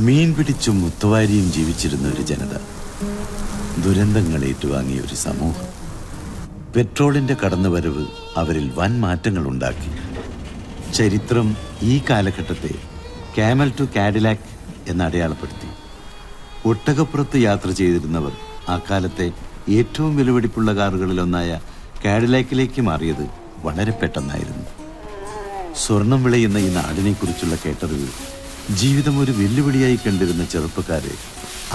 മീൻ പിടിച്ചും മുത്തുവാരിയും ജീവിച്ചിരുന്ന ഒരു ജനത, ദുരന്തങ്ങൾ ഏറ്റുവാങ്ങിയ ഒരു സമൂഹം. പെട്രോളിന്റെ കടന്നുവരവ് അവരിൽ വൻ മാറ്റങ്ങൾ ഉണ്ടാക്കി. ചരിത്രം ഈ കാലഘട്ടത്തെ ക്യാമൽ ടു കാഡിലാക്ക് എന്ന് അടയാളപ്പെടുത്തി. ഒട്ടകപ്പുറത്ത് യാത്ര ചെയ്തിരുന്നവർ ആ കാലത്തെ ഏറ്റവും വിലപിടിപ്പുള്ള കാറുകളിലൊന്നായ കാഡിലാക്കിലേക്ക് മാറിയത് വളരെ പെട്ടെന്നായിരുന്നു. സ്വർണം വിളയുന്ന ഈ നാടിനെക്കുറിച്ചുള്ള കേട്ടറിവ് ജീവിതം ഒരു വെല്ലുവിളിയായി കണ്ടിരുന്ന ചെറുപ്പക്കാരെ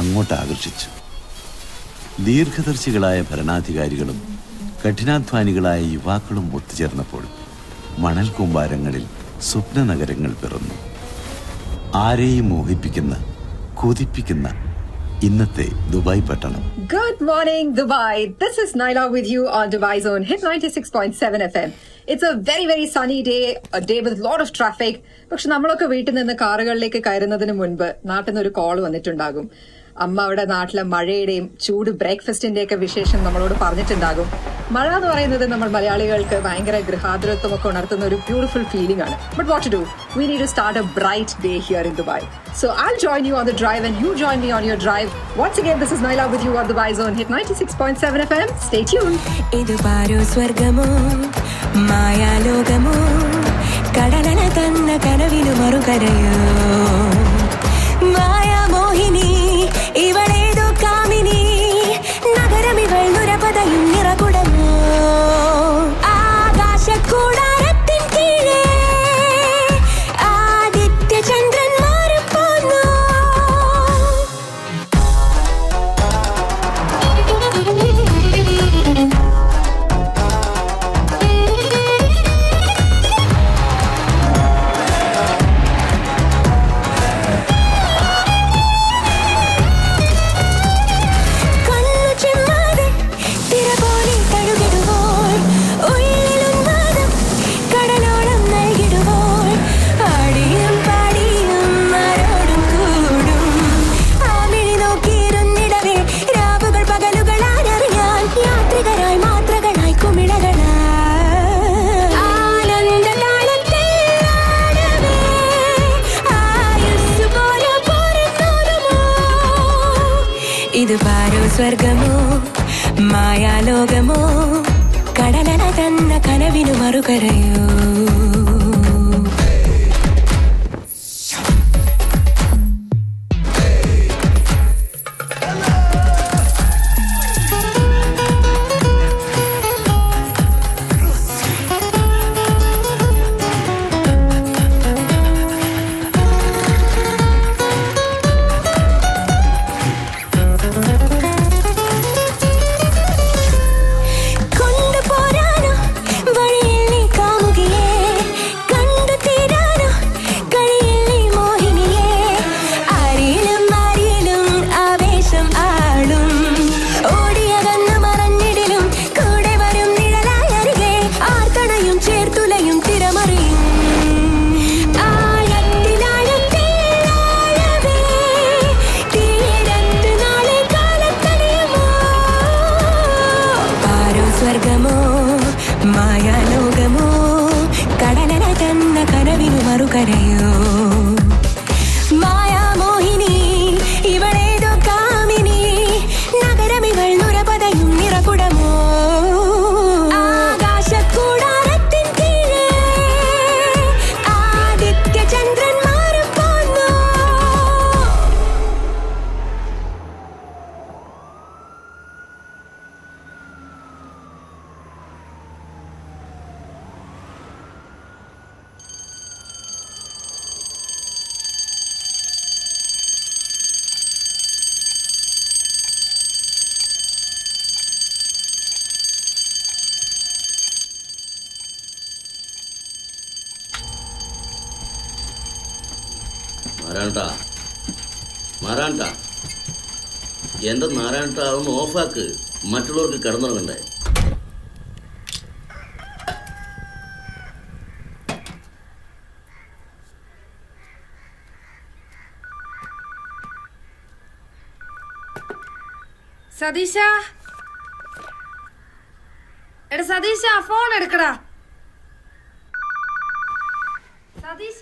അങ്ങോട്ട് ആകർഷിച്ചു. ദീർഘദർശികളായ ഭരണാധികാരികളും കഠിനാധ്വാനികളായ യുവാക്കളും ഒത്തുചേർന്നപ്പോൾ മണൽ കൂമ്പാരങ്ങളിൽ സ്വപ്ന നഗരങ്ങൾ പിറന്നു. ആരെയും മോഹിപ്പിക്കുന്ന, കൊതിപ്പിക്കുന്ന ഇന്നത്തെ ദുബായ് പട്ടണം. Good morning, Dubai. This is Naila with you on Dubai Zone Hit 96.7 FM. It's a very, very sunny day, a day with a lot of traffic. പക്ഷെ നമ്മളൊക്കെ വീട്ടിൽ നിന്ന് കാറുകളിലേക്ക് കയറുന്നതിന് മുൻപ് നാട്ടിൽ നിന്ന് ഒരു കോൾ വന്നിട്ടുണ്ടാകും. അമ്മ അവിടെ നാട്ടിലെ മഴയുടെയും ചൂട് ബ്രേക്ക്ഫാസ്റ്റിന്റെ ഒക്കെ വിശേഷം നമ്മളോട് പറഞ്ഞിട്ടുണ്ടാകും. മഴ എന്ന് പറയുന്നത് നമ്മൾ മലയാളികൾക്ക് ഭയങ്കര ഗൃഹാതുരത്വം ഒക്കെ ഉണർത്തുന്ന ഒരു ബ്യൂട്ടിഫുൾ ഫീലിംഗ് ആണ്. But what to do? We need to start a bright day here in Dubai. So I'll join you on the drive and you join me on your drive. Once again, this is Naila with you on Dubai Zone Hit 96.7 FM. Stay tuned. Idu paru swargamo maya logamo kadalana tanna kanavinu marukarayo maya mohini ivaledu kamini nagaram ival nurapadayum nirakudamo agasha kudarathin keele aditya chandran Idu paru swargamo maya logamo kadalana tanna kanavinu marukarayo స్వర్గమో మాయాలోకమో కడలన తన్న కనవిను మరుకరయో మాయా మోహిని ఇవళేదో కామిని నగరమివൾ നുരപതയും നിറകുടമോ ആകാശ കൂടാരത്തിൻ കീഴേ ആദിത്യ ചന്ദ്രന്മാരും പോന്നോ മാറാണ്ട എന്താ നാരായണ അതൊന്ന് ഓഫാക്ക്, മറ്റുള്ളവർക്ക് കിടന്നുറങ്ങണ്ടേ. സതീശ, എടാ സതീശ, phone എടുക്കടാ. സതീശ,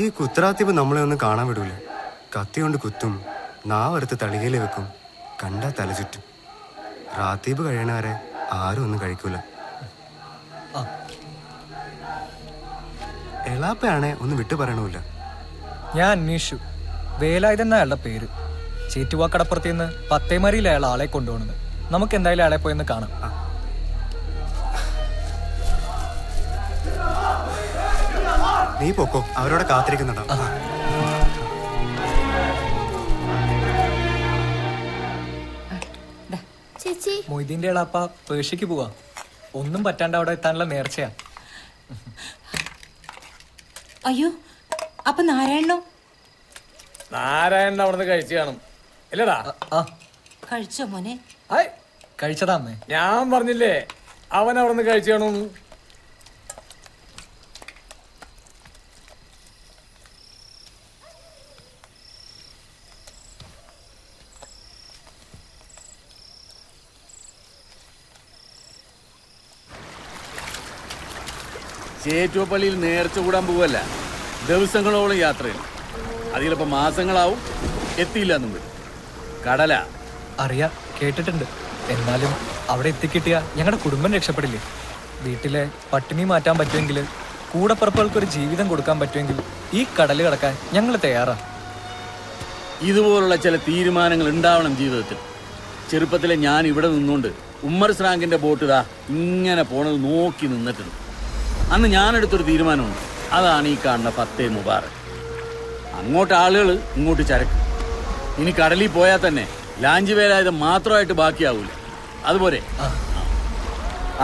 ഈ കുത്രാത്തീപ് നമ്മളെ ഒന്നും കാണാൻ വിടൂല. കത്തി കൊണ്ട് കുത്തും, നാവെടുത്ത് തളികയിൽ വെക്കും, കണ്ടാ തല ചുറ്റും. റാത്തീപ് കഴിയണവരെ ആരും ഒന്നും കഴിക്കൂല. എളാപ്പയാണെ ഒന്നും വിട്ടു പറയണമില്ല. ഞാൻ അന്വേഷിച്ചു. വേലായുധെന്ന അയാളുടെ പേര്. ചേറ്റുവാ കടപ്പുറത്ത് നിന്ന് പത്തേമരിയിൽ അയാൾ ആളെ കൊണ്ടുപോകുന്നത്. നമുക്ക് എന്തായാലും അയാളെ പോയെന്ന് കാണാം. നീ പൊക്കോ, അവരോടെ കാത്തിരിക്കുന്നുണ്ടോ? മൊയ്തീന്റെ എളാപ്പ പേർഷ്യക്ക് പോവാ. ഒന്നും പറ്റാണ്ട് അവിടെ എത്താനുള്ള നേർച്ചയാ. അയ്യോ, അപ്പൊ നാരായണനോ? നാരായണൻ അവിടുന്ന് കഴിച്ചു കാണും ഇല്ലടാ? കഴിച്ചോ മോനെ? കഴിച്ചതാ അമ്മേ. ഞാൻ പറഞ്ഞില്ലേ അവൻ അവിടുന്ന് കഴിച്ചു കാണും. ചേറ്റുവപ്പള്ളിയിൽ നേർച്ച കൂടാൻ പോവല്ല. ദിവസങ്ങളോളം യാത്രയിൽ, അതിലിപ്പോ മാസങ്ങളാവും. എത്തിയില്ല എന്നും വരും. കടല അറിയാ, കേട്ടിട്ടുണ്ട്. എന്നാലും അവിടെ എത്തിക്കിട്ടിയ ഞങ്ങളുടെ കുടുംബം രക്ഷപ്പെടില്ലേ? വീട്ടിലെ പട്ടിണി മാറ്റാൻ പറ്റുമെങ്കിൽ, കൂടപ്പുറപ്പുകൾക്കൊരു ജീവിതം കൊടുക്കാൻ പറ്റുമെങ്കിൽ ഈ കടല് കടക്കാൻ ഞങ്ങൾ തയ്യാറാ. ഇതുപോലുള്ള ചില തീരുമാനങ്ങൾ ഉണ്ടാവണം ജീവിതത്തിൽ. ചെറുപ്പത്തിലെ ഞാൻ ഇവിടെ നിന്നുകൊണ്ട് ഉമ്മർ സ്രാങ്കിന്റെ ബോട്ട് ഇതാ ഇങ്ങനെ പോണത് നോക്കി നിന്നിട്ടുണ്ട്. അന്ന് ഞാനെടുത്തൊരു തീരുമാനമുണ്ട്. അതാണ് ഈ കാണുന്ന ഫത്തേ മുബാറക്. അങ്ങോട്ട് ആളുകൾ, ഇങ്ങോട്ട് ചരക്ക്. ഇനി കടലിൽ പോയാൽ തന്നെ ലാഞ്ച് വേലായുധം മാത്രമായിട്ട് ബാക്കിയാവൂല. അതുപോലെ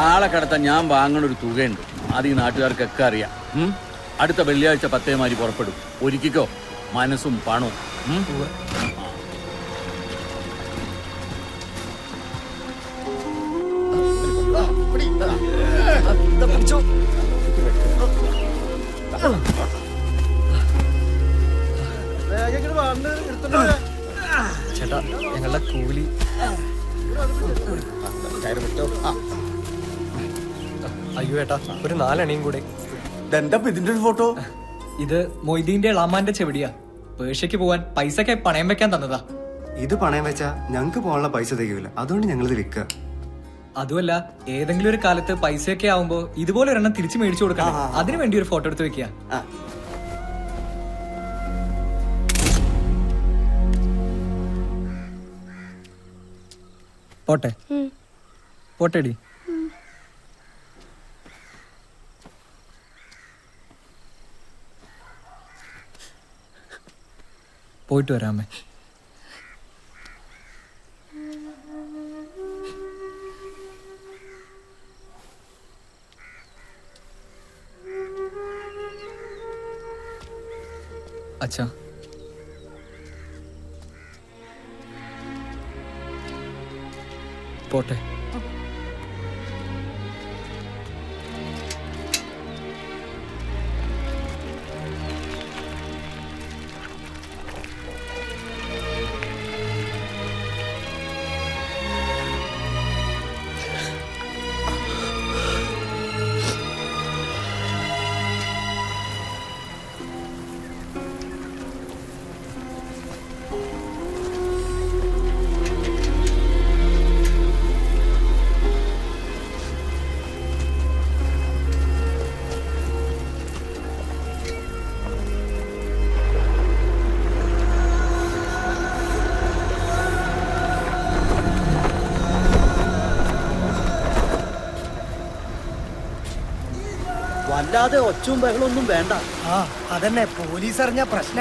ആളെ കടത്താൻ ഞാൻ വാങ്ങണ ഒരു തുകയുണ്ട്. അത് ഈ നാട്ടുകാർക്കൊക്കെ അറിയാം. അടുത്ത വെള്ളിയാഴ്ച പത്തേമാരി പുറപ്പെടും. ഒരുക്കിക്കോ മനസ്സും പണവും. ചേട്ടാ, ഞങ്ങളുടെ കൂലി. അയ്യോ ഏട്ടാ, ഒരു 4 അണിയും കൂടെ. ഇതിന്റെ ഒരു ഫോട്ടോ. ഇത് മൊയ്തീന്റെ എളാമാന്റെ ചെവിടിയാ. പേർഷ്യക്ക് പോവാൻ പൈസക്ക് പണയം വെക്കാൻ തന്നതാ. ഇത് പണയം വെച്ചാ ഞങ്ങക്ക് പോകാനുള്ള പൈസ തികയില്ല. അതുകൊണ്ട് ഞങ്ങളിത് വിൽക്കുക. അതുമല്ല, ഏതെങ്കിലും ഒരു കാലത്ത് പൈസയൊക്കെ ആവുമ്പോ ഇതുപോലെ ഒരെണ്ണം തിരിച്ചു മേടിച്ചു കൊടുക്കണം. അതിനു വേണ്ടി ഒരു ഫോട്ടോ എടുത്ത് വെക്കുക. പോട്ടെ പോട്ടേടി. പോയിട്ട് വരാമേ. അച്ഛാ, പോട്ടെ. വല്ലാതെ ഒച്ചയും ബഹളൊന്നും വേണ്ട. അതന്നെ, പോലീസ് അറിഞ്ഞ പ്രശ്ന.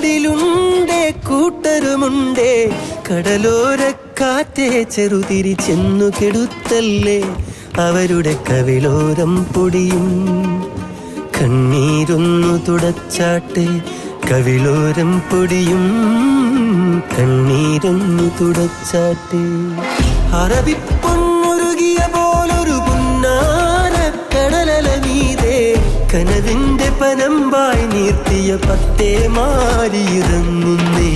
കുടിലുണ്ടേ കൂട്ടരുമുണ്ടേ കടലോരക്കാറ്റേ ചെറുതിരി ചെന്നു കെടുത്തല്ലേ അവരുടെ കവിളോരം പൊടിയും കണ്ണീരൊന്നു തുടച്ചാട്ടെ കവിളോരം പൊടിയും കണ്ണീരൊന്നു തുടച്ചാട്ടെ അറബിപ്പൊന്നുരുകിയ പോലൊരു പുന്നാര കടലല മീതേ കനവിന്റെ പനമ്പായി നീർത്തിയ പത്തേ മാറിയിറങ്ങുന്നേ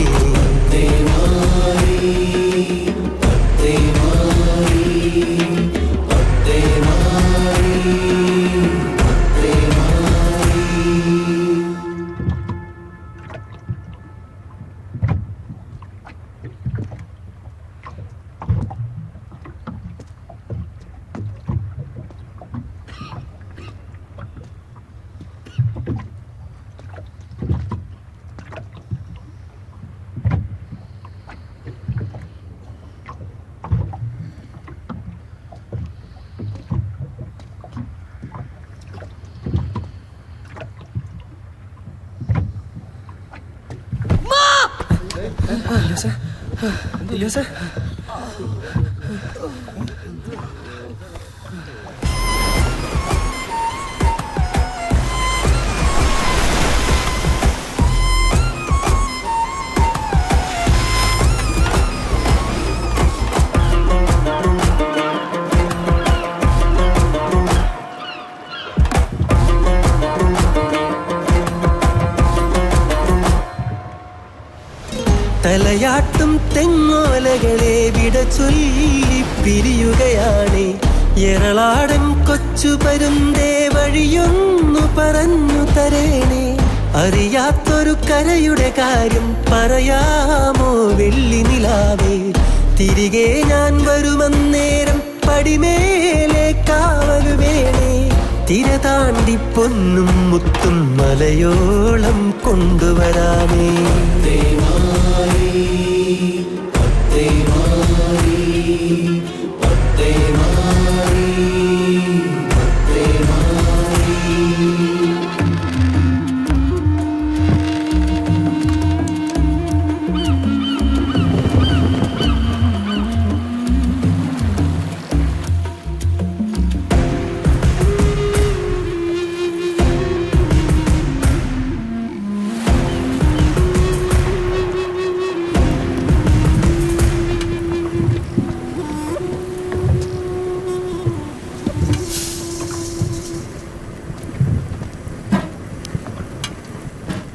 തലയാട്ടും തെങ്ങോലകളെ വിട ചൊല്ലി പിരിയുകയാണ് എറളാടൻ കൊച്ചു പരുന്തേ വഴിയൊന്നു പറഞ്ഞു തരേണേ അറിയാത്തൊരു കരയുടെ കാര്യം പറയാമോ വെള്ളി നിലാവേ തിരികെ ഞാൻ വരുമന്നേരം പടിമേലെ കാവലു വേണേ തിര താണ്ടി പൊന്നും മുത്തും മലയോളം കൊണ്ടുവരാമേ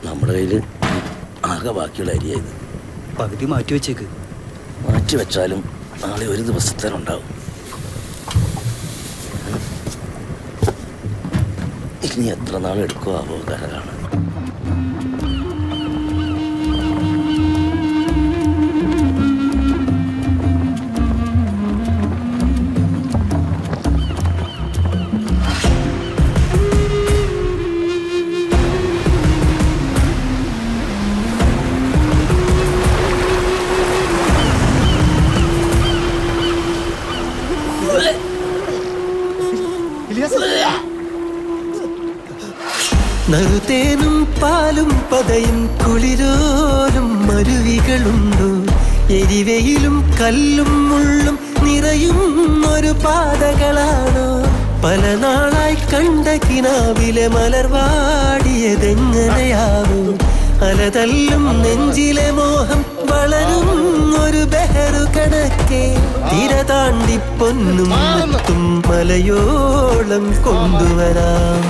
നമ്മുടെ കയ്യിൽ ആകെ ബാക്കിയുള്ള അരിയായത് പകുതി മാറ്റി വെച്ചേക്ക് മാറ്റി വെച്ചാലും നാളെ ഒരു ദിവസത്തേനുണ്ടാവും ഇനി എത്ര നാളെടുക്കുമോ ആവോ കരകാണ് നറുതേനും പാലും പതയും കുളിരോലും മരുവികളുണ്ടോ എരിവയിലും കല്ലും മുള്ളും നിറയും ഒരു പാതകളാണോ പല നാളായി കണ്ട കിനാവിലെ മലർവാടിയതെങ്ങനെയാവോ അലതല്ലും നെഞ്ചിലെ മോഹം വളരും ഒരു ബെഹറു കണക്കെ തിര താണ്ടി പൊന്നും മുത്തും മലയോളം കൊണ്ടുവരാം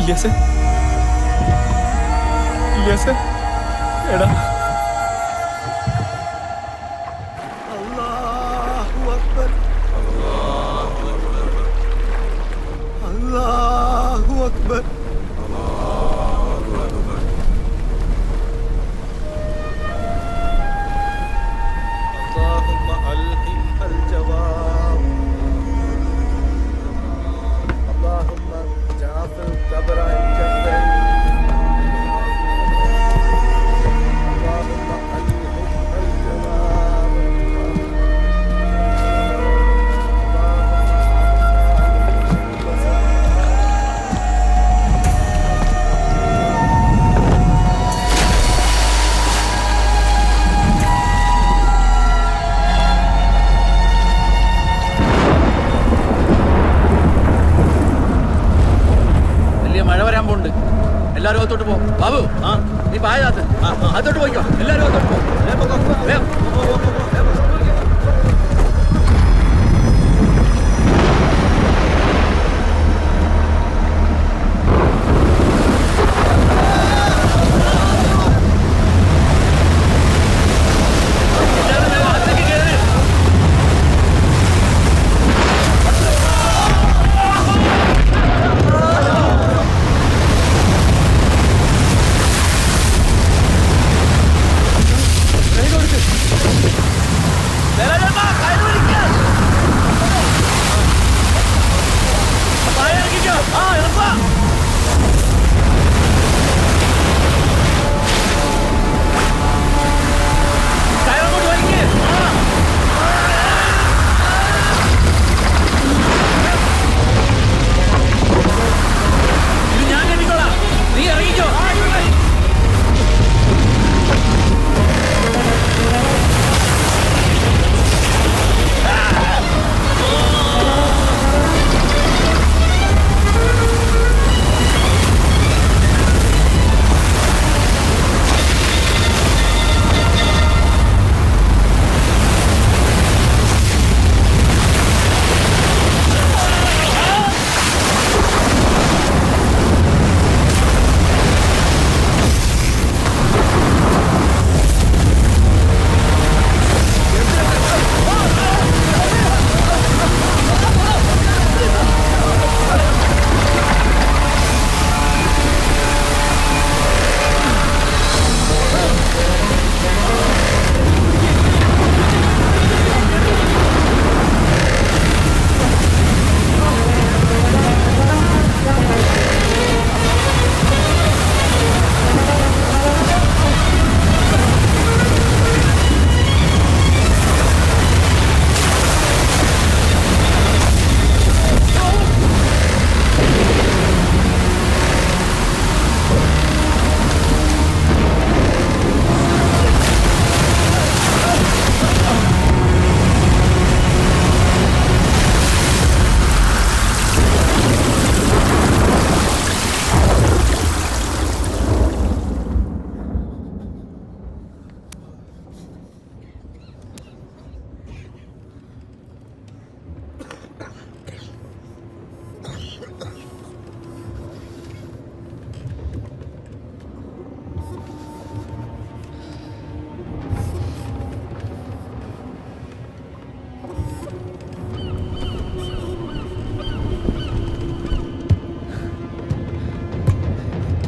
ഇല്യാസേ ഇല്യാസേ എടാ അല്ലാഹു അക്ബർ അല്ലാഹു അക്ബർ എല്ലാരും അകത്തോട്ട് പോ. ബാബു നീ പായകത്ത് അകത്തോട്ട് പോയിക്കോ. എല്ലാരും അകത്തോട്ട് പോ.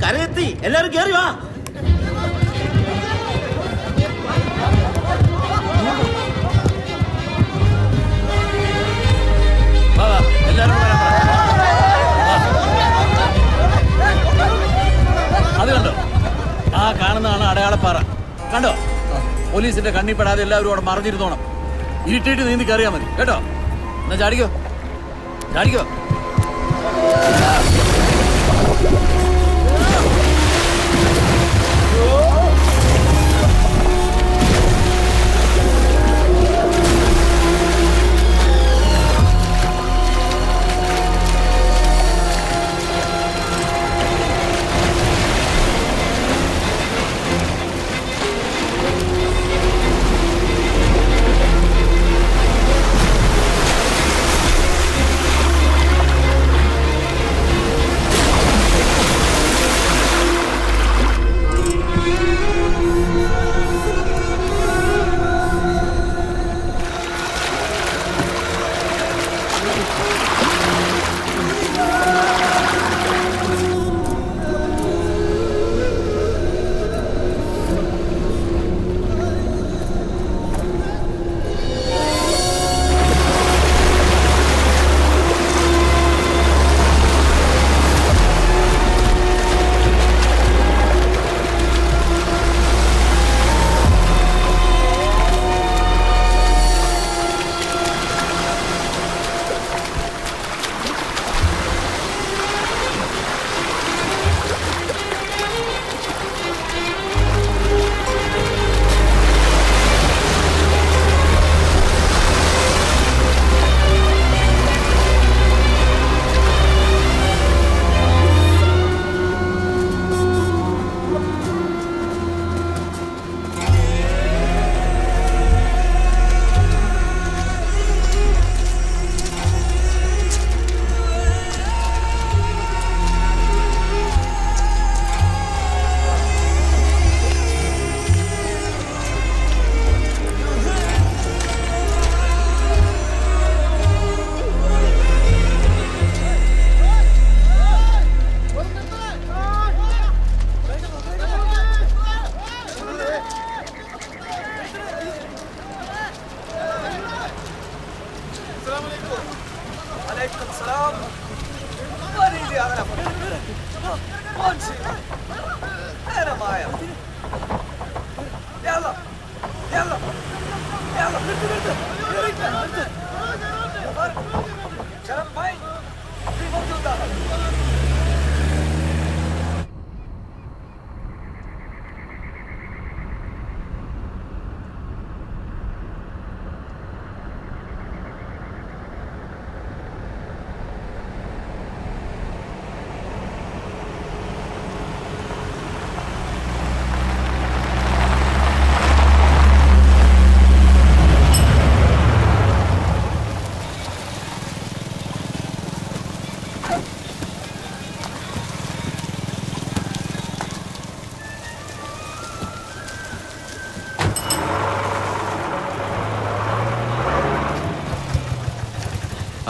കരയെത്തി, എല്ലാരും കേറി വാ. അത് കണ്ടോ, ആ കാണുന്നതാണ് അടയാളപ്പാറ. കണ്ടോ, പോലീസിന്റെ കണ്ണിപ്പെടാതെ എല്ലാവരും അവിടെ മറിഞ്ഞിരുന്നോണം. ഇരുട്ടിയിട്ട് നീന്തി കയറിയാ മതി കേട്ടോ. എന്നാ ചാടിക്കോ, ചാടിക്കോ.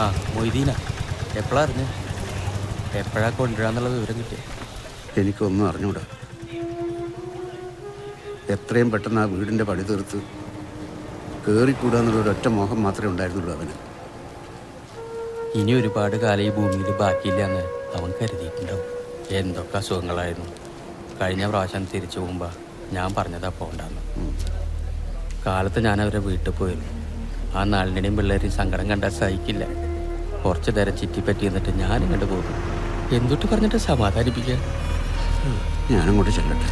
ആ മൊയ്തീന എപ്പോഴാ അറിഞ്ഞ് എപ്പോഴാ കൊണ്ടുവരാന്നുള്ള വിവരം കിട്ടിയ? എനിക്കൊന്നും അറിഞ്ഞൂടാ. എത്രയും പെട്ടെന്ന് ആ വീടിൻ്റെ പണി തീർത്ത് കയറിക്കൂടാന്നുള്ള ഒരൊറ്റ മോഹം മാത്രമേ ഉണ്ടായിരുന്നുള്ളൂ അവന്. ഇനി ഒരുപാട് കാലം ഈ ഭൂമിയിൽ ബാക്കിയില്ലാന്ന് അവൻ കരുതിയിട്ടുണ്ടാവും. എന്തൊക്കെ അസുഖങ്ങളായിരുന്നു. കഴിഞ്ഞ പ്രാവശ്യം തിരിച്ചു പോകുമ്പോൾ ഞാൻ പറഞ്ഞതാ പോകണ്ടെന്ന്. കാലത്ത് ഞാൻ അവരെ വീട്ടിൽ പോയിരുന്നു. ആ നാളിൻ്റെയും പിള്ളേരെയും സങ്കടം കണ്ടാൽ സഹിക്കില്ല. കുറച്ച് നേരം ചുറ്റിപ്പറ്റി എന്നിട്ട് ഞാനിങ്ങോട്ട് പോകും. എന്തൊട്ട് പറഞ്ഞിട്ട് സമാധാനിപ്പിക്കാൻ? ഞാനങ്ങോട്ട് ചെല്ലട്ടെ.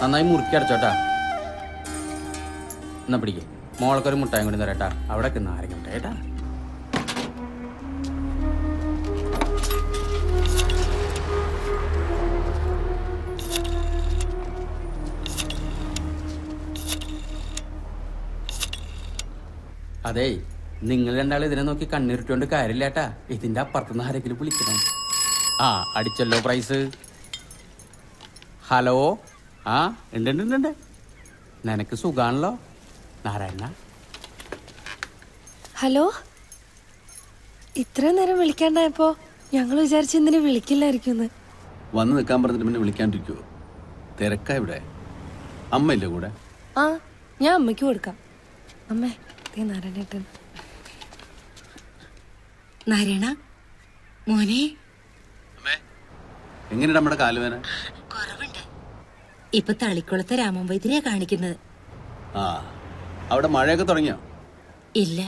നന്നായി മുറുക്കി അടച്ചോട്ടാ. എന്നാ പിടിക്കേ. മോൾക്കൊരു മുട്ടായും കൂടി തരട്ടാ. അവിടെ നാരങ്ങ മുട്ടായി കേട്ടാ. അതേ, നിങ്ങൾ രണ്ടാളും ഇതിനെ നോക്കി കണ്ണീരിട്ടുകൊണ്ട് കാര്യമില്ലേട്ടാ. ഇതിന്റെ അപ്പുറത്തുനിന്ന് ആരെങ്കിലും വിളിക്കണം. ആ അടിച്ചല്ലോ പ്രൈസ്. ഹലോ. ആ ഉണ്ട്. നിനക്ക് സുഖാണല്ലോ നാരായണ? ഹലോ. ഇത്ര നേരം വിളിക്കാണ്ടായപ്പോ ഞങ്ങൾ വിചാരിച്ചു എന്തിനു വിളിക്കില്ലായിരിക്കും. വന്ന് നിൽക്കാൻ പറഞ്ഞിട്ട് പിന്നെ വിളിക്കാണ്ടിരിക്കുവോ? തിരക്കാ ഇവിടെ. അമ്മയില്ലേ കൂടെ? ആ, ഞാൻ അമ്മയ്ക്ക് കൊടുക്കാം. അമ്മേ, നാരായണേട്ടൻ. നാരായണ മോനെ, എങ്ങനെയാ നമ്മുടെ കാലുവേന? കുറവുണ്ട്. ഇപ്പൊ തളിക്കുളത്തെ രാമൻ വൈദ്യരെയാ കാണിക്കുന്നത്. ആ, അവിടെ മഴയൊക്കെ തുടങ്ങിയോ? ഇല്ല,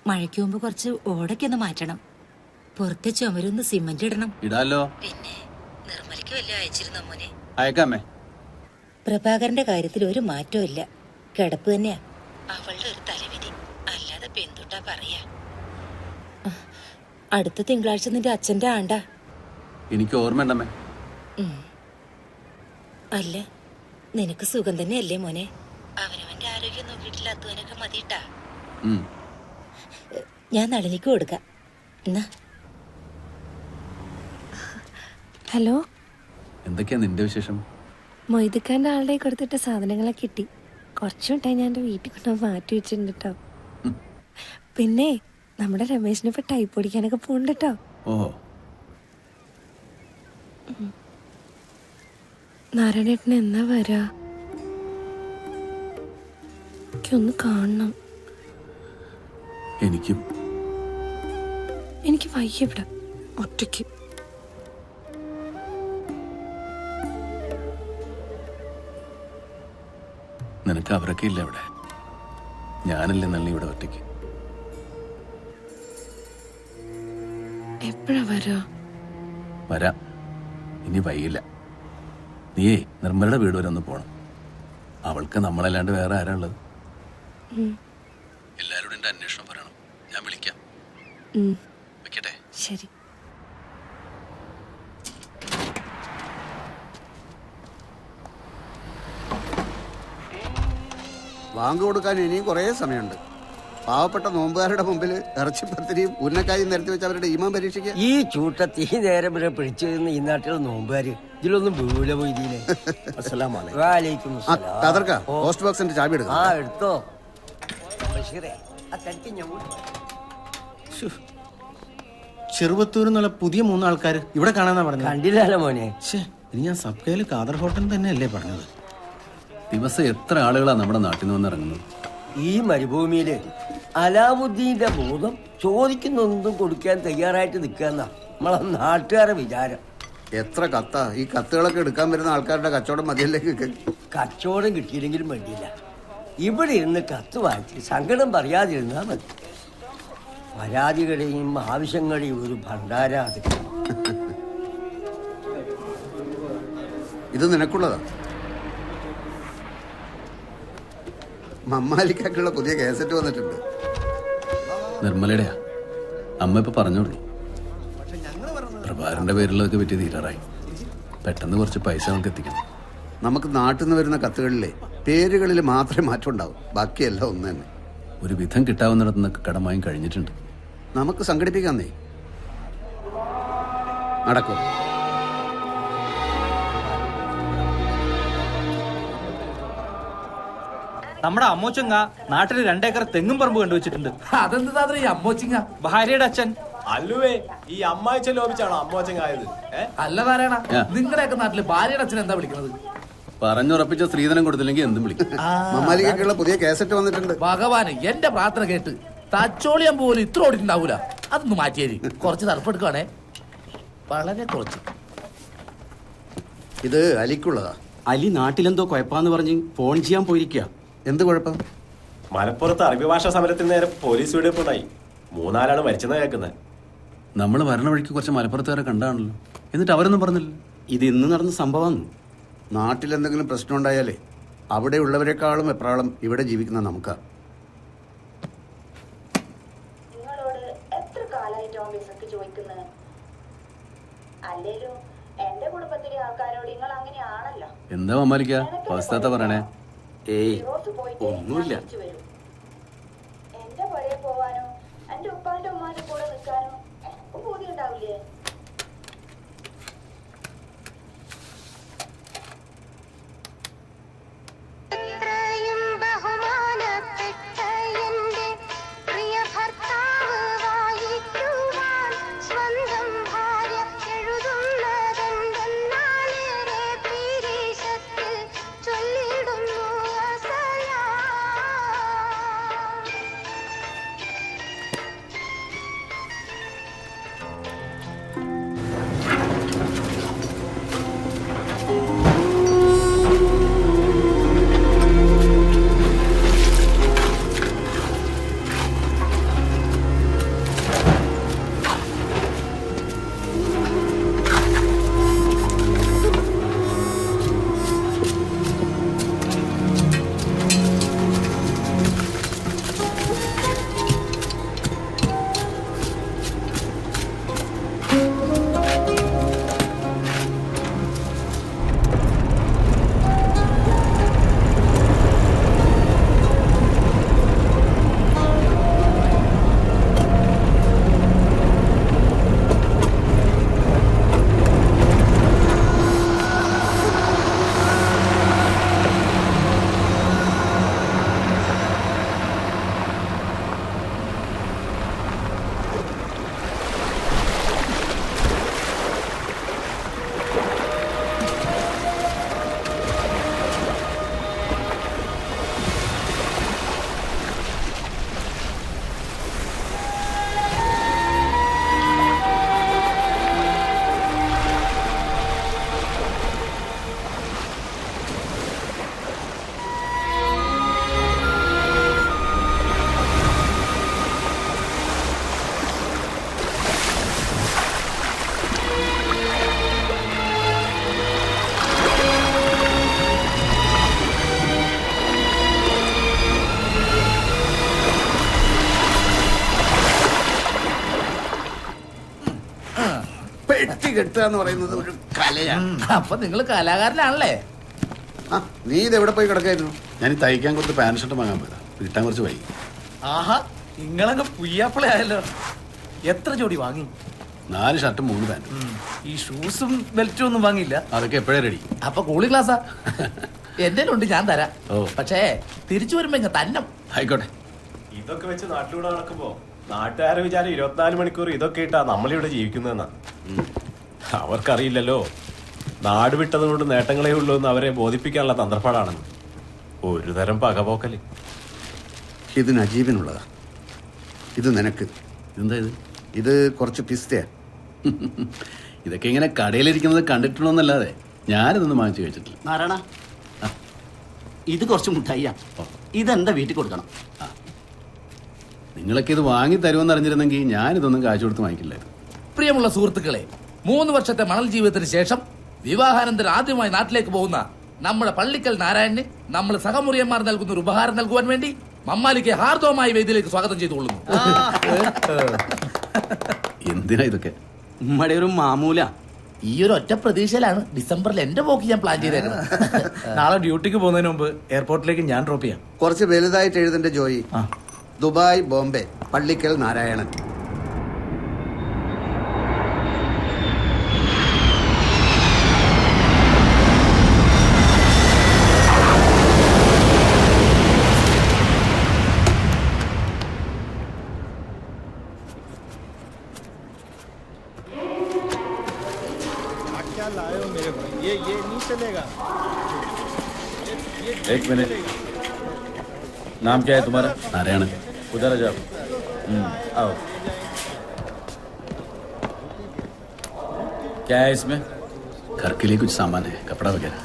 മഴയ്ക്ക് മുമ്പ് കുറച്ച് ഓടൊക്കെ മാറ്റണം. പുറത്തെ ചുമരൊന്ന് സിമന്റ് ഇടണം. ഇടാലോ. പിന്നെ നിർമ്മലയ്ക്ക് വല്ല അയച്ചിരുന്നോ മോനെ? അയക്കാമേ. പ്രഭാകരന്റെ കാര്യത്തിൽ ഒരു മാറ്റവും ഇല്ല. കിടപ്പ് തന്നെയാ. അവളുടെ ഒരു തലവിധി. അല്ലാതെ പെന്തുട്ടാ പറയാ. അടുത്ത തിങ്കളാഴ്ച നിന്റെ അച്ഛന്റെ ആണ്ടാ. എനിക്ക് ഓർമ്മയുണ്ടമ്മേ. അല്ല, നിനക്ക് സുഖം തന്നെയല്ലേ മോനെ? അവനവന്റെ ആരോഗ്യം നോക്കിയിട്ടില്ലാത്തവനൊക്കെ മതിട്ടാ. ഞാൻ നളിനിക്ക് കൊടുക്കാം. എന്നാ. ഹലോ. എന്തൊക്കെയാ നിന്റെ വിശേഷം? മൊയ്തുക്കാന്റെ ആളുടെ കൊടുത്തിട്ട സാധനങ്ങളെ കിട്ടി. കുറച്ചു മിട്ടായി ഞാൻ എന്റെ വീട്ടിൽ കൊണ്ട് മാറ്റി വെച്ചിട്ടുണ്ട് കേട്ടോ. പിന്നെ നമ്മുടെ രമേശിന് ഇപ്പൊ ടൈപ്പ് ഓടിക്കാനൊക്കെ പോണ്ട് കേട്ടോ. ഓഹോ. നാരായണേട്ടന് എന്നാ വരാ? എനിക്കൊന്ന് കാണണം. എനിക്ക് വയ്യ ഇവിടെ ഒറ്റയ്ക്ക്. നിനക്ക് അവരൊക്കെ ഇല്ല ഇവിടെ. ഞാനല്ലേ നല്ല ഇവിടെ ഒറ്റയ്ക്ക്. എപ്പോഴാ വരാ? വരാം, ഇനി വൈകില്ല. നീയേ നിർമ്മലയുടെ വീട് വരെ ഒന്ന് പോണം. അവൾക്ക് നമ്മളല്ലാണ്ട് വേറെ ആരാ ഉള്ളത്? എല്ലാവരോടും എന്റെ അന്വേഷണം പറയണം. ഞാൻ വിളിക്കാം. വെക്കട്ടെ. ശരി. ബാങ്ക് കൊടുക്കാൻ ഇനിയും കുറേ സമയമുണ്ട്. പാവപ്പെട്ട നോമ്പുകാരുടെ മുമ്പിൽ ഇറച്ചിപ്പത്തിരിയും ഉന്നക്കായും നിരത്തി വെച്ച് അവരുടെ ഈമാൻ പരീക്ഷിക്കുക. ഈ ചൂട്ടത്ത് ഈ നേരം വരെ പിടിച്ചു വരുന്ന ഈ നാട്ടിലെ നോമ്പുകാര് ഇതിലൊന്നും വീഴ പോയില്ലേ? പോസ്റ്റ് ബോക്സിന്റെ ചാവി എടുക്കും. ആ എടുത്തോ ബഷീറേ, ആ തട്ടി ഞാൻ ചെറുവത്തൂർ എന്നുള്ള പുതിയ 3 ആൾക്കാർ ഇവിടെ കാണാന്നാ പറഞ്ഞത്. കണ്ടില്ലല്ലോ മോനെ. ഇനി ഞാൻ സബ്കയില് ഖാദർ ഹോട്ടൽ തന്നെയല്ലേ പറഞ്ഞത്. ദിവസം എത്ര ആളുകളാ നമ്മുടെ നാട്ടിൽ നിന്ന് വന്നിറങ്ങുന്നത്? ഈ മരുഭൂമിയില് അലാവുദ്ദീന്റെ ബോധം ചോദിക്കുന്നൊന്നും കൊടുക്കാൻ തയ്യാറായിട്ട് നിൽക്കാന്നാ നമ്മളെ നാട്ടുകാരെ വിചാരം. എത്ര കത്താ ഈ കത്തുകളൊക്കെ എടുക്കാൻ വരുന്ന ആൾക്കാരുടെ കച്ചവടം മതിയല്ലേ. കച്ചവടം കിട്ടിയില്ലെങ്കിലും വേണ്ടിയില്ല, ഇവിടെ ഇരുന്ന് കത്ത് വായിച്ച് സങ്കടം പറയാതിരുന്നാ മതി. പരാതികളുടെയും ആവശ്യങ്ങളുടെയും ഒരു ഭണ്ഡാര അത്. ഇത് നിനക്കുള്ളതാ. മമ്മാലിക്കുള്ള പുതിയ കേസറ്റ് വന്നിട്ടുണ്ട്. നിർമ്മലയുടെയാ. അമ്മ ഇപ്പൊ പറഞ്ഞോളൂ. പ്രഭാകരന്റെ പേരിലൊക്കെ പറ്റി തീരാറായി. പെട്ടെന്ന് കുറച്ച് പൈസ നമുക്ക് എത്തിക്കണം. നമുക്ക് നാട്ടിൽ നിന്ന് വരുന്ന കത്തുകളിലെ പേരുകളിൽ മാത്രമേ മാറ്റം ഉണ്ടാവും, ബാക്കിയെല്ലാം ഒന്ന് തന്നെ. ഒരു വിധം കിട്ടാവുന്നിടത്തുനിന്നൊക്കെ കടമായും കഴിഞ്ഞിട്ടുണ്ട്. നമുക്ക് സംഘടിപ്പിക്കാന്നേ. നടക്കും. നമ്മുടെ അമ്മോച്ചങ്ങ നാട്ടിൽ 2 ഏക്കർ തെങ്ങും പറമ്പ് കണ്ടുവച്ചിട്ടുണ്ട്. അതെന്താ ഈ അമ്മോച്ചിങ്ങ? ഭാര്യയുടെ അച്ഛൻ. അല്ലുവേ, ഈ അമ്മായിച്ച ലോപിച്ചാണോ അമ്മോച്ചങ്ങായത്? അല്ല പറയണ, നിങ്ങളുടെയൊക്കെ നാട്ടില് ഭാര്യയുടെ അച്ഛൻ എന്താ വിളിക്കുന്നത്? പറഞ്ഞുറപ്പിച്ച സ്ത്രീധനം കൊടുത്തില്ലെങ്കിൽ എന്തും വിളിക്കും. മമ്മാലിക്കുള്ള പുതിയ കേസറ്റ് വന്നിട്ടുണ്ട്. ഭഗവാന്, എന്റെ പ്രാർത്ഥന കേട്ട് തച്ചോളിയം പോലും ഇത്ര ഓടിയിട്ടുണ്ടാവൂല. അതൊന്ന് മാറ്റിയേരി. കുറച്ച് തറപ്പെടുക്കുവാണേ, വളരെ കുറച്ച്. ഇത് അലിക്കുള്ളതാ. അലി നാട്ടിലെന്തോ കുഴപ്പാന്ന് പറഞ്ഞ് ഫോൺ ചെയ്യാൻ പോയിരിക്കുക. എന്ത് കുഴപ്പം? മലപ്പുറത്ത് അറബി ഭാഷാ സമരത്തിന് നേരെ പോലീസ് വെടിവെപ്പുണ്ടായി. 3 ആളാണ് മരിച്ചെന്ന് കേൾക്കുന്നത്. നമ്മൾ വരണ വഴിക്ക് കുറച്ച് മലപ്പുറത്തുകാരെ കണ്ടാണല്ലോ, എന്നിട്ട് അവരൊന്നും പറഞ്ഞില്ല. ഇത് ഇന്ന് നടന്ന സംഭവമാണ്. നാട്ടിലെന്തെങ്കിലും പ്രശ്നം ഉണ്ടായാലേ അവിടെ ഉള്ളവരെക്കാളും എപ്രാളം ഇവിടെ ജീവിക്കുന്ന നമുക്കാ. എന്താ മമ്മാലിക്ക അവസ്ഥ പറയണേ? ഏയ് ഒന്നുമില്ല. പെട്ടി കെട്ടുക എന്ന് പറയുന്നത് ഒരു കലയാണ്. അപ്പൊ നിങ്ങൾ കലാകാരനാണല്ലേ? നീ ഇത് എവിടെ പോയി കിടക്കായിരുന്നു? ഞാൻ തയ്ക്കാൻ കുറച്ച് പാന്റ് ഷർട്ട് വാങ്ങാൻ പോയതാ, കിട്ടാൻ കുറച്ച് വൈകി. ആഹാ, നിങ്ങളങ്ങ് പുയ്യാപ്പിള ആയല്ലോ. എത്ര ജോഡി വാങ്ങി? 4 ഷർട്ടും 3 പാൻറ്റും. ഈ ഷൂസും ബെൽറ്റും ഒന്നും വാങ്ങിയില്ല? അതൊക്കെ എപ്പോഴേ റെഡി. അപ്പൊ കൂളി ക്ലാസ്സാ? എന്റെ ഉണ്ട്, ഞാൻ തരാം. പക്ഷേ തിരിച്ചു വരുമ്പോ ഇങ്ങ തന്നെ. ആയിക്കോട്ടെ. ഇതൊക്കെ വെച്ച് നാട്ടിലൂടെ നടക്കുമ്പോ നാട്ടുകാരെ വിചാരം 24 മണിക്കൂർ ഇതൊക്കെ ഇട്ടാ നമ്മളിവിടെ ജീവിക്കുന്നതെന്നാ. അവർക്കറിയില്ലല്ലോ നാട് വിട്ടതുകൊണ്ട് നേട്ടങ്ങളേ ഉള്ളൂ എന്ന് അവരെ ബോധിപ്പിക്കാനുള്ള തന്ത്രപ്പാടാണെന്ന്. ഒരു തരം പകപോക്കല്. ഇത് നജീബിനുള്ളതാ, ഇത് നിനക്ക്. എന്താ ഇത്? ഇത് കുറച്ച് പിസ്തയാ. ഇതൊക്കെ ഇങ്ങനെ കടയിലിരിക്കുന്നത് കണ്ടിട്ടുണ്ടോന്നല്ലാതെ ഞാനിതൊന്നും വാങ്ങിച്ചു കഴിച്ചിട്ടില്ല. നാരായണ, ഇത് കുറച്ച് മുട്ടായിയാ. ഇതെന്റെ വീട്ടിൽ കൊടുക്കണം. നിങ്ങളൊക്കെ ഇത് വാങ്ങി തരുമെന്ന് അറിഞ്ഞിരുന്നെങ്കിൽ ഞാനിതൊന്നും കാശ് കൊടുത്ത് വാങ്ങിക്കില്ലായിരുന്നു. പ്രിയമുള്ള സുഹൃത്തുക്കളെ, 3 വർഷത്തെ മണൽ ജീവിതത്തിന് ശേഷം വിവാഹാനന്തരം ആദ്യമായി നാട്ടിലേക്ക് പോകുന്ന നമ്മുടെ പള്ളിക്കൽ നാരായണന് നമ്മൾ സഹമുറിയന്മാർ നൽകുന്ന ഒരു ഉപഹാരം നൽകുവാൻ വേണ്ടി മമ്മാലിക്ക് ഹാർദവമായി വേദിയിലേക്ക് സ്വാഗതം ചെയ്തുകൊള്ളുന്നു. എന്തിനാ ഇതൊക്കെ? ഉമ്മയുടെ ഒരു മാമൂല. ഈ ഒരു ഒറ്റ പ്രതീക്ഷയിലാണ് ഡിസംബറിൽ എന്റെ പോക്ക് ഞാൻ പ്ലാൻ ചെയ്തേക്കുന്നത്. നാളെ ഡ്യൂട്ടിക്ക് പോകുന്നതിന് മുമ്പ് എയർപോർട്ടിലേക്ക് ഞാൻ ഡ്രോപ്പ് ചെയ്യാം. കുറച്ച് വലുതായിട്ട് എഴുതേണ്ട ജോയി. ദുബായ്, ബോംബെ, പള്ളിക്കൽ നാരായണൻ. एक मिनट, नाम क्या है तुम्हारा? नारायण. उधर आ जाओ. आओ. क्या है इसमें? घर के लिए कुछ सामान है, कपड़ा वगैरह.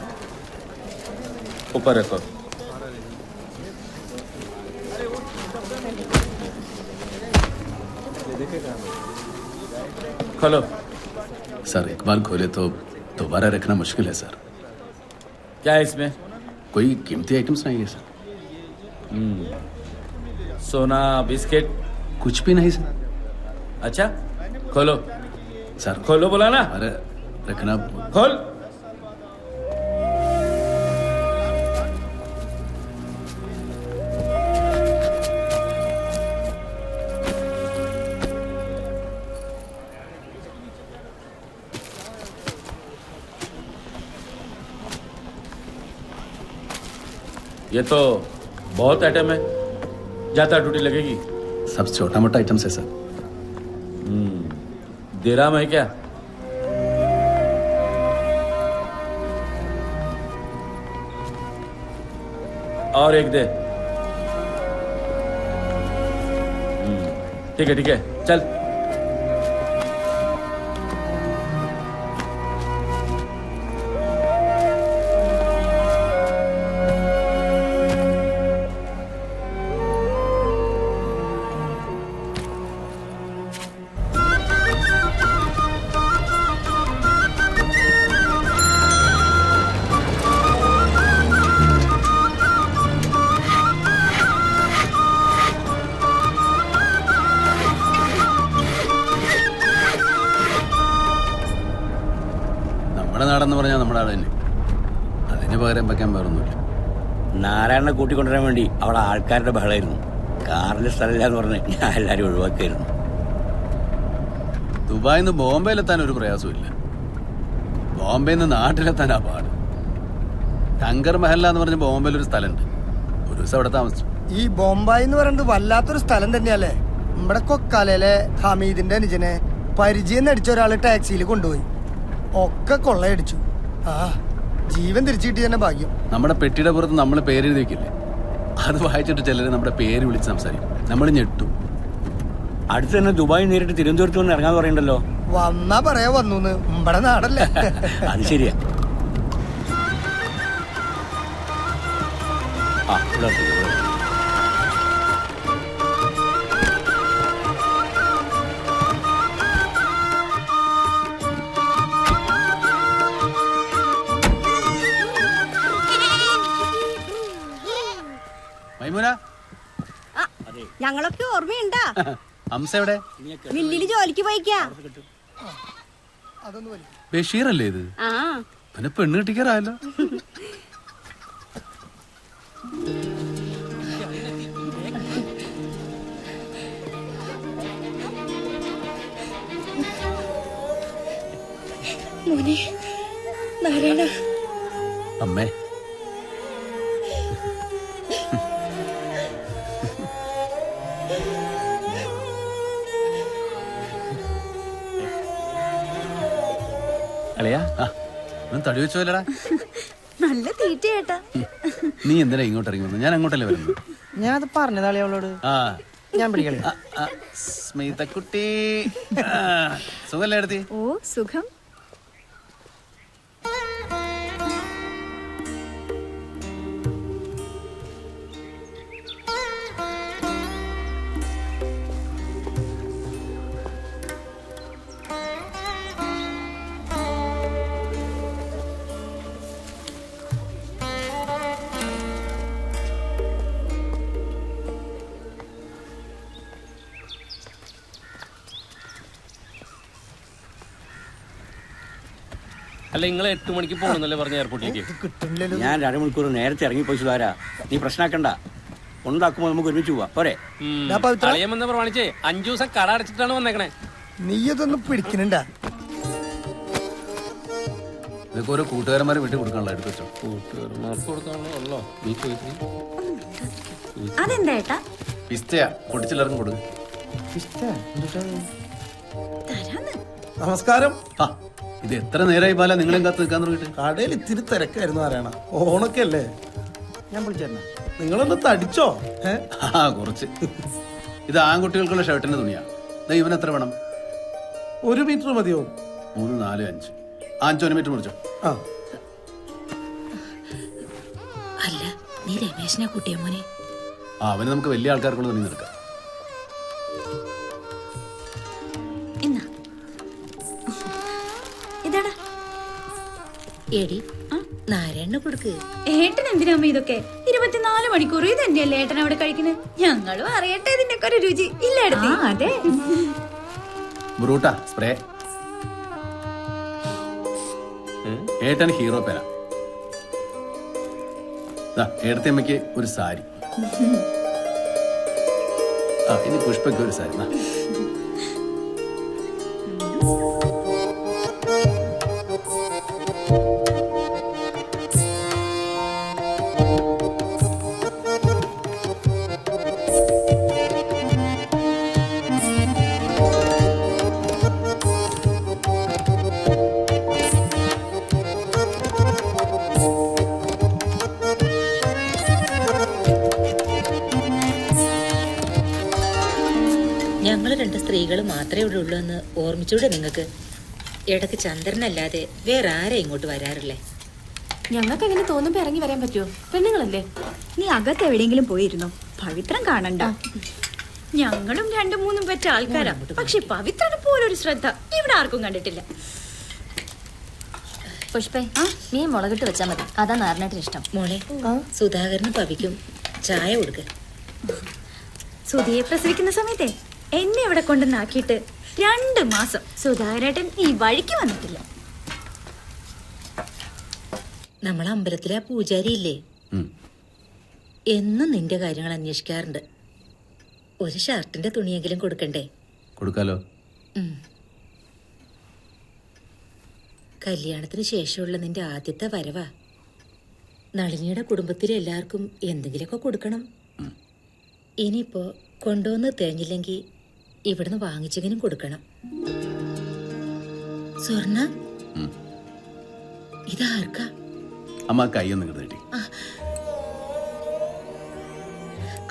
ऊपर रखो. खोलो. सर, एक बार खोले तो दोबारा रखना मुश्किल है सर. क्या है इसमें? कोई कीमती आइटम्स नहीं है सर. सोना, बिस्किट? कुछ भी नहीं सर. अच्छा, खोलो. सर खोलो बोला ना. अरे रखना. खोल. ये तो बहुत आइटम है, ज्यादा ड्यूटी लगेगी. सब छोटा मोटा आइटम्स है सर. दिराम है क्या? और एक दे. ठीक है ठीक है, चल. നമ്മുടെ നാടെന്ന് പറഞ്ഞാൽ നമ്മുടെ ആട് തന്നെ. അതിന് പകരം വെക്കാൻ വേറൊന്നുമില്ല. നാരായണനെ കൂട്ടിക്കൊണ്ടുവരാൻ വേണ്ടി അവിടെ ആൾക്കാരുടെ ബഹളമായിരുന്നു. കാറിന്റെ സ്ഥലമില്ല എന്ന് പറഞ്ഞ് ഞാൻ എല്ലാവരും ഒഴിവാക്കായിരുന്നു. ദുബായിൽ നിന്ന് ബോംബെയിലെത്താൻ ഒരു പ്രയാസമില്ല. ബോംബെയിൽ നിന്ന് നാട്ടിലെത്താനാ പാട്. ടങ്കർ മഹല്ല എന്ന് പറഞ്ഞ ബോംബെയിൽ ഒരു സ്ഥലമുണ്ട്. ഒരു ദിവസം അവിടെ താമസിച്ചു. ഈ ബോംബായി എന്ന് പറയുന്നത് വല്ലാത്തൊരു സ്ഥലം തന്നെയല്ലേ. നമ്മുടെ കൊക്കാലയിലെ ഹമീദിന്റെ അനുജനെ പരിചയം നടിച്ച ഒരാള് ടാക്സിയിൽ കൊണ്ടുപോയി. ഒക്കെ കൊള്ളയടിച്ചു. ആ, ജീവൻ തിരിച്ചു കിട്ടി തന്നെ ഭാഗ്യം. നമ്മുടെ പെട്ടിയുടെ പുറത്ത് നമ്മൾ പേരെഴുതി വെക്കില്ലേ, അത് വായിച്ചിട്ട് ചിലര് നമ്മുടെ പേര് വിളിച്ച് സംസാരിക്കും. നമ്മൾ ഞെട്ടു. അടുത്ത് തന്നെ ദുബായ് നേരിട്ട് തിരുവനന്തപുരത്ത് വന്ന് ഇറങ്ങാൻ പറയണ്ടല്ലോ. വന്നാ പറയാ വന്നൂന്ന്. നമ്മടെ നാടല്ലേ. അത് ശരിയാ. ആ, ഇവിടെ മൈമുന, ഞങ്ങളൊക്കെ ഓർമ്മയുണ്ടാ? ഹംസ എവിടെ? മില്ലില് ജോലിക്ക് പോയിക്കാ. ബഷീർ അല്ലേ ഇത്? ആ, പിന്നെ പെണ്ണ് കിട്ടിക്കാറായല്ലോ. മോനെ നാരായണ. അമ്മേ, അളിയാ തടി വെച്ചോല്ലടാ. നല്ല തീറ്റയേട്ടാ. നീ എന്തിനാ ഇങ്ങോട്ട് ഇറങ്ങി വന്നു? ഞാൻ അങ്ങോട്ടല്ലേ വരുന്നത്. ഞാൻ അത് പറഞ്ഞതാളി അവളോട്. ഞാൻ പിടിക്കളി. സ്മിതക്കുട്ടി, സുഖല്ലേ എടുത്തി? ഓ സുഖം. അല്ല, നിങ്ങൾ 8 മണിക്ക് പോകണമെന്നല്ലേ പറഞ്ഞ എയർപോർട്ടിലേക്ക്? ഞാൻ 2 മണിക്കൂർ നേരത്തെ ഇറങ്ങിപ്പോയി സുധാരാ. നീ പ്രശ്നമാക്കണ്ട. ഉണ്ടാക്കുമ്പോൾ നമുക്ക് ഒരുമിച്ച് പോവാം പോരെ? കളിയെന്ന് പ്രമാണിച്ചേ 5 ദിവസം കട അടച്ചിട്ടാണ് വന്നേക്കണേ. നീ ഇതൊന്നും പിടിക്കണണ്ട. ഇതൊക്കെ ഓരോ കൂട്ടുകാരന്മാരെ വീട്ടിൽ കൊടുക്കാനുള്ള എടുത്ത് വെച്ചോ. കൂട്ടുകാരന്മാർക്ക് കൊടുക്കാണല്ലോ. നീ ചോദിച്ചു അതെന്താ ഏട്ടാ? പിസ്തയാ, പൊട്ടിച്ചിലർക്കും കൊടുക്കും. നമസ്കാരം. ഇത് എത്ര നേരമായി ബാല നിങ്ങളെയും കാത്ത് നിൽക്കാൻ തുടങ്ങിയിട്ട്? കടയിൽ ഇത്തിരി തിരക്കായിരുന്നു അറിയണ. ഓണൊക്കെ അല്ലേ. ഞാൻ വിളിച്ചേരണ. നിങ്ങളൊന്ന് തടിച്ചോ? കുറച്ച്. ഇത് ആൺകുട്ടികൾക്കുള്ള ഷർട്ടിന്റെ തുണിയാ. ഇവൻ എത്ര വേണം? 1 മീറ്റർ മതിയോ? 3, 4, 5. 5 1 മീറ്റർ മുറിച്ചോ. അല്ല, നീ രമേശിനെ കൂട്ടിയ മോനെ? അവന് നമുക്ക് വലിയ ആൾക്കാർക്കുള്ള തുണി നിൽക്കാം. എടി നാരായണ കൊടുക്ക്. ഏട്ടൻ എന്തിനാമ്മ ഇതൊക്കെ? 24 മണിക്കൂർ ഇത് തന്നെയല്ലേ ഏട്ടൻ അവിടെ കഴിക്കുന്നത്? ഞങ്ങളും അറിയട്ടെ ഇതിന്റെ ഒക്കെ ഒരു രുചി. ഇല്ല എടുത്തി? അതെ. ബ്രൂട്ടാ സ്പ്രേ. ഏട്ടൻ ഹീറോ പേന. ഏടത്തെ അമ്മയ്ക്ക് ഒരു സാരി. ഇനി പുഷ്പയ്ക്ക് ഒരു സാരി. ഞങ്ങൾ 2 സ്ത്രീകൾ മാത്രമേ ഇവിടെ ഉള്ളൂ എന്ന് ഓർമ്മിച്ചൂടെ നിങ്ങൾക്ക്? ഇടയ്ക്ക് ചന്ദ്രനല്ലാതെ വേറെ ആരെ ഇങ്ങോട്ട് വരാറില്ലേ? ഞങ്ങൾക്ക് എങ്ങനെ തോന്നുമ്പോ ഇറങ്ങി വരാൻ പറ്റുമോ? പെണ്ണുങ്ങളല്ലേ. നീ അകത്ത് എവിടെയെങ്കിലും പോയിരുന്നോ? പവിത്രം കാണണ്ട. ഞങ്ങളും 2-3 പറ്റ ആൾക്കാരാ. പക്ഷെ പവിത്രനെ പോലൊരു ശ്രദ്ധ ഇവിടെ ആർക്കും കണ്ടിട്ടില്ല. പുഷ്പേ, നീ മുളകിട്ട് വെച്ചാ മതി. അതാ നാരനായിട്ട് ഇഷ്ടം. മോളെ, സുധാകരന് പവിക്കും ചായ കൊടുക്ക. സുധിയെ പ്രസവിക്കുന്ന സമയത്തെ എന്നെ ഇവിടെ കൊണ്ടുവന്നാക്കിയിട്ട് 2 മാസം സുധാകരേട്ടൻ ഈ വഴിക്ക് വന്നിട്ടില്ല. നമ്മളെ അമ്പലത്തിലെ പൂജാരി ഇല്ലേ, എന്നും നിന്റെ കാര്യങ്ങൾ അന്വേഷിക്കാറുണ്ട്. ഒരു ഷർട്ടിന്റെ തുണിയെങ്കിലും കൊടുക്കണ്ടേ? കൊടുക്കാലോ. കല്യാണത്തിന് ശേഷമുള്ള നിന്റെ ആദ്യത്തെ വരവാ. നളിനിയുടെ കുടുംബത്തിലെ എല്ലാവർക്കും എന്തെങ്കിലുമൊക്കെ കൊടുക്കണം. ഇനിയിപ്പോ കൊണ്ടുവന്ന് തേഞ്ഞില്ലെങ്കിൽ ഇവിടുന്ന് വാങ്ങിച്ചെങ്കിലും കൊടുക്കണം. സ്വർണ്ണ ഇതാർക്കാ? അമ്മ കൈയൊന്നും കിട്ടി.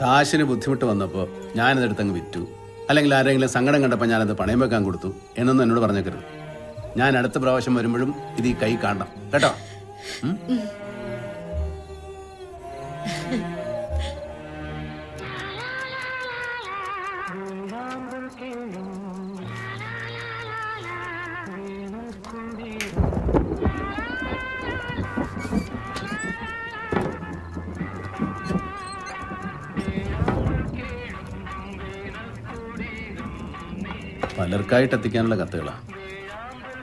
കാശിന് ബുദ്ധിമുട്ട് വന്നപ്പോ ഞാനതെടുത്തങ്ങ് വിറ്റു, അല്ലെങ്കിൽ ആരെങ്കിലും സങ്കടം കണ്ടപ്പോൾ ഞാനത് പണയം വെക്കാൻ കൊടുത്തു എന്നൊന്നും എന്നോട് പറഞ്ഞേക്കരുത്. ഞാൻ അടുത്ത പ്രാവശ്യം വരുമ്പോഴും ഇത് ഈ കൈ കാണണം കേട്ടോ. പലർക്കായിട്ട് എത്തിക്കാനുള്ള കത്തുകളാണ്.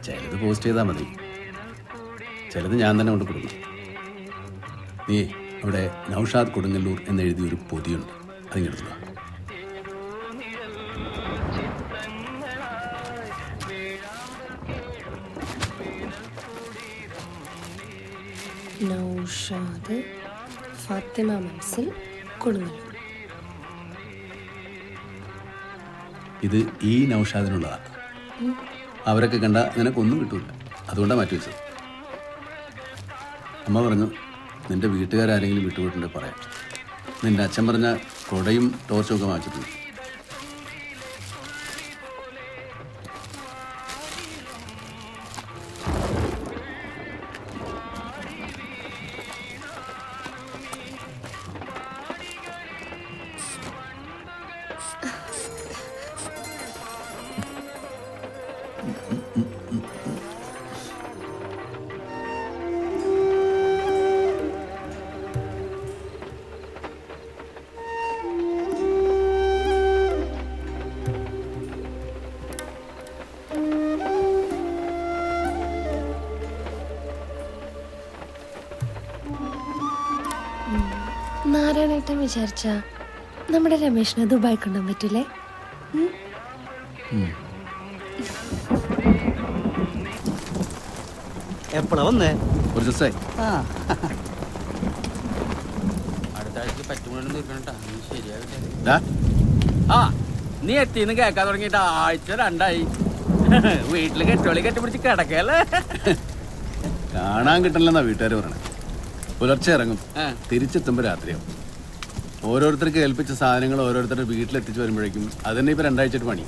ചിലത് പോസ്റ്റ് ചെയ്താൽ മതി, ചിലത് ഞാൻ തന്നെ കൊണ്ട് കൊടുക്കണം. നീ അവിടെ നൗഷാദ് കൊടുങ്ങല്ലൂർ എന്നെഴുതിയൊരു പൊതിയുണ്ട്, അതിങ്ങെടുത്തുക. നൗഷാദ്, ഫാത്തിമ മൻസിൽ, കൊടുങ്ങല്ലൂർ. ഇത് ഈ നൗഷാദിനുള്ളതാണ്. അവരൊക്കെ കണ്ട നിനക്കൊന്നും കിട്ടൂല, അതുകൊണ്ടാണ് മാറ്റി വെച്ചത്. അമ്മ പറഞ്ഞു നിന്റെ വീട്ടുകാരെങ്കിലും വിട്ടുപോയിട്ടുണ്ടെങ്കിൽ പറയാം. നിന്റെ അച്ഛൻ പറഞ്ഞ കൊടയും ടോർച്ചും ഒക്കെ വാങ്ങിച്ചിട്ടുണ്ട്. നാരായണേട്ടൻ വിചാരിച്ച നമ്മുടെ രമേശിനെ ദുബായ് കൊണ്ടുപോകാൻ പറ്റൂലേ? എപ്പോഴാ വന്നേ? ഒരു ദിവസമായി. അടുത്ത ആഴ്ച പറ്റുമ്പോഴൊന്നും തീർക്കണട്ടാ, ശരിയാവില്ല. ആ നീ എത്തിന്ന് കേൾക്കാൻ തുടങ്ങിയിട്ട് ആഴ്ച 2 ആയി. വീട്ടില് കെട്ടോളി കെട്ടിപ്പിടിച്ച് കിടക്കല്ലേ. കാണാൻ കിട്ടണില്ലെന്നാ വീട്ടുകാർ പറയണേ. പുലർച്ചെ ഇറങ്ങും, തിരിച്ചെത്തുമ്പോൾ രാത്രിയാവും. ഓരോരുത്തർക്ക് ഏൽപ്പിച്ച സാധനങ്ങൾ ഓരോരുത്തരുടെ വീട്ടിലെത്തിച്ച് വരുമ്പോഴേക്കും അതന്നെ ഇപ്പൊ 2 ആഴ്ചയായിട്ട് പണി.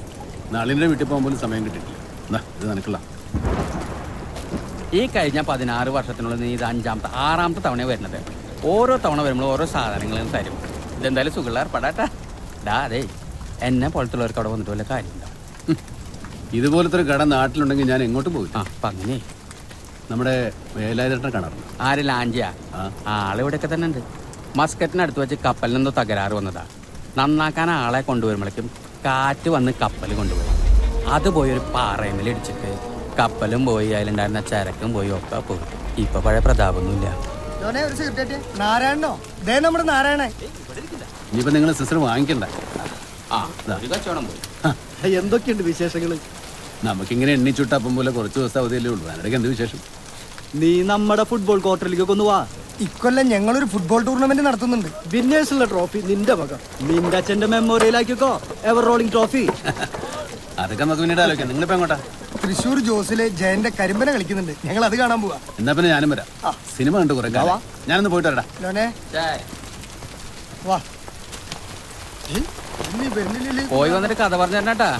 നാളിൻ്റെ വീട്ടിൽ പോകാൻ പോലും സമയം കിട്ടിയിട്ടില്ല. എന്നാ ഇത് നിനക്കുള്ള. ഈ കഴിഞ്ഞ 16 വർഷത്തിനുള്ളിൽ നീ ഇത് 5ാമത്തെ 6ാമത്തെ തവണ വരുന്നത്. ഓരോ തവണ വരുമ്പോൾ ഓരോ സാധനങ്ങളും തരും. ഇതെന്തായാലും സുഖമുള്ള ഏർപ്പാടാട്ടാ. അതെ എന്നെ പോലത്തുള്ളവർക്ക് അവിടെ വന്നിട്ട് വല്ല കാര്യമുണ്ടാവും. ഇതുപോലത്തെ ഒരു കട നാട്ടിലുണ്ടെങ്കിൽ ഞാൻ എങ്ങോട്ടും പോകില്ല. അപ്പം അങ്ങനെ നമ്മുടെ വേലായുധേട്ടനെ കാണാറുണ്ട്. ആര്? ലാഞ്ചിയാ? ആളിവിടെയൊക്കെ തന്നെ ഉണ്ട്. മസ്കറ്റിനടുത്ത് വെച്ച് കപ്പലിനെന്തോ തകരാറ് വന്നതാ. നന്നാക്കാൻ ആളെ കൊണ്ടുവരുമ്പോഴേക്കും കാറ്റ് വന്ന് കപ്പൽ കൊണ്ടുപോയി. അത് പോയി ഒരു പാറയമേൽ ഇടിച്ചിട്ട് കപ്പലും പോയി, അതിലുണ്ടായിരുന്ന ചരക്കും പോയി, ഒക്കെ പോയി. ഇപ്പൊ പഴയ പ്രതാപമൊന്നുമില്ല. നാരായണനോ? ദേ നമ്മുടെ നാരായണ. ഇനിയിപ്പോ നിങ്ങൾ സിസ്റ്റർ വാങ്ങിക്കണ്ട. എന്തൊക്കെയുണ്ട് വിശേഷങ്ങൾ? നമുക്കിങ്ങനെ എണ്ണിച്ചുട്ടപ്പം പോലെ കുറച്ച് ദിവസം അവധിയല്ലേ ഉള്ളൂ. അതിനിടയ്ക്ക് എന്ത് വിശേഷം? നീ നമ്മുടെ ഫുട്ബോൾ ക്വാർട്ടറിലേക്കൊക്കെ ഒന്ന് വാ. ഇക്കൊല്ലം ഞങ്ങളൊരു ഫുട്ബോൾ ടൂർണമെന്റ് നടത്തുന്നുണ്ട്. വിന്നേഴ്സുള്ള ട്രോഫി നിന്റെ വക. നിന്റെ അച്ഛന്റെ മെമ്മോറിയലാക്കിക്കോ എവർ റോളിംഗ് ട്രോഫി. അതൊക്കെ നമുക്ക് പിന്നീട് ആലോചിക്കാം. നിങ്ങളിപ്പോ എങ്ങോട്ടാ? തൃശ്ശൂർ ജോസിലെ ജയന്റെ കരിമ്പന കളിക്കുന്നുണ്ട്. ഞങ്ങൾ അത് കാണാൻ പോവാ. എന്നാ പിന്നെ ഞാനും വരാം. സിനിമ കണ്ടു കുറെ. ഞാനൊന്ന് പോയിട്ട് വരടാ. വാ. പോയി വന്നിട്ട് കഥ പറഞ്ഞു തരണട്ടാ.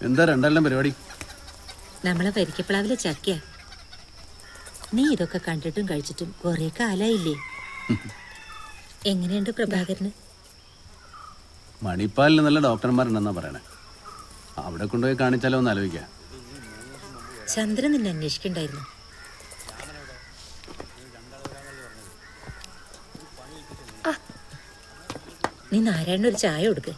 എന്താ രണ്ടെല്ലാം പരിപാടി? നമ്മളെ വരിക്കപ്ലാവിലെ ചക്കയാ. നീ ഇതൊക്കെ കണ്ടിട്ടും കഴിച്ചിട്ടും കുറെ കാലായില്ലേ? എങ്ങനെയുണ്ട് പ്രഭാകരന്? മണിപ്പാലിൽ നല്ല ഡോക്ടർമാരുണ്ടെന്നാ പറയണേ. അവിടെ കൊണ്ടുപോയി കാണിച്ചാലോ ഒന്ന് ആലോചിക്കാം. ചന്ദ്രൻ നിന്നെ അന്വേഷിക്കണ്ടായിരുന്നു. നീ നാരായണ ഒരു ചായ കൊടുക്ക്.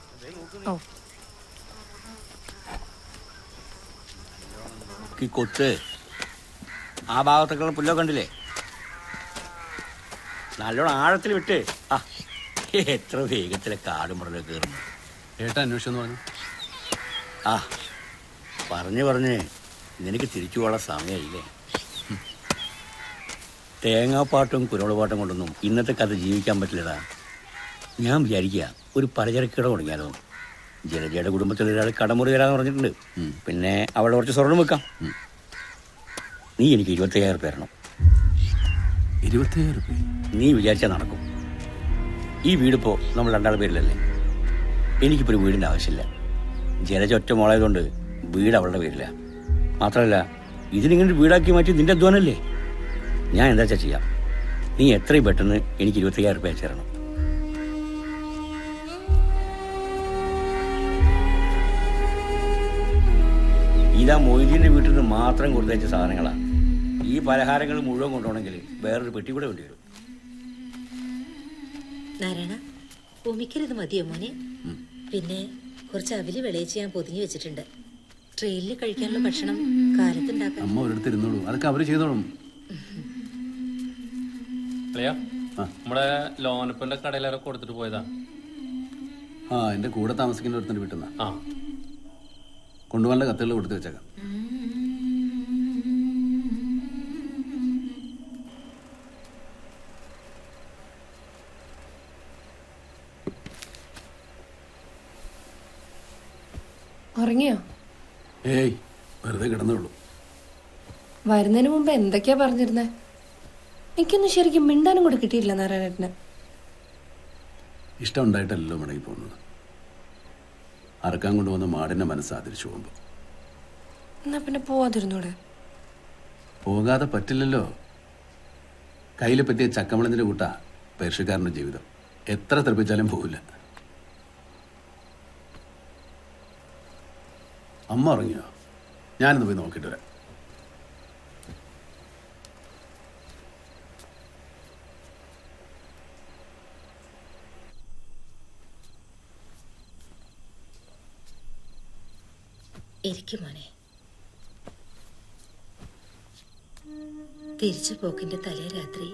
കൊച്ചേ ആ ഭാഗത്തൊക്കെയുള്ള പുല്ലൊക്കെ കണ്ടില്ലേ? നല്ലോണം ആഴത്തിൽ വിട്ട്. ആ എത്ര വേഗത്തിലെ കാടും മുറലൊക്കെ കയറുന്നു. ഏട്ടാ അന്വേഷിച്ചെന്ന് പറഞ്ഞു. ആ പറഞ്ഞ് നിനക്ക് തിരിച്ചു പോകാനുള്ള സമയമായില്ലേ? തേങ്ങാപ്പാട്ടും കുരുമുളക് പാട്ടും കൊണ്ടൊന്നും ഇന്നത്തെ കഥ ജീവിക്കാൻ പറ്റില്ലടാ. ഞാൻ വിചാരിക്കുക ഒരു പലചരക്ക് കട തുടങ്ങിയാലോ? ജലജയുടെ കുടുംബത്തിൽ ഒരാൾ കടമുറി തരാന്ന് പറഞ്ഞിട്ടുണ്ട്. പിന്നെ അവളുടെ കുറച്ച് സ്വർണം വെക്കാം. നീ എനിക്ക് 25,000 രൂപ തരണം. 25,000 രൂപ? നീ വിചാരിച്ചാൽ നടക്കും. ഈ വീടിപ്പോ നമ്മൾ രണ്ടാളുടെ പേരിലല്ലേ? എനിക്കിപ്പോൾ ഒരു വീടിൻ്റെ ആവശ്യമില്ല. ജലജ ഒറ്റ മോളായതുകൊണ്ട് വീട് അവളുടെ പേരില്ല. മാത്രമല്ല ഇതിനിങ്ങനെ വീടാക്കി മാറ്റി നിന്റെ അധ്വാനല്ലേ? ഞാൻ എന്താ വെച്ചാൽ ചെയ്യാം. നീ എത്രയും പെട്ടെന്ന് എനിക്ക് 25,000 രൂപ അയച്ചു തരണം. ഇതാ മൊയ്തീൻ്റെ വീട്ടിൽ നിന്ന് മാത്രം കൊടുത്തയച്ച സാധനങ്ങളാണ്. ഈ പലഹാരങ്ങൾ മുഴുവൻ കൊണ്ടുപോകണമെങ്കിൽ വേറൊരു പെട്ടി കൂടെ വേണ്ടി വരും. നാരായണ, ഉമിക്കരുത് മതിയോ മോനെ? പിന്നെ കുറച്ച് അവില് വിളയിച്ച് ഞാൻ പൊതിഞ്ഞു വെച്ചിട്ടുണ്ട്. ട്രെയിനിൽ കഴിക്കാനുള്ള ഭക്ഷണം കാലത്തുണ്ടാക്കാം. അമ്മ ഒരിടത്ത് ഇരുന്നോളൂ, അതൊക്കെ അവര് ചെയ്തോളും. നമ്മുടെ ലോനപ്പന്റെ കടയിലൊക്കെ കൊടുത്തിട്ട് പോയതാ. ആ എന്റെ കൂടെ താമസിക്കുന്ന ഒരുത്തിന്റെ വീട്ടിൽ നിന്നാ. കൊണ്ടുപോകാനുള്ള കത്തുകൾ കൊടുത്തു വെച്ചേക്കാം. ഉറങ്ങിയോ? ഏയ് വെറുതെ കിടന്നുള്ളൂ. വരുന്നതിന് മുമ്പ് എന്തൊക്കെയാ പറഞ്ഞിരുന്നേ? എനിക്കൊന്നും ശരിക്കും മിണ്ടാനും കൂടെ കിട്ടിയില്ല നാരായണേട്ടന്. ഇഷ്ടം ഉണ്ടായിട്ടല്ലോ മടങ്ങി പോകുന്നത്. അറക്കാൻ കൊണ്ടുവന്ന മാടിന്റെ മനസ്സ് ആദരിച്ചു പോകുമ്പോ എന്നാ പിന്നെ പോവാതിരുന്നൂടെ? പോകാതെ പറ്റില്ലല്ലോ. കയ്യിൽ പറ്റിയ ചക്കമളഞ്ഞിന്റെ കൂട്ടാ പേർഷ്യക്കാരന്റെ ജീവിതം. എത്ര തെറിപ്പിച്ചാലും പോകില്ല. അമ്മ ഉറങ്ങിയോ? ഞാനിന്ന് പോയി നോക്കിയിട്ട് വരാം. ഇരിക്കും മോനെ. തിരിച്ചു പോക്കിന്റെ തലേ രാത്രി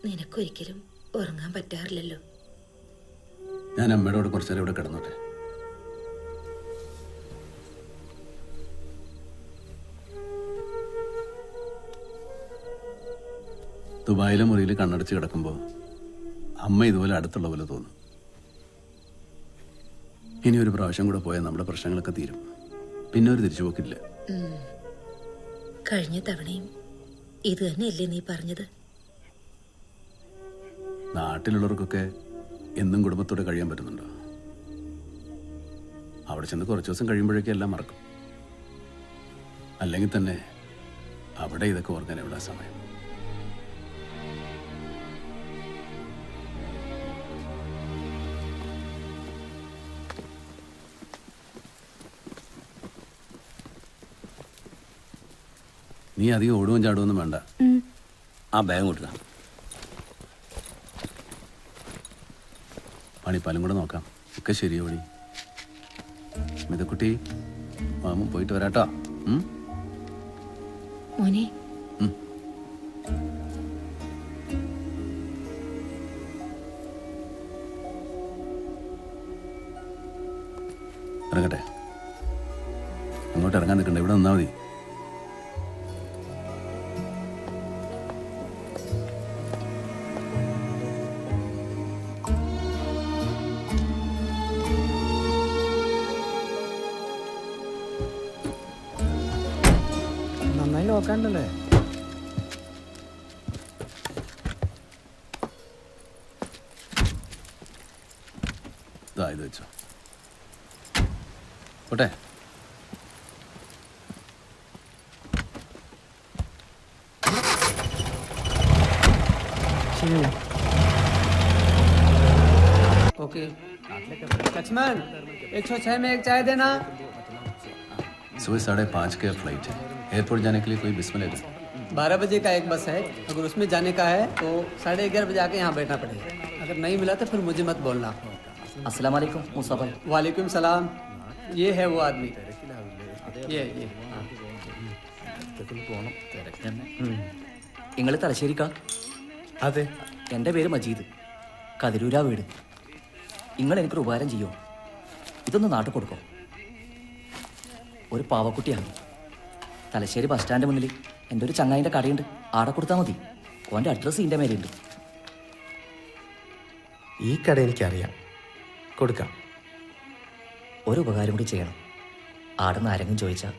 നിനക്കൊരിക്കലും ഉറങ്ങാൻ പറ്റാറില്ലല്ലോ. ഞാൻ അമ്മയോട് കുറച്ചേരം ഇവിടെ കിടന്നോട്ടെ. ദുബായിലെ മുറിയിൽ കണ്ണടച്ച് കിടക്കുമ്പോൾ അമ്മ ഇതുപോലെ അടുത്തുള്ള പോലെ തോന്നും. ഇനി ഒരു പ്രാവശ്യം കൂടെ പോയാൽ നമ്മുടെ പ്രശ്നങ്ങളൊക്കെ തീരും. പിന്നെ ഒരു തിരിച്ചുപോക്കില്ല. കഴിഞ്ഞ തവണയും ഇത് തന്നെയല്ലേ നീ പറഞ്ഞത്? നാട്ടിലുള്ളവർക്കൊക്കെ എന്നും കുടുംബത്തോടെ കഴിയാൻ പറ്റുന്നുണ്ടോ? അവിടെ ചെന്ന് കുറച്ച് ദിവസം കഴിയുമ്പോഴേക്കും എല്ലാം മറക്കും. അല്ലെങ്കിൽ തന്നെ അവിടെ ഇതൊക്കെ ഓർക്കാൻ എവിടെ സമയം? നീ അധികം ഓടുകയും ചാടുകയൊന്നും വേണ്ട. ആ ബാഗ് കൊടുത്താ പണിപ്പാലും കൂടെ നോക്കാം. ഒക്കെ ശരിയോ പണി? മിതക്കുട്ടി മാമൻ പോയിട്ട് വരാട്ടോ. മോനെ ഇറങ്ങട്ടെ. അങ്ങോട്ട് ഇറങ്ങാൻ നിൽക്കണ്ട, ഇവിടെ നിന്നാ മതി. നന്നായി നോക്കാണ്ടല്ലേ? ഇതാ ഇത് വെച്ചോ. പോട്ടെ. ശരി. ओके लक्ष्मण 106 में एक चाय देना। सुबह 5:30 का फ्लाइट है। एयरपोर्ट जाने के लिए कोई बिस्मिल है? 12 बजे का एक बस है। अगर उसमें जाने का है तो 11:30 बजे आके यहाँ बैठना पड़ेगा। अगर नहीं मिला तो फिर मुझे मत बोलना। अस्सलाम वालेकुम मूसा भाई। वालेकुम सलाम। ये है वो आदमी। ये हाँ। പോണം തിരക്കന്നെ. നിങ്ങൾ തലശ്ശേരിക്കാ? അതെ. എൻ്റെ പേര് മജീദ്, കതിരൂരാ വീട്. നിങ്ങൾ എനിക്കൊരു ഉപകാരം ചെയ്യോ? ഇതൊന്ന് നാട്ടിൽ കൊടുക്കോ? ഒരു പാവക്കുട്ടിയാണ്. തലശ്ശേരി ബസ് സ്റ്റാൻഡ് മുന്നിൽ എൻ്റെ ഒരു ചങ്ങായിൻ്റെ കടയുണ്ട്, ആടെ കൊടുത്താൽ മതി. ഓൻ്റെ അഡ്രസ്സ് ഇതിൻ്റെ മേലെയുണ്ട്. ഈ കട എനിക്കറിയാം, കൊടുക്കാം. ഒരു ഉപകാരം കൂടി ചെയ്യണം. ആടെ നിന്ന് ആരെങ്കിലും ചോദിച്ചാൽ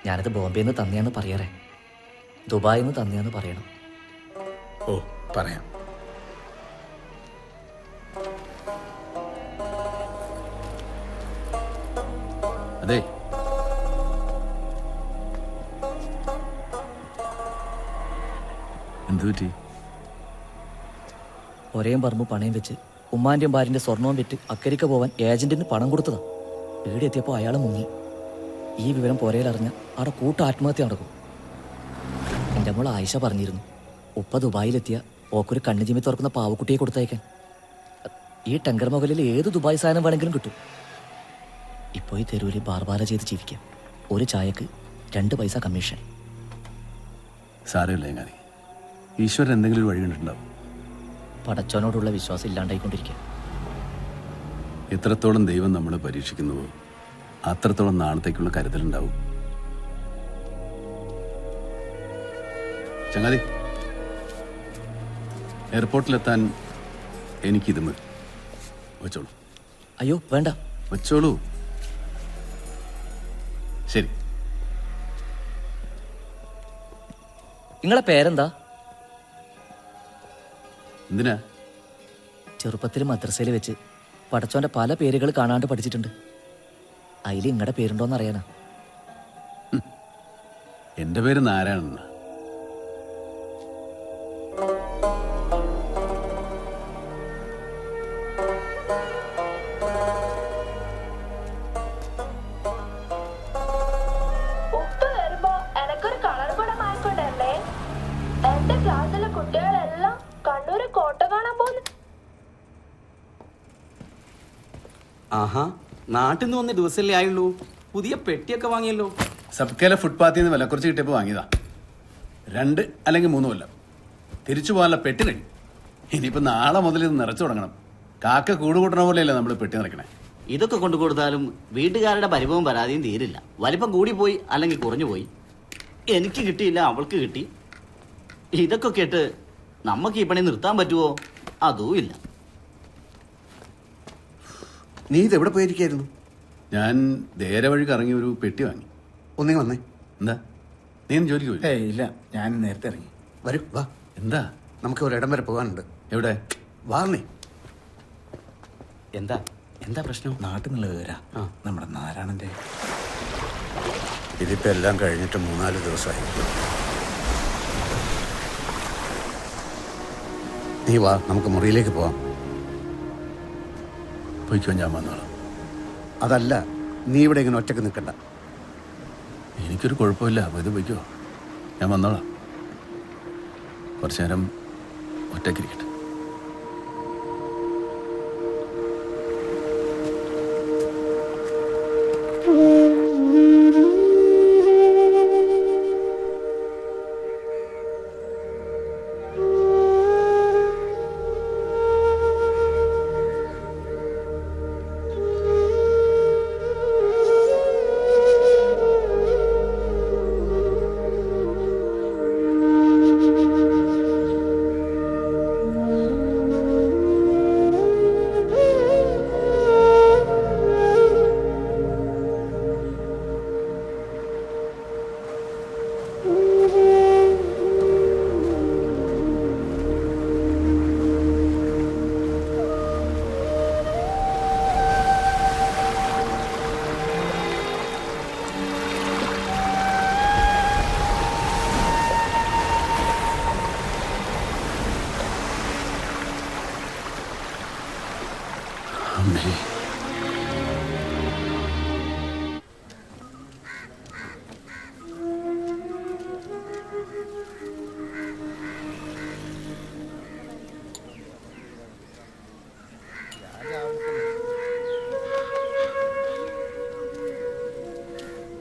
ഞാനത് ബോംബെയിൽ നിന്ന് തന്നെയാന്ന് പറയാറേ, ദുബായിൽ നിന്ന് തന്നെയാന്ന് പറയണം. ഓ, പറയാം. അതെ, എന്തു പറ്റി? ഒരേം പറമ്പ് പണയം വെച്ച് ഉമ്മാൻ്റെയും ഭാര്യൻ്റെ സ്വർണവും വിറ്റ് അക്കരിക്ക പോവാൻ ഏജന്റിന് പണം കൊടുത്തതാ. വീട് എത്തിയപ്പോൾ അയാൾ മുങ്ങി. ഈ വിവരം പോരയിലറിഞ്ഞ അവിടെ കൂട്ട ആത്മഹത്യ നടക്കും. എൻ്റെ മോൾ ആയിഷ പറഞ്ഞിരുന്നു, ഉപ്പ ദുബായിലെത്തിയ ഓക്കൊരു കണ്ണു ചിമ്മി തുറക്കുന്ന പാവക്കുട്ടിയെ കൊടുത്തയക്കാൻ. ഈ ടങ്കർ മുകളിൽ ഏത് ദുബായ് സാധനം വേണമെങ്കിലും കിട്ടും. ഇപ്പോൾ ഈ തെരുവിൽ ബാർബാര ചെയ്ത് ജീവിക്കാം. ഒരു ചായക്ക് 2 പൈസ കമ്മീഷൻ. സാരമില്ല ചങ്ങാതി, ഈശ്വരൻ എന്തെങ്കിലും ഒരു വഴി കണ്ടിട്ടുണ്ടാവും. പടച്ചോനോടുള്ള വിശ്വാസം ഇല്ലാണ്ടായിക്കൊണ്ടിരിക്കുക. എത്രത്തോളം ദൈവം നമ്മളെ പരീക്ഷിക്കുന്നുവോ അത്രത്തോളം നാളത്തേക്കുള്ള കരുതലുണ്ടാവും. ചങ്ങാതി, എയർപോർട്ടിലെത്താൻ എനിക്കിത് മതി. വെച്ചോളൂ. അയ്യോ വേണ്ട, വെച്ചോളൂ. ശരി. നിങ്ങളെ പേരെന്താ? എന്തിനാ? ചെറുപ്പത്തിൽ മദ്രസയിൽ വെച്ച് പടച്ചോന്റെ പല പേരുകൾ കാണാണ്ട് പഠിച്ചിട്ടുണ്ട്. അതിൽ നിങ്ങളുടെ പേരുണ്ടോന്ന് അറിയാനാ. എന്റെ പേര് നാരായണൻ. ഉപ്പ് വരുമ്പോ എനക്കൊരു കളർ പടം ആയിക്കൊണ്ടല്ലേ? എന്റെ ക്ലാസ്സിലെ കുട്ടികളെല്ലാം കണ്ണൂര് കോട്ട കാണാൻ പോകുന്നു. ആഹാ, നാട്ടിൽ നിന്ന് വന്ന ദിവസമല്ലേ ആയുള്ളൂ, പുതിയ പെട്ടിയൊക്കെ വാങ്ങിയല്ലോ. സബ്കേലെ ഫുട്പാത്തിൽ നിന്ന് വില കുറച്ച് കിട്ടിയപ്പോൾ വാങ്ങിയതാ. 2 അല്ലെങ്കിൽ 3 കൊല്ലം തിരിച്ചു പോകാനുള്ള പെട്ടി കഴിഞ്ഞു. ഇനിയിപ്പോൾ നാളെ മുതൽ ഇത് നിറച്ചു തുടങ്ങണം. കാക്ക കൂടുകൂട്ടണ പോലെയല്ലേ നമ്മൾ പെട്ടി നിറയ്ക്കണേ. ഇതൊക്കെ കൊണ്ടു കൊടുത്താലും വീട്ടുകാരുടെ പരിഭവം പരാതിയും തീരില്ല. വലിപ്പം കൂടിപ്പോയി അല്ലെങ്കിൽ കുറഞ്ഞു പോയി. എനിക്ക് കിട്ടിയില്ല, അവൾക്ക് കിട്ടി. ഇതൊക്കെ കേട്ട് നമുക്ക് ഈ പണി നിർത്താൻ പറ്റുമോ? അതും ഇല്ല. നീ ഇതെവിടെ പോയിരിക്കായിരുന്നു? ഞാൻ ദേര വഴി കറങ്ങി ഒരു പെട്ടി വാങ്ങി. ഒന്നേ വന്നേ. എന്താ, നീ ജോലിക്ക് പോയി? ഇല്ല, ഞാൻ നേരത്തെ ഇറങ്ങി. വരൂ, വാ. എന്താ? നമുക്ക് ഒരിടം വരെ പോകാനുണ്ട്. എവിടെ? വാന്നേ. എന്താ എന്താ പ്രശ്നം? നാട്ടിൽ നിന്നുള്ള വിവരാ, നമ്മുടെ നാരായണന്റെ. ഇതിപ്പോ എല്ലാം കഴിഞ്ഞിട്ട് 3-4 ദിവസമായി. നീ വാ, നമുക്ക് മുറിയിലേക്ക് പോവാം. പോയിക്കോ, ഞാൻ വന്നോളാം. അതല്ല, നീ ഇവിടെ ഇങ്ങനെ ഒറ്റക്ക് നിൽക്കണ്ട. എനിക്കൊരു കുഴപ്പമില്ല, അപ്പോൾ ഇത് പോയിക്കോ, ഞാൻ വന്നോളാം. കുറച്ചു നേരം ഒറ്റയ്ക്കിരിക്കട്ടെ.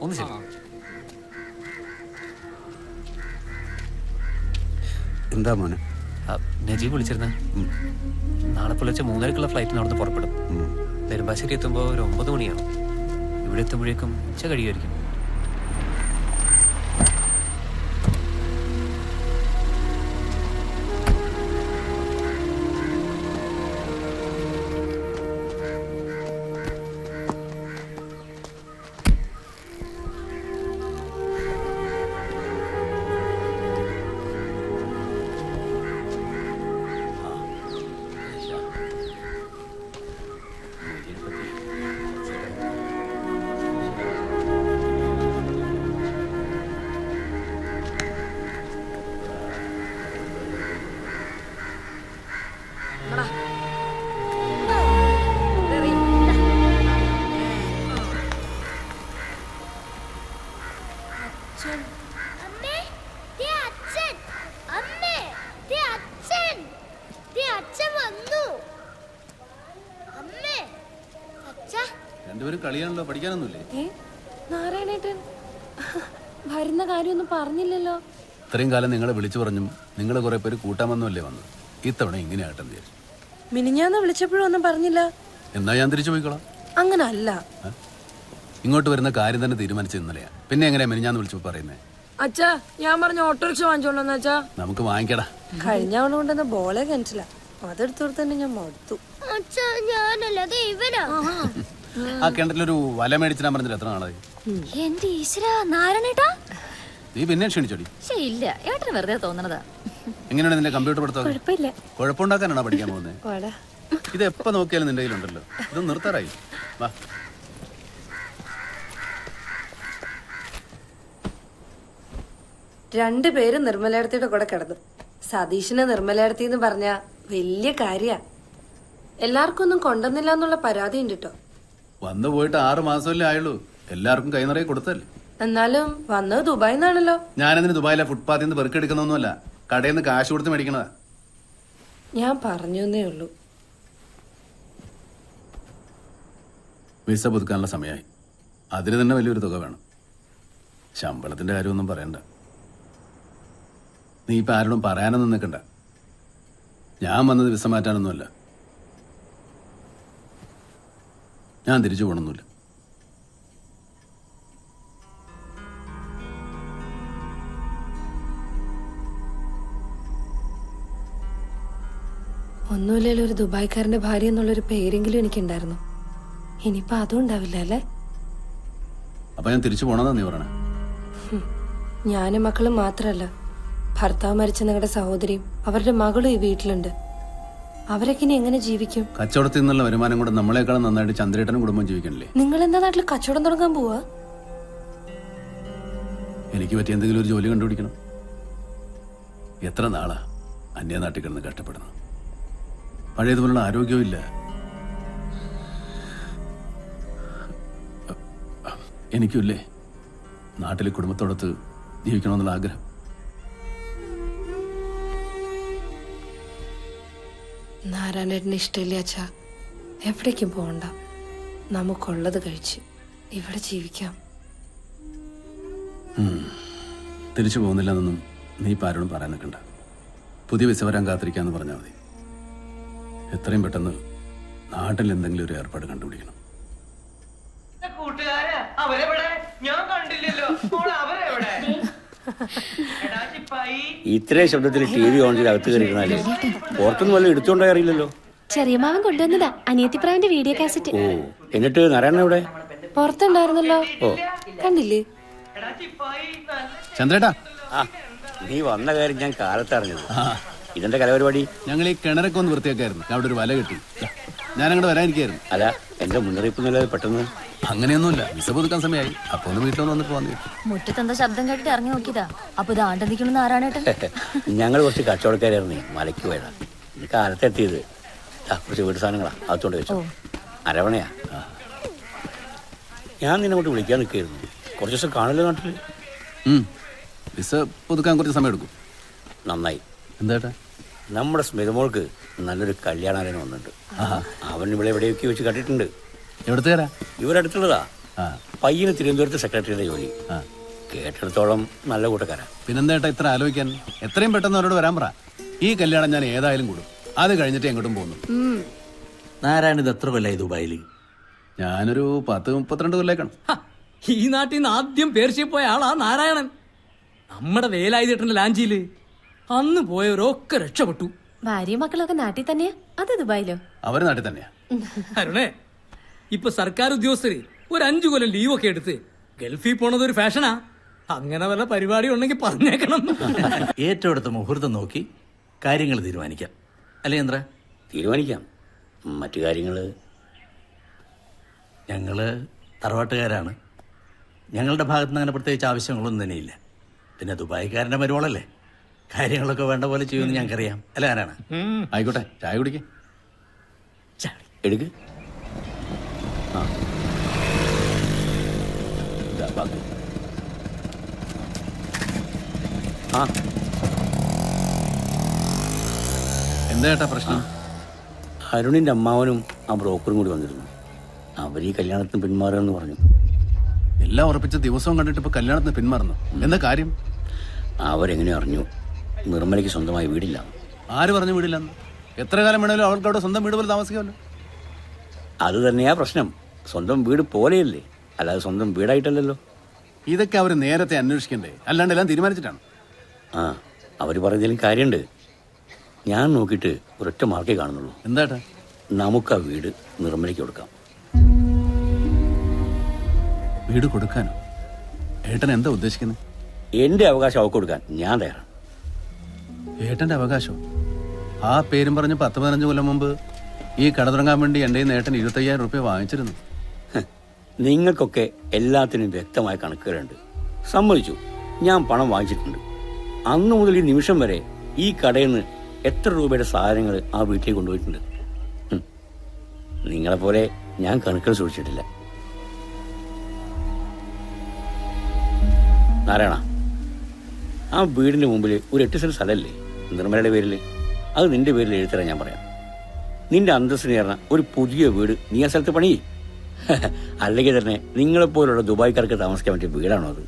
ഒന്ന് ശരി. എന്താ മോനെ? നജീബ് വിളിച്ചിരുന്ന നാളെ പുലർച്ചെ 3:30 ഫ്ലൈറ്റിന് അവിടുന്ന് പുറപ്പെടും. നെടുമ്പാശ്ശേരി എത്തുമ്പോൾ ഒരു 9 മണിയാവും. ഇവിടെ എത്തുമ്പോഴേക്കും ഉച്ച കഴിയുമായിരിക്കും. രണ്ടുപേരും കളിയാണല്ലോ, പഠിക്കാനൊന്നുമില്ലേ? നാരായണേട്ടൻ വരുന്ന കാര്യമൊന്നും പറഞ്ഞില്ലല്ലോ. ഇത്രയും കാലം നിങ്ങളെ വിളിച്ചു പറഞ്ഞും നിങ്ങൾ കുറെ പേര് കൂട്ടാമെന്നല്ലേ വന്നത്. ഇത്തവണ ഇങ്ങനെ ആട്ടെന്ന് വിചാരിച്ചു. മിനിഞ്ഞാന്ന് വിളിച്ചപ്പോഴും ഒന്നും പറഞ്ഞില്ല. എന്നാ ഞാൻ തിരിച്ചു പോയിക്കോളാം. അങ്ങനെ അല്ല, ഇങ്ങോട്ട് വരുന്ന കാര്യം തന്നെ തീരുമാനിച്ചത് ഇന്നലെയാ. പിന്നെ എങ്ങനെയാ മിനിഞ്ഞാന്ന് വിളിച്ചു പറയുന്നേ? അച്ഛാ ഞാൻ പറഞ്ഞ ഓട്ടോറിക്ഷ വാങ്ങിച്ചോണ്ടെന്ന് അച്ഛാ. നമുക്ക് വാങ്ങിക്കടാ. കഴിഞ്ഞ അവള് കൊണ്ടുവന്ന ബോളെ കണിച്ചില്ല, അതെടുത്തോട് തന്നെ ഞാൻ മടുത്തു. ആ കിണറ്റിലൊരു വല മേടിച്ചിടാൻ പറഞ്ഞിട്ട് എത്ര നാളായി? എന്റെ ഈശ്വര നാരായണേട്ടാ, നീ പിന്നെ ക്ഷണിച്ചോടി. ഇല്ല ഏട്ടന് വെറുതെ തോന്നണതാ. എങ്ങനെയാണ് നിന്റെ കമ്പ്യൂട്ടർ പഠിത്തം? കുഴപ്പമില്ല. കുഴപ്പമുണ്ടാക്കാനാണോ പഠിക്കാൻ പോകുന്നത്? ഇത് എപ്പോ നോക്കിയാലും നിന്റെ കയ്യിലുണ്ടല്ലോ. ഇത് നിർത്താറായി. വാ. രണ്ടുപേരും നിർമ്മലയിടത്തിയുടെ കൂടെ കിടന്നു. സതീഷിനെ നിർമ്മലയിടത്തി എന്ന് പറഞ്ഞ വലിയ കാര്യ. എല്ലാവർക്കും ഒന്നും കൊണ്ടുവന്നില്ല എന്നുള്ള പരാതി ഉണ്ട് കേട്ടോ. വന്നു പോയിട്ട് 6 മാസമല്ലേ ആയുള്ളൂ. എല്ലാവർക്കും കൈ നിറയെ കൊടുത്തല്ലേ. എന്നാലും വന്നത് ദുബായിൽ നിന്നാണല്ലോ. ഞാനതിന് ദുബായിലെ ഫുട്പാത്തിൽ നിന്ന് പെറുക്കെടുക്കുന്നൊന്നുമല്ല, കടയിൽ നിന്ന് കാശ് കൊടുത്ത് മേടിക്കണതാ. ഞാൻ പറഞ്ഞേ ഉള്ളൂ. വിസ പുതുക്കാനുള്ള സമയമായി. അതിന് തന്നെ വലിയൊരു തുക വേണം. ശമ്പളത്തിന്റെ കാര്യമൊന്നും പറയണ്ട. നീ ഇപ്പൊ ആരോടും പറയാനൊന്നും നിൽക്കണ്ട. ഞാൻ വന്നത് വിസ മാറ്റാനൊന്നുമല്ല. ഞാൻ തിരിച്ചു പോകണമെന്നില്ല. ഒന്നുമില്ലല്ലോ, ഒരു ദുബായ്ക്കാരന്റെ ഭാര്യ എന്നുള്ളൊരു പേരെങ്കിലും എനിക്കുണ്ടായിരുന്നു. ഇനിയിപ്പോ അതും ഉണ്ടാവില്ല അല്ലേ? അപ്പൊ ഞാൻ തിരിച്ചു പോണെന്നാ നീ പറയണേ? ഞാനും മക്കളും മാത്രല്ല, ഭർത്താവ് മരിച്ച നിങ്ങളുടെ സഹോദരിയും അവരുടെ മകളും ഈ വീട്ടിലുണ്ട്. അവരൊക്കെ ഇനി എങ്ങനെ ജീവിക്കും? കച്ചവടത്തിൽ നിന്നുള്ള വരുമാനം കൊണ്ട് നമ്മളെക്കാളും നന്നായിട്ട് ചന്ദ്രേട്ടനും കുടുംബം ജീവിക്കണില്ലേ? നിങ്ങൾ എന്താ നാട്ടിൽ കച്ചവടം തുടങ്ങാൻ പോവാ? എനിക്ക് പറ്റിയ എന്തെങ്കിലും ഒരു ജോലി കണ്ടുപിടിക്കണം. എത്ര നാളാ അന്യനാട്ടിൽ കിടന്ന് കഷ്ടപ്പെടുന്നു. പഴയതുപോലുള്ള ആരോഗ്യവും ഇല്ല. എനിക്കില്ലേ നാട്ടിലെ കുടുംബത്തോടൊത്ത് ജീവിക്കണമെന്നുള്ള ആഗ്രഹം. നാരായണേട്ടന് ഇഷ്ടമില്ല അച്ഛാ. എവിടേക്കും പോകണ്ട, നമുക്കുള്ളത് കഴിച്ച് ഇവിടെ ജീവിക്കാം. തിരിച്ചു പോകുന്നില്ലെന്നൊന്നും നീ ഇപ്പം ആരോടും പറയാൻ നിൽക്കണ്ട. പുതിയ വിസ വരാൻ കാത്തിരിക്കാന്ന് പറഞ്ഞാൽ മതി. എത്രയും പെട്ടെന്ന് നാട്ടിൽ എന്തെങ്കിലും ഒരു ഏർപ്പാട് കണ്ടുപിടിക്കണം. ഇത്രയും ശബ്ദത്തിൽ TV ഓൺ ചെയ്ത് അകത്ത് കയറിയിരുന്നാലേ പുറത്തൊന്നും വല്ല എടുത്തോണ്ടേ അറിയില്ലല്ലോ. ചെറിയ മാവൻ കൊണ്ടുവന്നതാ അനിയത്തിപ്രാവിന്റെ വീഡിയോ കാസറ്റ്. ഓ, എന്നിട്ട് നാരായണൻ എവിടെ? പുറത്തുണ്ടായിരുന്നല്ലോ. ഓ, കണ്ടില്ലേ? ചന്ദ്രേട്ടാ, നീ വന്ന കാര്യം ഞാൻ കാലത്ത് അറിഞ്ഞത്. ഇതെന്താ കലപരിപാടി? ഞങ്ങൾ ഈ കിണറൊക്കെ ഒന്ന് വൃത്തിയാക്കായിരുന്നു. അവിടെ ഒരു വല കെട്ടി. ഞാൻ അങ്ങോട്ട് വരാനിരിക്കായിരുന്നു. അല്ല, എന്റെ മുന്നറിയിപ്പൊന്നുമില്ലാതെ പെട്ടെന്ന്. അങ്ങനെയൊന്നുമില്ല, വിസ പുതുക്കാൻ സമയമായി. അപ്പൊ ഒന്ന് വീട്ടിൽ വന്നിട്ട് പോകാൻ. മുറ്റത്തെന്താ ശബ്ദം കേട്ടിട്ട് ഇറങ്ങി നോക്കിയതാ. അപ്പൊ ഇത് ആണ്ടെന്നിക്കണെന്ന് ആരാണേട്ടൻ? ഞങ്ങൾ കുറച്ച് കച്ചവടക്കാരായിരുന്നേ, മലയ്ക്ക് പോയതാ. ഇത് കാലത്തെത്തിയത്. കുറച്ച് വീട് സാധനങ്ങളാ അകത്തോണ്ട് വെച്ചു. അരവണയാ. ഞാൻ നിന്നെ കൊണ്ട് വിളിക്കാൻ നിൽക്കായിരുന്നു. കുറച്ച് ദിവസം കാണില്ല നാട്ടില്. വിസ പുതുക്കാൻ കുറച്ച് സമയം എടുക്കും. നന്നായി. എന്താ? നമ്മുടെ സ്മിതമോൾക്ക് നല്ലൊരു കല്യാണാലോചന വന്നിട്ടുണ്ട്. അവൻ ഇവിടെ എവിടെയൊക്കെ വെച്ച് കണ്ടിട്ടുണ്ട്. എവിടത്തേരാ? ഇവരടുത്തുള്ളതാ. പയ്യന് തിരുവനന്തപുരത്ത് സെക്രട്ടറിയുടെ ജോലി. കേട്ടിടത്തോളം നല്ല കൂട്ടക്കാരാ. പിന്നെന്താ ഇത്ര ആലോചിക്കാൻ? എത്രയും പെട്ടെന്ന് അവരോട് വരാൻ പറ. ഈ കല്യാണം ഞാൻ ഏതായാലും കൂടും. അത് കഴിഞ്ഞിട്ട് എങ്ങോട്ടും പോകുന്നു. നാരായണ ഇത് എത്ര കൊല്ലായി ദുബായിൽ? ഞാനൊരു 10-32 കൊല്ലേക്കണം. ഈ നാട്ടിൽ നിന്ന് ആദ്യം പേർഷ്യയിൽ പോയ ആളാ നാരായണൻ. നമ്മുടെ വേലായുധേട്ടന്റെ ലാഞ്ചിയില് അന്ന് പോയവരൊക്കെ രക്ഷപ്പെട്ടു. ഭാര്യയും മക്കളൊക്കെ നാട്ടിൽ തന്നെയാ? അത് ദുബായിലോ? അവര് നാട്ടിൽ തന്നെയാ. അരുണേ, ഇപ്പൊ സർക്കാർ ഉദ്യോഗസ്ഥര് ഒരു 5 കൊല്ലം ലീവൊക്കെ എടുത്ത് ഗൾഫിൽ പോണത് ഒരു ഫാഷനാ. അങ്ങനെ വല്ല പരിപാടി ഉണ്ടെങ്കിൽ പറഞ്ഞേക്കണം. ഏറ്റവും അടുത്ത മുഹൂർത്തം നോക്കി കാര്യങ്ങൾ തീരുമാനിക്കാം. അല്ലേ ചന്ദ്ര? തീരുമാനിക്കാം. മറ്റു കാര്യങ്ങൾ ഞങ്ങള് തറവാട്ടുകാരാണ്. ഞങ്ങളുടെ ഭാഗത്ത് നിന്ന് അങ്ങനെ പ്രത്യേകിച്ച് ആവശ്യങ്ങളൊന്നും തന്നെയില്ല. പിന്നെ ദുബായിക്കാരന്റെ മരുമോളല്ലേ, കാര്യങ്ങളൊക്കെ വേണ്ട പോലെ ചെയ്യുമെന്ന് ഞങ്ങൾക്കറിയാം. അല്ലേ ആരാണ്? ആയിക്കോട്ടെ, ചായ കുടിക്കേ. എടുക്ക്. എന്താ ഏട്ടാ പ്രശ്നം? അരുണിന്റെ അമ്മാവനും ആ ബ്രോക്കറും കൂടി വന്നിരുന്നു. അവർ ഈ കല്യാണത്തിന് പിന്മാറുമെന്ന് പറഞ്ഞു. എല്ലാം ഉറപ്പിച്ച ദിവസവും കണ്ടിട്ട് ഇപ്പൊ കല്യാണത്തിന് പിന്മാറുന്നു. എന്താ കാര്യം? അവരെങ്ങനെ അറിഞ്ഞു നിർമ്മലയ്ക്ക് സ്വന്തമായി വീടില്ല? ആര് പറഞ്ഞു വീടില്ലെന്ന്? എത്ര കാലം വേണേലും അവൾക്ക് അവിടെ സ്വന്തം വീട് പോലെ താമസിക്കാമല്ലോ. അത് തന്നെയാ പ്രശ്നം. സ്വന്തം വീട് പോലെയല്ലേ, അല്ലാതെ സ്വന്തം വീടായിട്ടല്ലല്ലോ. ഇതൊക്കെ അവർ നേരത്തെ അന്വേഷിക്കണ്ടേ? അല്ലാണ്ട് എല്ലാം തീരുമാനിച്ചിട്ടാണ്. ആ, അവർ പറയുന്നതിലും കാര്യമുണ്ട്. ഞാൻ നോക്കിയിട്ട് ഒരൊറ്റ മാർക്കേ കാണുന്നുള്ളൂ. എന്താട്ടാ? നമുക്ക് ആ വീട് നിർമ്മലയ്ക്ക് കൊടുക്കാം. വീട് കൊടുക്കാനോ? ഏട്ടൻ എന്താ ഉദ്ദേശിക്കുന്നത്? എന്റെ അവകാശം അവൾക്ക് കൊടുക്കാൻ ഞാൻ തയ്യാറാണ്. ഏട്ടന്റെ അവകാശം? ആ പേരും പറഞ്ഞ് 10-15 കൊല്ലം മുമ്പ് ഈ കട തുടങ്ങാൻ വേണ്ടി എന്റെ ഏട്ടൻ 25,000 രൂപ വാങ്ങിച്ചിരുന്നു. നിങ്ങൾക്കൊക്കെ എല്ലാത്തിനും വ്യക്തമായ കണക്കുകളുണ്ട്. സമ്മതിച്ചു, ഞാൻ പണം വാങ്ങിച്ചിട്ടുണ്ട്. അന്നു മുതൽ ഈ നിമിഷം വരെ ഈ കടയിൽ നിന്ന് എത്ര രൂപയുടെ സാധനങ്ങൾ ആ വീട്ടിലേക്ക് കൊണ്ടുപോയിട്ടുണ്ട്. നിങ്ങളെപ്പോലെ ഞാൻ കണക്കുകൾ സൂക്ഷിച്ചിട്ടില്ല. നാരായണ, ആ വീടിന്റെ മുമ്പിൽ ഒരു 8 സെന്റ് സ്ഥലമല്ലേ നിർമ്മലയുടെ പേരിൽ? അത് നിന്റെ പേരിൽ എഴുതരാൻ ഞാൻ പറയാം. നിന്റെ അന്തസ്സിന് ചേർന്ന ഒരു പുതിയ വീട് നീ ആ സ്ഥലത്ത് പണി. അല്ലെങ്കിൽ തന്നെ നിങ്ങളെപ്പോലുള്ള ദുബായ്ക്കാർക്ക് താമസിക്കാൻ പറ്റിയ വീടാണോ അത്?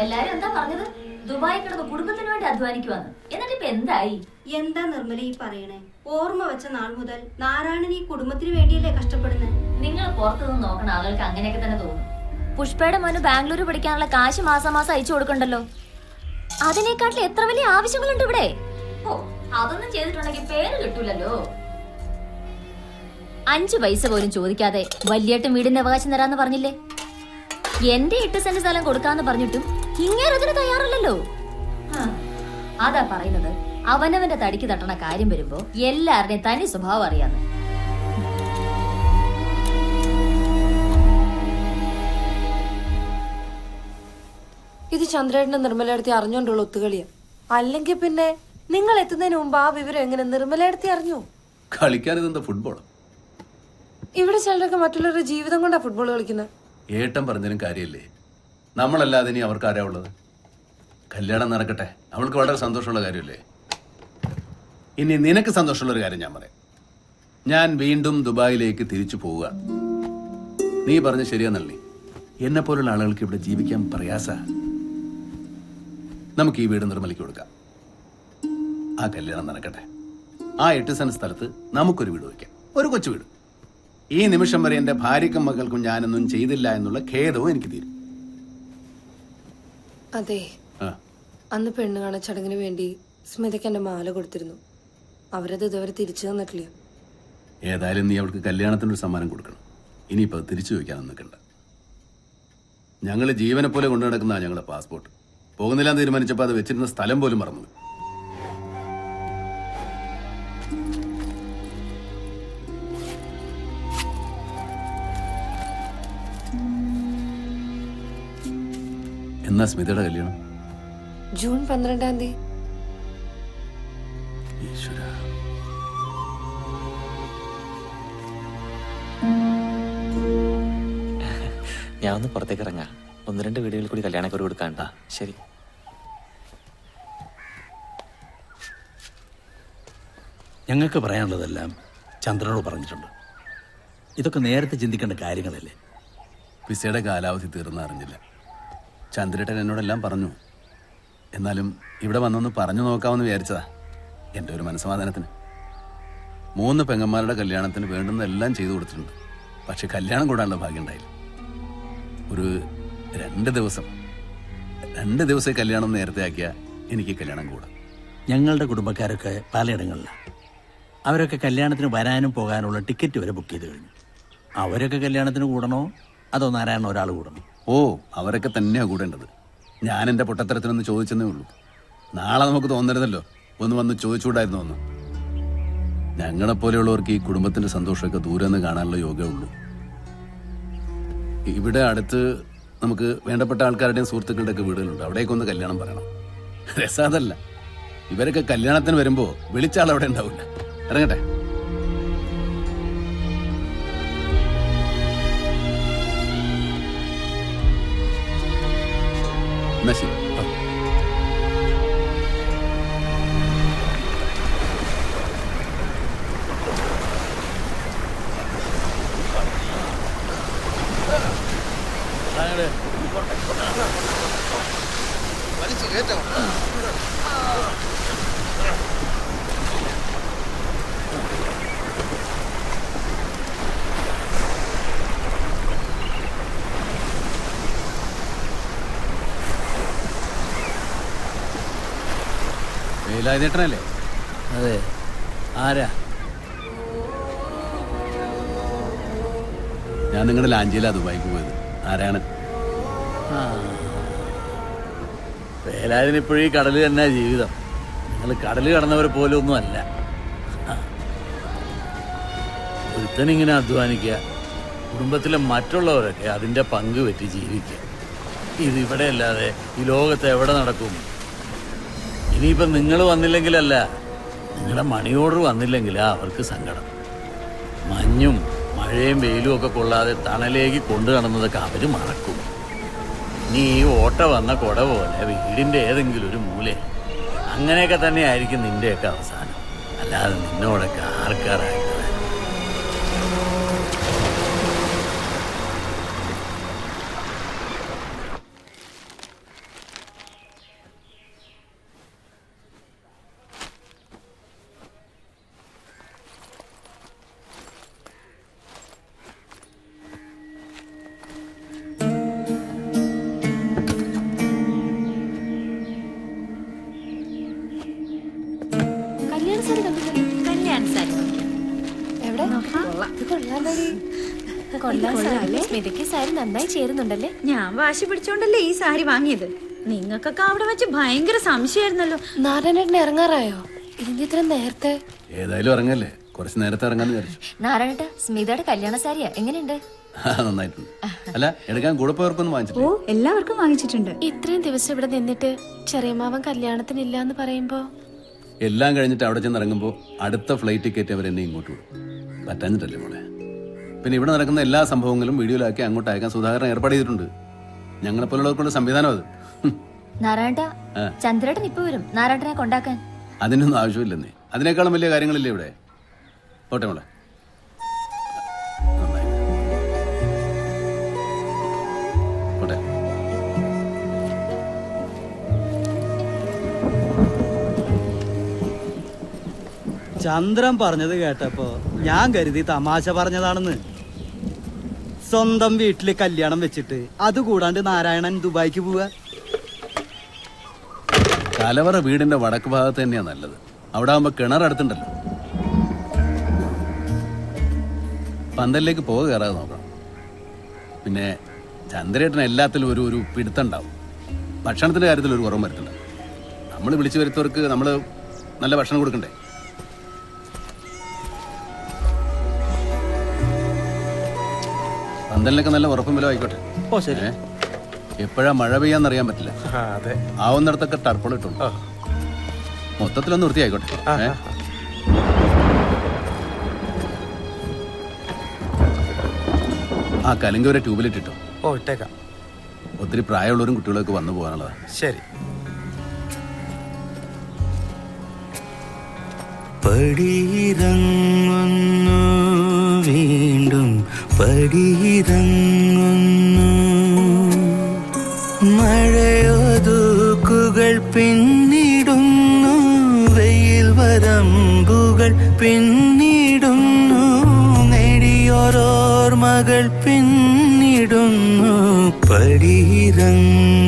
എല്ലാരും എന്താ പറഞ്ഞത്? ദുബായി കിടന്ന് കുടുംബത്തിന് വേണ്ടി അധ്വാനിക്കുവാന്ന്. എന്നിട്ട് ഇപ്പൊ എന്തായി? എന്താ നിർമ്മല ഈ പറയണേ? ഓർമ്മ വെച്ച നാൾ മുതൽ നാരായണൻ ഈ കുടുംബത്തിന് വേണ്ടിയല്ലേ കഷ്ടപ്പെടുന്നത്? നിങ്ങൾ പുറത്തുനിന്ന് നോക്കണ ആളുകൾക്ക് അങ്ങനെയൊക്കെ തന്നെ തോന്നും. പുഷ്പയുടെ മോന് ബാംഗ്ലൂർ പഠിക്കാനുള്ള കാശ് മാസം അയച്ചു കൊടുക്കണ്ടല്ലോ. അതിനേക്കാട്ടിൽ എത്ര വലിയ ആവശ്യങ്ങളുണ്ട് ഇവിടെ. ഓ, അതൊന്നും ചെയ്തിട്ടുണ്ടെങ്കിൽ പേര് കിട്ടൂലല്ലോ. 5 പൈസ പോലും ചോദിക്കാതെ വലിയേട്ടൻ വീടിന്റെ അവകാശം തരാന്ന് പറഞ്ഞില്ലേ? എന്റെ 8 സെന്റ് സ്ഥലം കൊടുക്കാന്ന് പറഞ്ഞിട്ടും ഇങ്ങേരതിന് തയ്യാറല്ലല്ലോ. അതാ പറയുന്നത്, അവനവന്റെ തടിക്ക് തട്ടണ കാര്യം വരുമ്പോ എല്ലാവരുടെയും തനി സ്വഭാവം അറിയാന്ന്. ഇത് ചന്ദ്രേട്ടന്റെ നിർമ്മലയെടുത്തി അറിഞ്ഞോണ്ടുള്ള ഒത്തുകളിയാ. അല്ലെങ്കിൽ പിന്നെ നിങ്ങൾ എത്തുന്നതിന് മുമ്പ് ആ വിവരം എങ്ങനെ നിർമ്മലയെടുത്തി അറിഞ്ഞു? കളിക്കാൻ ഇതെന്താ ഫുട്ബോൾ? ഇവിടെ ചിലരൊക്കെ മറ്റുള്ളവരുടെ ജീവിതം കൊണ്ടാ ഫുട്ബോൾ കളിക്കുന്നത്. ഏട്ടൻ പറഞ്ഞതിനും കാര്യമില്ലേ? നമ്മളല്ലാതെ ഇനി അവർക്ക് ആരാ ഉള്ളത്? കല്യാണം നടക്കട്ടെ, അവൾക്ക് വളരെ സന്തോഷമുള്ള കാര്യമല്ലേ. ഇനി നിനക്ക് സന്തോഷമുള്ളൊരു കാര്യം ഞാൻ പറയാം. ഞാൻ വീണ്ടും ദുബായിലേക്ക് തിരിച്ചു പോവുക. നീ പറഞ്ഞ ശരിയാന്നല്ലേ? എന്നെ പോലുള്ള ആളുകൾക്ക് ഇവിടെ ജീവിക്കാൻ പ്രയാസ. നമുക്ക് ഈ വീട് നിർമ്മലിക്ക് കൊടുക്കാം. ആ കല്യാണം നടക്കട്ടെ. ആ 8 സെന്റ് സ്ഥലത്ത് നമുക്കൊരു വീട് വയ്ക്കാം, ഒരു കൊച്ചു വീട്. ഈ നിമിഷം വരെ എന്റെ ഭാര്യക്കും മക്കൾക്കും ഞാനൊന്നും ചെയ്തില്ല എന്നുള്ള ഖേദവും എനിക്ക് തീരും. അതെ, അന്ന് പെണ്ണ് കാണാൻ ചടങ്ങിന് വേണ്ടി സ്മിതയ്ക്ക് എന്റെ മാല കൊടുത്തിരുന്നു. അവരത് ഇതുവരെ തിരിച്ചു തന്നിട്ടില്ല. ഏതായാലും നീ അവൾക്ക് കല്യാണത്തിനൊരു സമ്മാനം കൊടുക്കണം. ഇനിയിപ്പോൾ അത് തിരിച്ചു വയ്ക്കാനൊന്നും നിൽക്കണ്ട. ഞങ്ങൾ ജീവനെ പോലെ കൊണ്ടു നടക്കുന്ന ഞങ്ങളുടെ പാസ്പോർട്ട് പോകുന്നില്ലാന്ന് തീരുമാനിച്ചപ്പോൾ അത് വെച്ചിരുന്ന സ്ഥലം പോലും മറന്നു. എന്നാ സ്മിതയുടെ കല്യാണം? ജൂൺ 12-ാം തീയതി. ഞാൻ ഒന്ന് പുറത്തേക്ക് ഇറങ്ങാം. 1-2 വീടുകളിൽ കൂടി കല്യാണക്കാർ കൊടുക്കാണ്ട. ശരി. ഞങ്ങൾക്ക് പറയാനുള്ളതെല്ലാം ചന്ദ്രനോട് പറഞ്ഞിട്ടുണ്ട്. ഇതൊക്കെ നേരത്തെ ചിന്തിക്കേണ്ട കാര്യങ്ങളല്ലേ. വിസയുടെ കാലാവധി തീർന്ന അറിഞ്ഞില്ല. ചന്ദ്രേട്ടൻ എന്നോടെല്ലാം പറഞ്ഞു. എന്നാലും ഇവിടെ വന്നൊന്ന് പറഞ്ഞു നോക്കാമെന്ന് വിചാരിച്ചതാ, എൻ്റെ ഒരു മനസ്സമാധാനത്തിന്. 3 പെങ്ങന്മാരുടെ കല്യാണത്തിന് വേണ്ടുന്നതെല്ലാം ചെയ്തു കൊടുത്തിട്ടുണ്ട്. പക്ഷെ കല്യാണം കൂടാനുള്ള ഭാഗ്യം ഉണ്ടായില്ല. ഒരു 2 ദിവസം കല്യാണം നേരത്തെ ആക്കിയാൽ എനിക്ക് കല്യാണം കൂടാം. ഞങ്ങളുടെ കുടുംബക്കാരൊക്കെ പലയിടങ്ങളിലാണ്. അവരൊക്കെ കല്യാണത്തിന് വരാനും പോകാനുള്ള ടിക്കറ്റ് വരെ ബുക്ക് ചെയ്ത് കഴിഞ്ഞു. അവരൊക്കെ കല്യാണത്തിന് കൂടണോ അതോ നാരായണ ഒരാൾ കൂടണോ? ഓ, അവരൊക്കെ തന്നെയാണ് കൂടേണ്ടത്. ഞാൻ എൻ്റെ പൊട്ടത്തരത്തിനൊന്ന് ചോദിച്ചെന്നേ ഉള്ളൂ. നാളെ നമുക്ക് തോന്നരുതല്ലോ ഒന്ന് വന്ന് ചോദിച്ചുകൂടായിരുന്നു ഒന്ന്. ഞങ്ങളെപ്പോലെയുള്ളവർക്ക് ഈ കുടുംബത്തിന്റെ സന്തോഷമൊക്കെ ദൂരെ നിന്ന് കാണാനുള്ള യോഗമേ ഉള്ളൂ. ഇവിടെ അടുത്ത് നമുക്ക് വേണ്ടപ്പെട്ട ആൾക്കാരുടെയും സുഹൃത്തുക്കളുടെ ഒക്കെ വീടുകളുണ്ട്. അവിടേക്കൊന്ന് കല്യാണം പറയണം. രസാതല്ല, ഇവരൊക്കെ കല്യാണത്തിന് വരുമ്പോ വിളിച്ച ആൾ അവിടെ ഉണ്ടാവില്ല. ഇറങ്ങട്ടെ. എന്നാ ശരി. വേലായുധേട്ടനല്ലേ? അതെ. ആരാ? ഞാൻ നിങ്ങളുടെ ലാഞ്ചിയിലാ ദുബായിക്ക് പോയത്. ആരാണ്? വേലായുധന് ഇപ്പോഴും ഈ കടല് തന്നെ ജീവിതം. നിങ്ങൾ കടല് കടന്നവരെ പോലും ഒന്നും അല്ല. ഒരുത്തനിങ്ങനെ അധ്വാനിക്കുക, കുടുംബത്തിലെ മറ്റുള്ളവരൊക്കെ അതിൻ്റെ പങ്ക് പറ്റി ജീവിക്കുക. ഇതിവിടെ അല്ലാതെ ഈ ലോകത്ത് എവിടെ നടക്കും? ഇനിയിപ്പം നിങ്ങൾ വന്നില്ലെങ്കിലല്ല, നിങ്ങളുടെ മണി ഓർഡർ വന്നില്ലെങ്കിലാ അവർക്ക് സങ്കടം. മഞ്ഞും മഴയും വെയിലും ഒക്കെ കൊള്ളാതെ തണലേക്ക് കൊണ്ടു നടന്നതൊക്കെ അവർ മറക്കും. നീ ഈ ഓട്ട വന്ന കൊട പോലെ വീടിൻ്റെ ഏതെങ്കിലും ഒരു മൂല. അങ്ങനെയൊക്കെ തന്നെയായിരിക്കും നിന്റെയൊക്കെ അവസാനം. അല്ലാതെ നിന്നോടൊക്കെ ആർക്കാരായിട്ട്. നന്നായി ചേരുന്നുണ്ടല്ലേ? ഞാൻ വാശി പിടിച്ചോണ്ടല്ലേ ഈ സാരി വാങ്ങിയത്. നിങ്ങൾക്കൊക്കെ അവിടെ വെച്ച് ഭയങ്കര സംശയമായിരുന്നല്ലോ. നാരായണേട്ടൻ ഇറങ്ങാറായോ? ഇതിന്റെ ഇത്ര നേരത്തെ? ഏതായാലും ഇറങ്ങല്ലേ, കുറച്ച് നേരത്തെ ഇറങ്ങാന്ന് വിചാരിച്ചു. നാരായണേട്ട, സ്മിതയുടെ കല്യാണ സാരിയാ, എങ്ങനെയുണ്ട്? നന്നായിട്ടുണ്ട്. അല്ല, എടുക്കാൻ കൂടെ പോയവർക്കൊന്നും വാങ്ങിച്ചിട്ടില്ല? ഓ, എല്ലാവർക്കും വാങ്ങിച്ചിട്ടുണ്ട്. ഇത്രയും ദിവസം ഇവിടെ നിന്നിട്ട് ചെറിയമാവൻ കല്യാണത്തിനില്ല എന്ന് പറയുമ്പോ എല്ലാം കഴിഞ്ഞിട്ട് അവിടെ ചെന്ന് ഇറങ്ങുമ്പോൾ അടുത്ത ഫ്ലൈറ്റ് ടിക്കറ്റ് അവർ എന്നെ ഇങ്ങോട്ട് വിടും. പറ്റാഞ്ഞിട്ടല്ലേ മോളെ. പിന്നെ ഇവിടെ നടക്കുന്ന എല്ലാ സംഭവങ്ങളും വീഡിയോയിലാക്കി അങ്ങോട്ട് അയക്കാൻ സുധാകരൻ ഏർപ്പാട് ചെയ്തിട്ടുണ്ട്. ഞങ്ങളെപ്പോലുള്ളവർക്കുള്ള സംവിധാനം അത്. നാരായണ, ചന്ദ്രേട്ടൻ ഇപ്പൊ വരും നാരായണനെ കൊണ്ടാക്കാൻ. അതിനൊന്നും ആവശ്യമില്ലെന്നേ. അതിനേക്കാളും വലിയ കാര്യങ്ങളില്ലേ ഇവിടെ. പോട്ടെ മോളെ. പോട്ടെ. ചന്ദ്രൻ പറഞ്ഞത് കേട്ടപ്പോ ഞാൻ കരുതി തമാശ പറഞ്ഞതാണെന്ന്. സ്വന്തം വീട്ടില് കല്യാണം വെച്ചിട്ട് അതുകൂടാണ്ട് നാരായണൻ ദുബായിക്ക് പോവുക. കലവറ വീടിന്റെ വടക്ക് ഭാഗത്ത് തന്നെയാ നല്ലത്. അവിടെ ആവുമ്പോ കിണർ അടുത്തുണ്ടല്ലോ. പന്തലിലേക്ക് പോക കയറാതെ നോക്കണം. പിന്നെ ചന്ദ്രേട്ടന് എല്ലാത്തിലും ഒരു പിടുത്തുണ്ടാവും. ഭക്ഷണത്തിന്റെ കാര്യത്തിൽ ഒരു കുറവും വരുത്തില്ല. നമ്മൾ വിളിച്ചു വരുത്തവർക്ക് നമ്മൾ നല്ല ഭക്ഷണം കൊടുക്കണ്ടേ. പന്തലിനൊക്കെ നല്ല ഉറപ്പും വില ആയിക്കോട്ടെ. ഓ ശരി. എപ്പോഴാ മഴ പെയ്യാന്നറിയാൻ പറ്റില്ല. ആവുന്നിടത്തൊക്കെ ടർപ്പോൾ ഇട്ടുണ്ട്. മൊത്തത്തിലൊന്ന് വൃത്തിയായിക്കോട്ടെ. ആ കലിങ്ക ഒരു ട്യൂബിലിട്ടോ. ഓ, ഇട്ടേക്കാം. ഒത്തിരി പ്രായമുള്ളവരും കുട്ടികളൊക്കെ വന്നു പോകാനുള്ളതാ. ശരി. പടിയിറങ്ങുന്നു വീണ്ടും പടിയിറങ്ങുന്നു. മഴയൊതുക്കുകൾ പിന്നിടുന്നു, വെയിൽ വരമ്പുകൾ പിന്നിടുന്നു, നേടിയോരോർമകൾ പിന്നിടുന്നു, പടിയിറങ്ങുന്നു.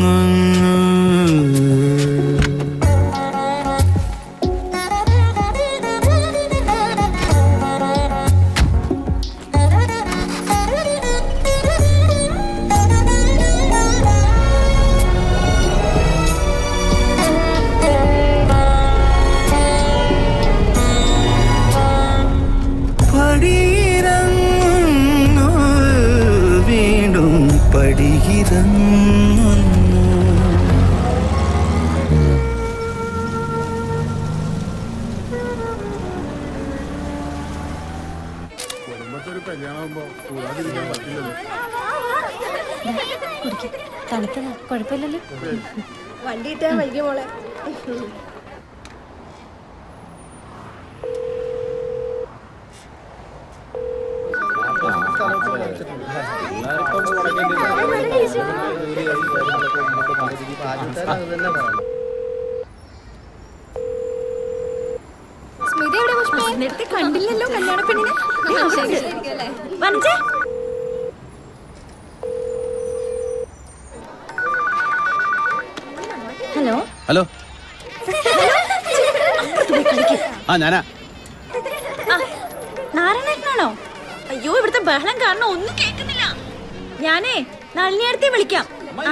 തണുത്തതാ, കുഴപ്പമില്ലല്ലോ. വണ്ടി ഇട്ടാ വൈകി മോളെ. നേരത്തെ കണ്ടില്ലല്ലോ കല്യാണ പെണ്ണിനെ. Hello hello. ആ ഞാനാ. നാരായണേട്ടനാണോ? അയ്യോ, ഇവിടുത്തെ ബഹളം കാരണം ഒന്നും കേൾക്കുന്നില്ല. ഞാനേ നളിനിയടുത്തേ വിളിക്കാം. ആ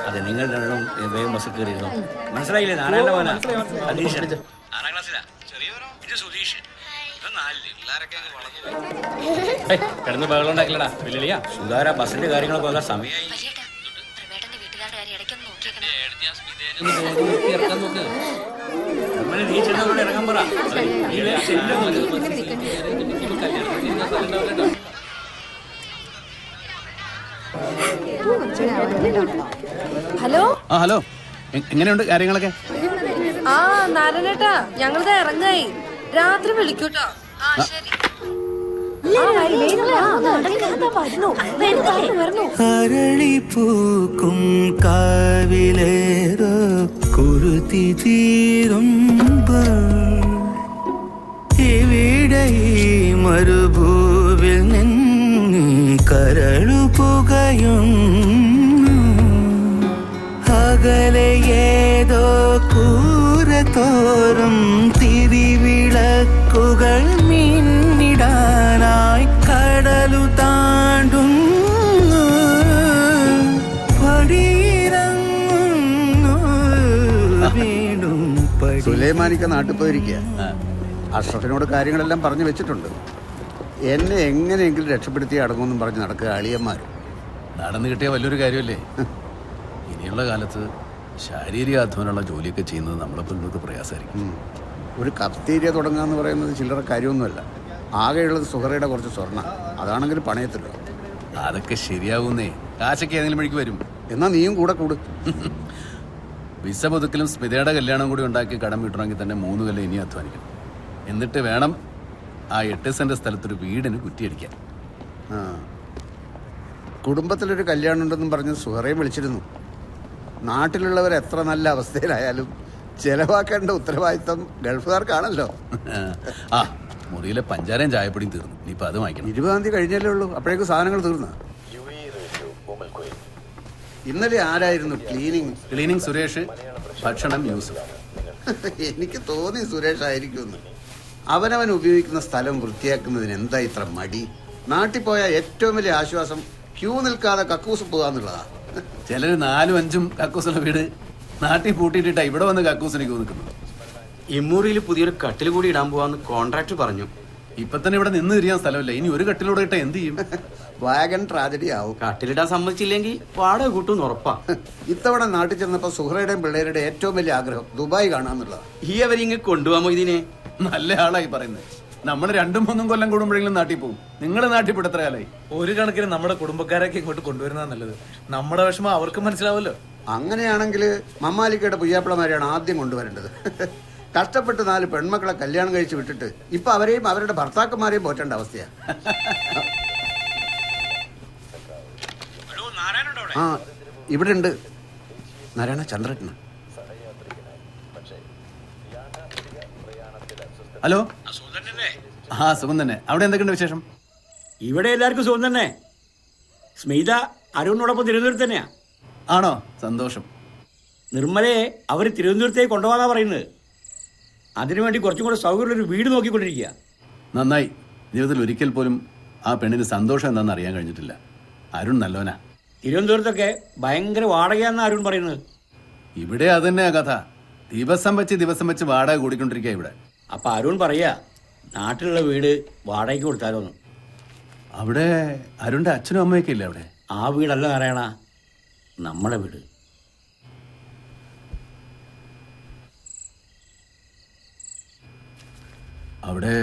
അതെ, നിങ്ങൾ രണ്ടും വേഗം ബസ്സിൽ കയറിയിരുന്നു. മനസ്സിലായില്ലേ? നാരായണ മോനാ അനീഷ്, 6ാം ക്ലാസ്സിലാ. ചെറിയവനോ ഇത് സുധീഷ്, ഇവൻ 4-ല്. കിടന്ന് ബഹളം ഉണ്ടാക്കില്ലടാ വലിയ സുധാര. ബസ്സിന്റെ കാര്യങ്ങളൊക്കെ വന്ന സമയമായി. നീ ചെന്നവരോട് ഇറങ്ങാൻ പറ. ഹലോ. ആ ഹലോ. എങ്ങനെയുണ്ട് കാര്യങ്ങളൊക്കെ? ആ നാരായണേട്ടാ, ഞങ്ങളിത് ഇറങ്ങായി. രാത്രി വിളിക്കൂട്ടോ. ആ ശരി. അരളിപ്പൂക്കും കാവിലേറോ കുരുതി തീരുമ്പോൾ ഇവിടെ ഈ മരുഭൂവിൽ നിന്ന് കരളു പുകയുന്നു. അകലെ ഏതോ കൂരത്തോറും തിരിവിളക്കുകൾ മിന്നിടാനായി കടലു താണ്ടുന്നു, പടിയിറങ്ങുന്നു വീണ്ടും. സുലൈമാനിക്ക നാട്ടിൽ പോയിരിക്കുക. അഷ്റഫിനോട് കാര്യങ്ങളെല്ലാം പറഞ്ഞു വെച്ചിട്ടുണ്ട്. എന്നെ എങ്ങനെയെങ്കിലും രക്ഷപ്പെടുത്തി അടങ്ങുമെന്നും പറഞ്ഞ് നടക്കുക അളിയന്മാരും. നടന്നു കിട്ടിയ വലിയൊരു കാര്യമല്ലേ. ഇനിയുള്ള കാലത്ത് ശാരീരിക അധ്വാനമുള്ള ജോലിയൊക്കെ ചെയ്യുന്നത് നമ്മളെ പിന്നോട്ട് പ്രയാസമായിരിക്കും. ഒരു കഫ്തീരിയ തുടങ്ങാന്ന് പറയുന്നത് ചില്ലറ കാര്യമൊന്നുമല്ല. ആകെയുള്ളത് സുഹറയുടെ കുറച്ച് സ്വർണ്ണ, അതാണെങ്കിൽ പണയത്തില്ല. അതൊക്കെ ശരിയാവുന്നേ. കാശൊക്കെ ഏതെങ്കിലും വഴിക്ക് വരും. എന്നാ നീയും കൂടെ കൂടു. വിസ പുതുക്കലും സ്മിതയുടെ കല്യാണം കൂടി ഉണ്ടാക്കി കടം വീട്ടണമെങ്കിൽ തന്നെ 3 കൊല്ലം ഇനി അധ്വാനിക്കണം. എന്നിട്ട് വേണം ആ 8 സെന്റ് സ്ഥലത്തൊരു വീടിന് കുറ്റിയടിക്കാൻ. കുടുംബത്തിലൊരു കല്യാണം ഉണ്ടെന്നും പറഞ്ഞ് സുഹറയും വിളിച്ചിരുന്നു. നാട്ടിലുള്ളവർ എത്ര നല്ല അവസ്ഥയിലായാലും ചെലവാക്കേണ്ട ഉത്തരവാദിത്തം ഗൾഫുകാർക്കാണല്ലോ. ആ മുറിയിലെ പഞ്ചാരയും ചായപ്പൊടിയും തീർന്നു. ഇനിയിപ്പോൾ അത് വാങ്ങിക്കണം. 20-ാം തീയതി കഴിഞ്ഞല്ലേ ഉള്ളൂ. അപ്പോഴേക്കും സാധനങ്ങൾ തീർന്ന. ഇന്നലെ ആരായിരുന്നു ക്ലീനിങ്? സുരേഷ്, ഭക്ഷണം യൂസുഫ്. എനിക്ക് തോന്നി സുരേഷ് ആയിരിക്കുമെന്ന്. അവനവൻ ഉപയോഗിക്കുന്ന സ്ഥലം വൃത്തിയാക്കുന്നതിന് എന്താ ഇത്ര മടി? നാട്ടിൽ പോയ ഏറ്റവും വലിയ ആശ്വാസം ക്യൂ നിൽക്കാതെ കക്കൂസ് പോകാന്നുള്ളതാ. ചിലര് 4-5 കക്കൂസുള്ള വീട് നാട്ടിൽ പൂട്ടിയിട്ടാ ഇവിടെ വന്ന് കക്കൂസിന് ക്യൂ നിൽക്കുന്നത്. ഇമ്മൂറിയിൽ പുതിയൊരു കട്ടിൽ കൂടി ഇടാൻ പോവാന്ന് കോൺട്രാക്ടർ പറഞ്ഞു. ഇപ്പൊ തന്നെ ഇവിടെ നിന്ന് തിരിയാൻ സ്ഥലമില്ല. ഇനി ഒരു കട്ടിലൂടെ ഇട്ട എന്ത് ചെയ്യും? വാഗൻ ട്രാജഡി ആവും. കട്ടിലിടാൻ സമ്മതിച്ചില്ലെങ്കിൽ വാടക കൂട്ടുമെന്ന് ഉറപ്പാ. ഇത്തവണ നാട്ടിൽ ചെന്നപ്പോ സുഹറയുടെയും പിള്ളേരുടെ ഏറ്റവും വലിയ ആഗ്രഹം ദുബായ് കാണാന്നുള്ളതാ. ഈ അവരിങ്ങ് കൊണ്ടുപോകാമോ ഇതിനെ? നല്ല ആളായി പറയുന്നത്. നമ്മൾ 2-3 കൊല്ലം കൂടുമ്പോഴെങ്കിലും നാട്ടിൽ പോകും. നിങ്ങളുടെ നാട്ടിൽ ഇവിടെ എത്ര കാലായി? ഒരു കണക്കിന് നമ്മുടെ കുടുംബക്കാരൊക്കെ ഇങ്ങോട്ട് കൊണ്ടുവരുന്നതാ നല്ലത്. നമ്മുടെ വിഷമം അവർക്ക് മനസ്സിലാവല്ലോ. അങ്ങനെയാണെങ്കിൽ മമ്മാലിക്കയുടെ പുയ്യാപ്പിളമാരെയാണ് ആദ്യം കൊണ്ടുവരേണ്ടത്. കഷ്ടപ്പെട്ട് 4 പെൺമക്കളെ കല്യാണം കഴിച്ച് വിട്ടിട്ട് ഇപ്പൊ അവരെയും അവരുടെ ഭർത്താക്കന്മാരെയും പോറ്റേണ്ട അവസ്ഥയാ. ആ ഇവിടെ ഉണ്ട് നാരായണ ചന്ദ്രട്ടന്. ഹലോ. ആ സുഖം തന്നെ. അവിടെ എന്തൊക്കെയുണ്ട് വിശേഷം? ഇവിടെ എല്ലാവർക്കും സുഖം തന്നെ. സ്മിത അരുണിനോടൊപ്പം തിരുവനന്തപുരത്ത് തന്നെയാ. ആണോ? സന്തോഷം. നിർമ്മലയെ അവർ തിരുവനന്തപുരത്തേക്ക് കൊണ്ടുപോകാനാ പറയുന്നത്. അതിനുവേണ്ടി കുറച്ചും കൂടെ സൗകര്യമുള്ളൊരു വീട് നോക്കിക്കൊണ്ടിരിക്കുക. നന്നായി. ജീവിതത്തിൽ ഒരിക്കൽ പോലും ആ പെണ്ണിന് സന്തോഷം എന്താണെന്ന് അറിയാൻ കഴിഞ്ഞിട്ടില്ല. അരുൺ നല്ലവനാ. തിരുവനന്തപുരത്തൊക്കെ ഭയങ്കര വാടകയാന്നാ അരുൺ പറയുന്നത്. ഇവിടെ അതന്നെയാ കഥ. ദിവസം വെച്ച് വാടക കൂടിക്കൊണ്ടിരിക്കുക ഇവിടെ. അപ്പൊ അരുൺ പറയാ നാട്ടിലുള്ള വീട് വാടകയ്ക്ക് കൊടുത്താലോന്ന്. അവിടെ അരുണിന്റെ അച്ഛനും അമ്മയൊക്കെ ഇല്ലേ അവിടെ? ആ വീടല്ല നാരായണ, നമ്മുടെ വീട്. അവിടെ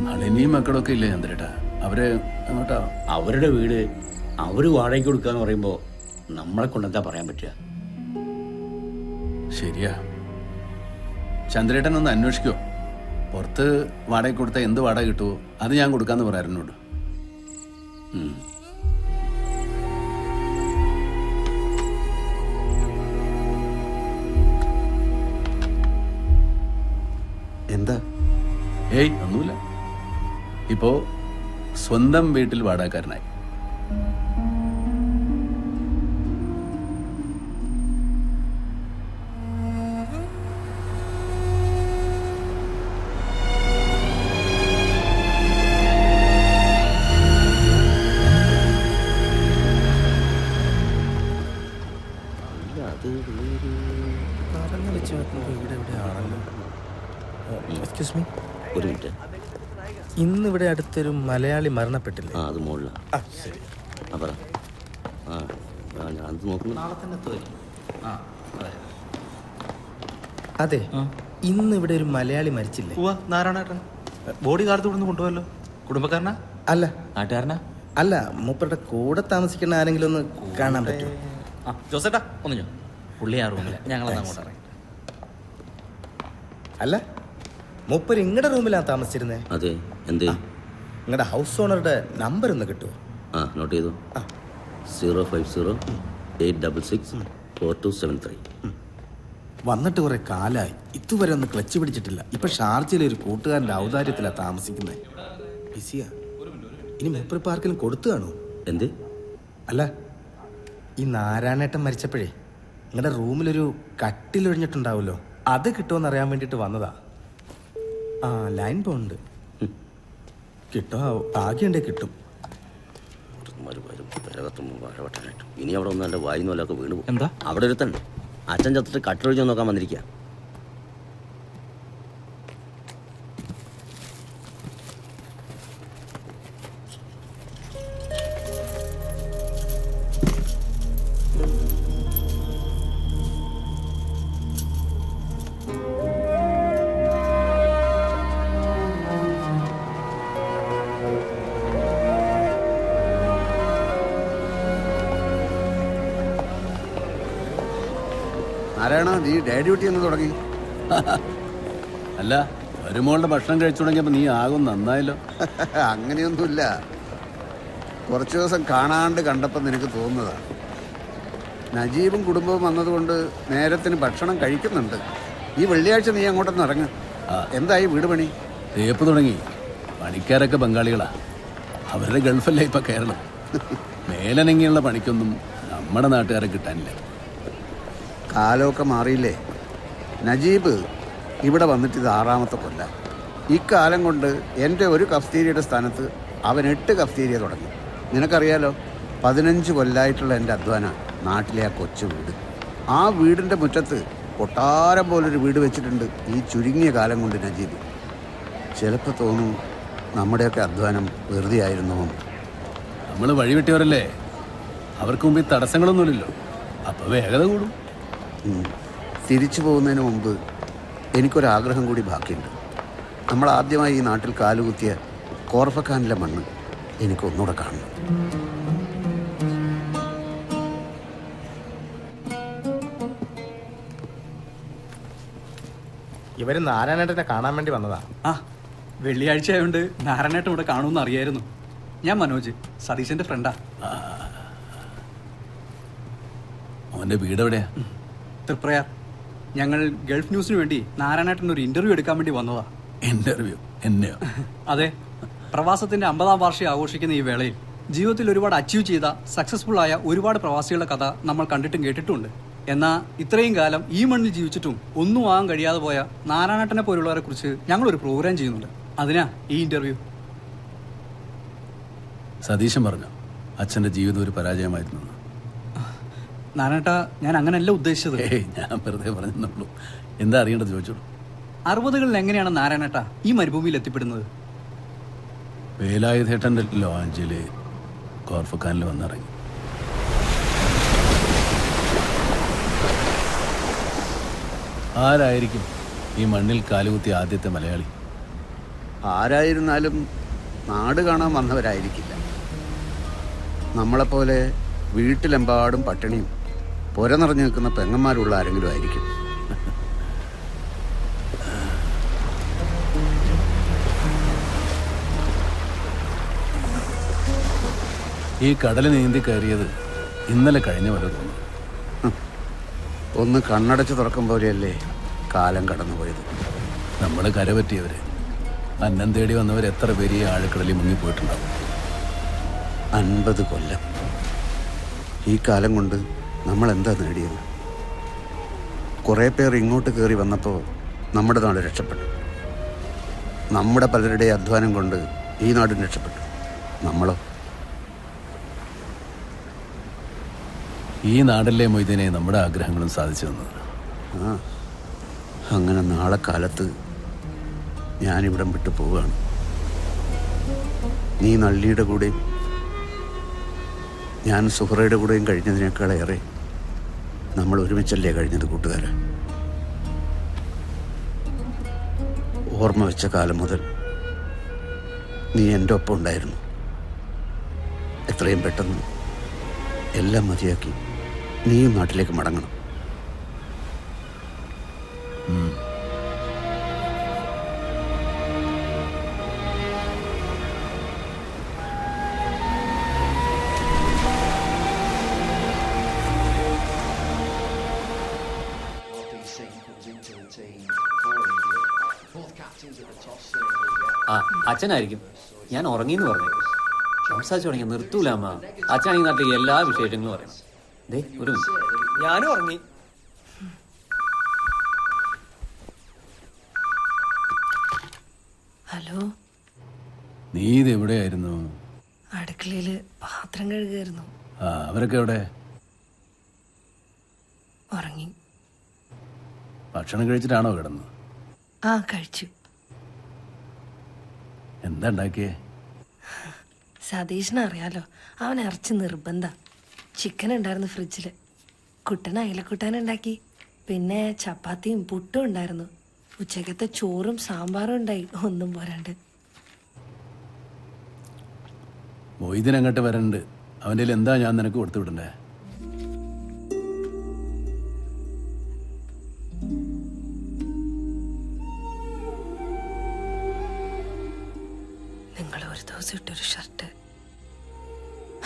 നളിനിയും മക്കളൊക്കെ ഇല്ലേ ചന്ദ്രേട്ടാ? അവര് എങ്ങോട്ടാ? അവരുടെ വീട് അവര് വാടകയ്ക്ക് കൊടുക്കാന്ന് പറയുമ്പോ നമ്മളെ കൊണ്ടെന്താ പറയാൻ പറ്റുക? ശരിയാ. ചന്ദ്രേട്ടൻ ഒന്ന് അന്വേഷിക്കോ? പുറത്ത് വാടക കൊടുത്താൽ എന്ത് വാടക കിട്ടുമോ അത് ഞാൻ കൊടുക്കാന്ന് പറയാറുണ്ട്. എന്താ? ഏയ് ഒന്നുമില്ല. ഇപ്പോ സ്വന്തം വീട്ടിൽ വാടകക്കാരനായി. എക്സ്ക്യൂസ് മീ, ഒരു മിനിറ്റ്. ഇന്ന് ഇവിടെ അടുത്തൊരു മലയാളി മരണപ്പെട്ടില്ലേ? അത് മുകളില. ശരി. ഞാൻ നോക്കുന്നു. അതെ, ഇന്ന് ഇവിടെ ഒരു മലയാളി മരിച്ചില്ലേ? നാരായണേട്ടൻ ബോഡി കാലത്ത് ഇവിടെ കൊണ്ടുപോയല്ലോ. കുടുംബക്കാരനാ? അല്ല. നാട്ടുകാരനാ? അല്ല, മൂപ്പരുടെ കൂടെ താമസിക്കുന്ന ആരെങ്കിലും ഒന്ന് കാണാൻ പറ്റുമോ? ജോസേട്ടാ ഒന്ന് ഞാൻ പുള്ളി ആ റൂമില്ല, ഞങ്ങളെന്നാ അങ്ങോട്ട് ഇറങ്ങി. അല്ല, മൂപ്പര് ഇങ്ങടെ റൂമിലാണ് താമസിച്ചിരുന്നേ. അതെ. എന്തേ? നിങ്ങളുടെ ഹൗസ് ഓണറുടെ നമ്പർ ഒന്ന് കിട്ടുമോ? നോട്ട് ചെയ്തു. 050-866-4273. വന്നിട്ട് കുറെ കാലായി, ഇതുവരെ ഒന്ന് ക്ലച്ച് പിടിച്ചിട്ടില്ല. ഇപ്പൊ ഷാർജയിലെ ഒരു കൂട്ടുകാരന്റെ ഔദാര്യത്തിലാണ് താമസിക്കുന്നത്. ബിസിയാ. ഇനി മൂപ്പര് പാർക്കിലും കൊടുത്തു കാണോ? എന്ത്? അല്ല, ഈ നാരായണേട്ടൻ മരിച്ചപ്പോഴേ നിങ്ങളുടെ റൂമിലൊരു കട്ടിലൊഴിഞ്ഞിട്ടുണ്ടാവുമല്ലോ, അത് കിട്ടുമെന്ന് അറിയാൻ വേണ്ടിട്ട് വന്നതാ. ആ ലൈൻ പോകുന്നുണ്ട്. കിട്ടോ? ഭാഗ്യണ്ടേ കിട്ടും. ഇനി അവിടെ ഒന്നും എന്റെ വായിന്ന് വല്ലതൊക്കെ വീണു. എന്താ? അവിടെ ഒരുത്തൻ അച്ഛൻ ചത്തിട്ട് കട്ടിലൊഴിഞ്ഞ് നോക്കാൻ വന്നിരിക്കുക. നാരായണ, നീ ഡേ ഡ്യൂട്ടി എന്ന് തുടങ്ങി? അല്ല, വരുമോളുടെ ഭക്ഷണം കഴിച്ചു തുടങ്ങിയപ്പോ നീ ആകും നന്നായല്ലോ. അങ്ങനെയൊന്നുമില്ല, കുറച്ചു ദിവസം കാണാണ്ട് കണ്ടപ്പോൾ നിനക്ക് തോന്നുന്നതാണ്. നജീബും കുടുംബവും വന്നതുകൊണ്ട് നേരത്തിന് ഭക്ഷണം കഴിക്കുന്നുണ്ട്. ഈ വെള്ളിയാഴ്ച നീ അങ്ങോട്ടൊന്ന് ഇറങ്ങ്. എന്തായി വീട് പണി? തേപ്പ് തുടങ്ങി. പണിക്കാരൊക്കെ ബംഗാളികളാ. അവരുടെ ഗൾഫല്ലേ ഇപ്പൊ കേരളം. മേലനങ്ങിയുള്ള പണിക്കൊന്നും നമ്മുടെ നാട്ടുകാരെ കിട്ടാനില്ല. കാലമൊക്കെ മാറിയില്ലേ? നജീബ് ഇവിടെ വന്നിട്ട് ഇത് 6ാമത്തെ കൊല്ല. ഇക്കാലം കൊണ്ട് എൻ്റെ ഒരു കഫ്തീരിയയുടെ സ്ഥാനത്ത് അവൻ 8 കഫ്തീരിയ തുടങ്ങി. നിനക്കറിയാലോ, 15 കൊല്ലമായിട്ടുള്ള എൻ്റെ അധ്വാനം നാട്ടിലെ ആ കൊച്ചു വീട്. ആ വീടിൻ്റെ മുറ്റത്ത് കൊട്ടാരം പോലൊരു വീട് വെച്ചിട്ടുണ്ട് ഈ ചുരുങ്ങിയ കാലം കൊണ്ട് നജീബ്. ചിലപ്പോൾ തോന്നും നമ്മുടെയൊക്കെ അധ്വാനം വെറുതെ ആയിരുന്നു. നമ്മൾ വഴിവെട്ടിയവരല്ലേ, അവർക്ക് മുമ്പിൽ തടസ്സങ്ങളൊന്നുമില്ലല്ലോ, അപ്പൊ വേഗത കൂടും. തിരിച്ചു പോകുന്നതിന് മുമ്പ് എനിക്കൊരാഗ്രഹം കൂടി ബാക്കിയുണ്ട്. നമ്മൾ ആദ്യമായി ഈ നാട്ടിൽ കാലുകുത്തിയ കോർഫഖാനിലെ മണ്ണ് എനിക്കൊന്നുകൂടെ കാണണം. ഇവര് നാരായണേട്ടനെ കാണാൻ വേണ്ടി വന്നതാ. ആ, വെള്ളിയാഴ്ച ആയതുകൊണ്ട് നാരായണേട്ടൻ ഇവിടെ കാണുമെന്ന് അറിയായിരുന്നു. ഞാൻ മനോജ്, സതീശന്റെ ഫ്രണ്ടാ. അവന്റെ വീട് എവിടെയാ? തൃപ്രയാർ. ഞങ്ങൾ ഗൾഫ് ന്യൂസിന് വേണ്ടി നാരായണേട്ടൻ ഒരു ഇന്റർവ്യൂ എടുക്കാൻ വേണ്ടി വന്നതാ. ഇന്റർവ്യൂ? എന്നെയോ? അതെ, പ്രവാസത്തിന്റെ 50-ാം വാർഷികം ആഘോഷിക്കുന്ന ഈ വേളയിൽ ജീവിതത്തിൽ ഒരുപാട് അച്ചീവ് ചെയ്ത സക്സസ്ഫുൾ ആയ ഒരുപാട് പ്രവാസികളുടെ കഥ നമ്മൾ കണ്ടിട്ടും കേട്ടിട്ടുണ്ട്. എന്നാൽ ഇത്രയും കാലം ഈ മണ്ണിൽ ജീവിച്ചിട്ടും ഒന്നും ആകാൻ കഴിയാതെ പോയ നാരായണേട്ടനെ പോലുള്ളവരെ കുറിച്ച് ഞങ്ങളൊരു പ്രോഗ്രാം ചെയ്യുന്നുണ്ട്. അതിനാ ഈ ഇന്റർവ്യൂ. സതീശൻ പറഞ്ഞു അച്ഛന്റെ ജീവിതം ഒരു പരാജയമായിരുന്നു. നാരായണേട്ട, ഞാൻ അങ്ങനെയല്ല ഉദ്ദേശിച്ചത്. ഞാൻ വെറുതെ പറഞ്ഞുള്ളൂ. എന്താ അറിയേണ്ടത് ചോദിച്ചോളൂ. 60കളിൽ എങ്ങനെയാണ് നാരായണേട്ട ഈ മരുഭൂമിയിൽ എത്തിപ്പെടുന്നത്? വേലായുധേട്ടന്റെ ലോഞ്ചില് കോർഫഖാനിൽ വന്നിറങ്ങി. ആരായിരിക്കും ഈ മണ്ണിൽ കാലുകുത്തിയ ആദ്യത്തെ മലയാളി? ആരായിരുന്നാലും നാട് കാണാൻ വന്നവരായിരിക്കില്ല. നമ്മളെപ്പോലെ വീട്ടിലെമ്പാടും പട്ടിണിയും പുര നിറഞ്ഞു നിൽക്കുന്ന പെങ്ങന്മാരുള്ള ആരെങ്കിലും ആയിരിക്കും. ഈ കടൽ നീന്തി കയറിയത് ഇന്നലെ കഴിഞ്ഞ പോലെ തോന്നുന്നു. ഒന്ന് കണ്ണടച്ച് തുറക്കും പോലെയല്ലേ കാലം കടന്നുപോയത്. നമ്മൾ കരപറ്റിയവര്, അന്നം തേടി വന്നവർ എത്ര പേര് ഈ ആഴക്കടലിൽ മുങ്ങിപ്പോയിട്ടുണ്ടാവും. 50 കൊല്ലം. ഈ കാലം കൊണ്ട് നമ്മൾ എന്താ നേടിയത്? കുറേ പേർ ഇങ്ങോട്ട് കയറി വന്നപ്പോൾ നമ്മുടെ നാട് രക്ഷപ്പെട്ടു. നമ്മുടെ പലരുടെ അധ്വാനം കൊണ്ട് ഈ നാടും രക്ഷപ്പെട്ടു. നമ്മളോ? ഈ നാടല്ലേ മൊയ്തീനെ നമ്മുടെ ആഗ്രഹങ്ങളും സാധിച്ചു തന്നത്. ആ, അങ്ങനെ നാളെ കാലത്ത് ഞാനിവിടം വിട്ടു പോവുകയാണ്. നീ നള്ളിയുടെ കൂടെയും ഞാൻ സുഹറയുടെ കൂടെയും കഴിഞ്ഞതിനേക്കാളേറെ നമ്മൾ ഒരുമിച്ചല്ലേ കഴിഞ്ഞത് കൂട്ടുകാരെ. ഓർമ്മ വെച്ച കാലം മുതൽ നീ എൻ്റെ ഒപ്പം ഉണ്ടായിരുന്നു. എത്രയും പെട്ടെന്ന് എല്ലാം മതിയാക്കി നീയും നാട്ടിലേക്ക് മടങ്ങണം. ആ, അച്ഛനായിരിക്കും. ഞാൻ ഉറങ്ങിന്ന് പറഞ്ഞു. സംസാരിച്ചു തുടങ്ങി നിർത്തൂല അമ്മ. അച്ഛനാണെങ്കിൽ നാട്ടിൽ എല്ലാ വിശേഷങ്ങളും പറയണം. ദേ ഒരു ഞാനും ഉറങ്ങി. ഹലോ, നീ ഇത് എവിടെയായിരുന്നു? അടുക്കളയില് പാത്രം കഴുകായിരുന്നു. ആ, അവരൊക്കെ എവിടെ? ഉറങ്ങി. ഭക്ഷണം കഴിച്ചിട്ടാണോ കിടന്നത്? ആ, കഴിച്ചു. എന്താ ഉണ്ടാക്കിയേ? സതീഷിനെ അറിയാലോ, അവൻ ഇറച്ചി നിർബന്ധ. ചിക്കൻ ഉണ്ടായിരുന്നു ഫ്രിഡ്ജില്. കുട്ടൻ അയലക്കൂട്ടാനുണ്ടാക്കി. പിന്നെ ചപ്പാത്തിയും പുട്ടും ഉണ്ടായിരുന്നു. ഉച്ചക്കത്തെ ചോറും സാമ്പാറും ഉണ്ടായി. ഒന്നും പോരാണ്ട്. മൊയ്തീൻ അങ്ങോട്ട് വരണ്ട്. അവൻ്റെ കയ്യിൽ എന്താ ഞാൻ നിനക്ക് കൊടുത്തു വിടണ്ടേ? നിങ്ങൾ ഒരു ദിവസം ഇട്ടൊരു ഷർട്ട്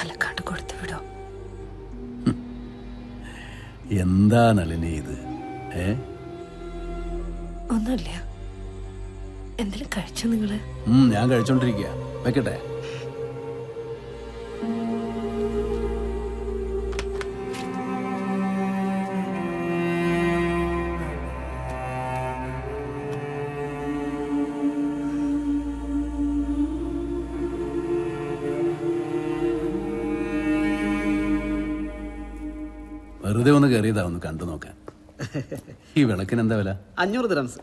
അലക്കാണ്ട് കൊടുത്തു വിടോ? എന്താ നളിനി ഇത്? ഒന്നുമില്ല. എന്തെങ്കിലും കഴിച്ചോ നിങ്ങള്? ഞാൻ കഴിച്ചോണ്ടിരിക്കുക. വെക്കട്ടെ? വെറുതെ ഒന്ന് കയറിയതാ, ഒന്ന് കണ്ടു നോക്കാൻ. ഈ വിളക്കിന് എന്താ വില? 500 ദിറംസ്.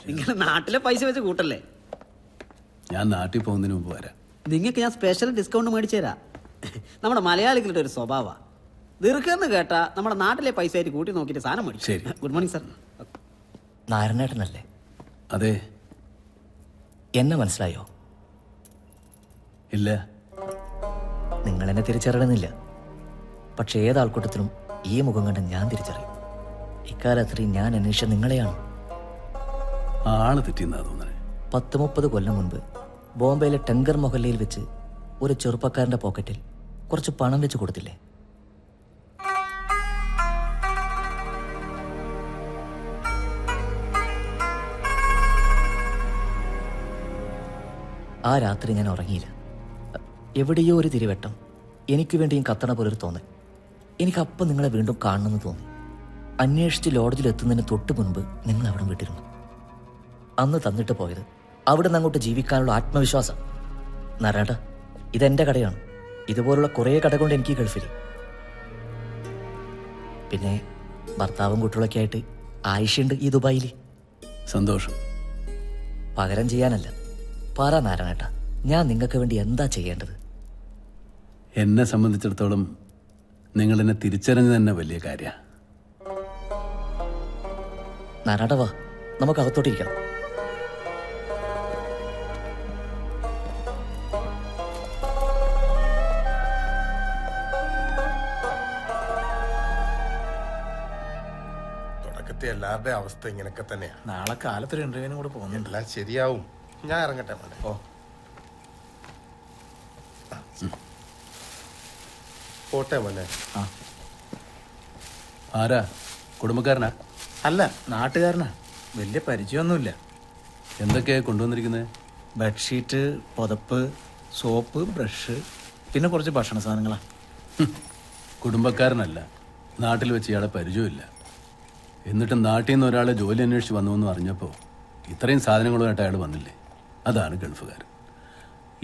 നിങ്ങൾ നാട്ടിലെ പൈസ വെച്ച് കൂട്ടല്ലേ? ഞാൻ നാട്ടിൽ പോകുന്നതിന് മുമ്പ് വരാം. നിങ്ങൾക്ക് ഞാൻ സ്പെഷ്യൽ ഡിസ്കൗണ്ട് മേടിച്ചു തരാം. നമ്മുടെ മലയാളികളുടെ ഒരു സ്വഭാവമാണ്. ദീർഘെന്ന് കേട്ടാ നമ്മുടെ നാട്ടിലെ പൈസ ആയിട്ട് കൂട്ടി നോക്കിയിട്ട് സാധനം മേടിച്ചു. ശരി. Good morning sir. നാരായണേട്ടനല്ലേ? അതെ, എന്നെ മനസ്സിലായോ? ഇല്ല. നിങ്ങൾ എന്നെ തിരിച്ചറിയണമെന്നില്ല. പക്ഷെ ഏതാൾക്കൂട്ടത്തിലും ഈ മുഖം കണ്ട് ഞാൻ തിരിച്ചറിയും. ഇക്കാലത്രയും ഞാൻ അന്വേഷിച്ച നിങ്ങളെയാണ്. ആള് തെറ്റിയെന്നാ തോന്നണേ. 30 കൊല്ലം മുൻപ് ബോംബെയിലെ ടങ്കർ മൊഹല്ലയിൽ വെച്ച് ഒരു ചെറുപ്പക്കാരന്റെ പോക്കറ്റിൽ കുറച്ച് പണം വെച്ച് കൊടുത്തില്ലേ? ആ രാത്രി ഞാൻ ഉറങ്ങിയില്ല. എവിടെയോ ഒരു തിരിവട്ടം എനിക്ക് വേണ്ടിയും കത്തണ പോലൊരു തോന്നൽ. എനിക്കപ്പം നിങ്ങളെ വീണ്ടും കാണണമെന്ന് തോന്നി. അന്വേഷിച്ച് ലോഡ്ജിൽ എത്തുന്നതിന് തൊട്ട് മുൻപ് നിങ്ങൾ അവിടെ വിട്ടിരുന്നു. അന്ന് തന്നിട്ട് പോയത് അവിടെ നിന്ന് അങ്ങോട്ട് ജീവിക്കാനുള്ള ആത്മവിശ്വാസം. നാരായണ, ഇതെന്റെ കടയാണ്. ഇതുപോലുള്ള കുറേ കടകളുണ്ട് എനിക്ക് ഗൾഫിൽ. പിന്നെ ഭർത്താവും കുട്ടികളൊക്കെ ആയിട്ട് ആയിഷയുണ്ട് ഈ ദുബായിൽ. സന്തോഷം. പകരം ചെയ്യാനല്ല. പറ നാരായണേട്ട, ഞാൻ നിങ്ങൾക്ക് വേണ്ടി എന്താ ചെയ്യേണ്ടത്? എന്നെ സംബന്ധിച്ചിടത്തോളം നിങ്ങൾ എന്നെ തിരിച്ചറിഞ്ഞു തന്നെ വലിയ കാര്യമാണ്. നാരായണ വാ, നമുക്ക് അകത്തോട്ടിരിക്കണം. തുടക്കത്തെ എല്ലാവരുടെയും അവസ്ഥ ഇങ്ങനെയൊക്കെ തന്നെയാ. നാളെ കാലത്തൊരു ഇന്റർവ്യൂവിനും കൂടെ പോകുന്നുണ്ട്. എല്ലാം ശരിയാവും. ഞാൻ ഇറങ്ങട്ടെ മോനെ. ഓ പോട്ടെ മോനെ. ആരാ? കുടുംബക്കാരനാ? അല്ല, നാട്ടുകാരനാ. വലിയ പരിചയമൊന്നുമില്ല. എന്തൊക്കെയാ കൊണ്ടുവന്നിരിക്കുന്നത്? ബെഡ്ഷീറ്റ്, പുതപ്പ്, സോപ്പ്, ബ്രഷ്, പിന്നെ കുറച്ച് ഭക്ഷണ സാധനങ്ങളാ. കുടുംബക്കാരനല്ല, നാട്ടിൽ വെച്ച് ഇയാളെ പരിചയമില്ല. എന്നിട്ട് നാട്ടിൽ നിന്ന് ഒരാളെ ജോലി അന്വേഷിച്ച് വന്നുവെന്ന് അറിഞ്ഞപ്പോൾ ഇത്രയും സാധനങ്ങളുമായിട്ട് അയാൾ വന്നില്ലേ? അതാണ് ഗൾഫുകാർ.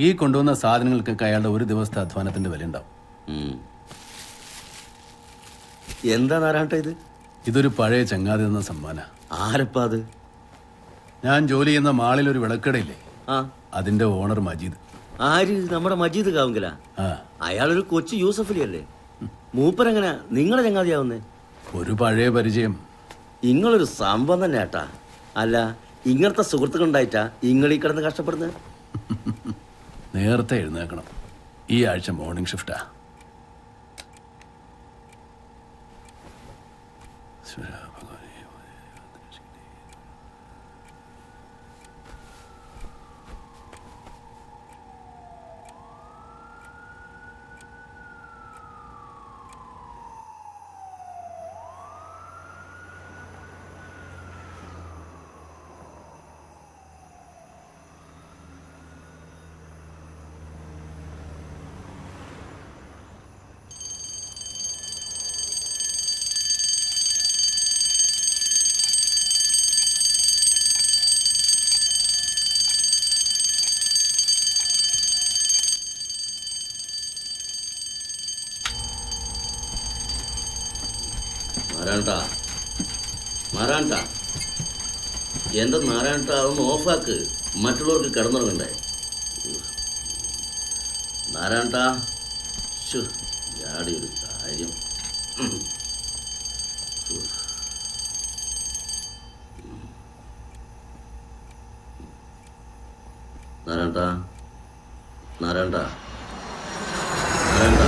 ഈ കൊണ്ടുവന്ന സാധനങ്ങൾക്കൊക്കെ അയാളുടെ ഒരു ദിവസത്തെ അധ്വാനത്തിന്റെ വില ഉണ്ടാവും. എന്താ നാരായണ ഇത്? ഇതൊരു പഴയ ചങ്ങാതി തന്ന സമ്മാന. ആരപ്പാ അത്? ഞാൻ ജോലി ചെയ്യുന്ന മാളിൽ ഒരു വിളക്കടയില്ലേ, അതിന്റെ ഓണർ മജീദ്. ആര്? നമ്മുടെ മജീദ് കാവുങ്കല? അയാളൊരു കൊച്ചു യൂസഫലി അല്ലേ? മൂപ്പരെങ്ങനെ നിങ്ങളെ ചങ്ങാതിയാവുന്നേ? ഒരു പഴയ പരിചയം. ഇങ്ങളൊരു സംഭവം തന്നെ ഏട്ടാ. അല്ല, ഇങ്ങനത്തെ സുഹൃത്തുക്കളുണ്ടായിട്ടാ ഇങ്ങളീ കിടന്ന് കഷ്ടപ്പെടുന്നത്? നേരത്തെ എഴുന്നേക്കണം. ഈ ആഴ്ച മോർണിംഗ് ഷിഫ്റ്റാ. നാരായണ, എന്റെ നാരായണ അതൊന്ന് ഓഫാക്ക്. മറ്റുള്ളവർക്ക് കിടന്നുറങ്ങണ്ടേ? നാരായണ, യാടി ഒരു കാര്യം. നാരായണ, നാരായണ, നാരായണ.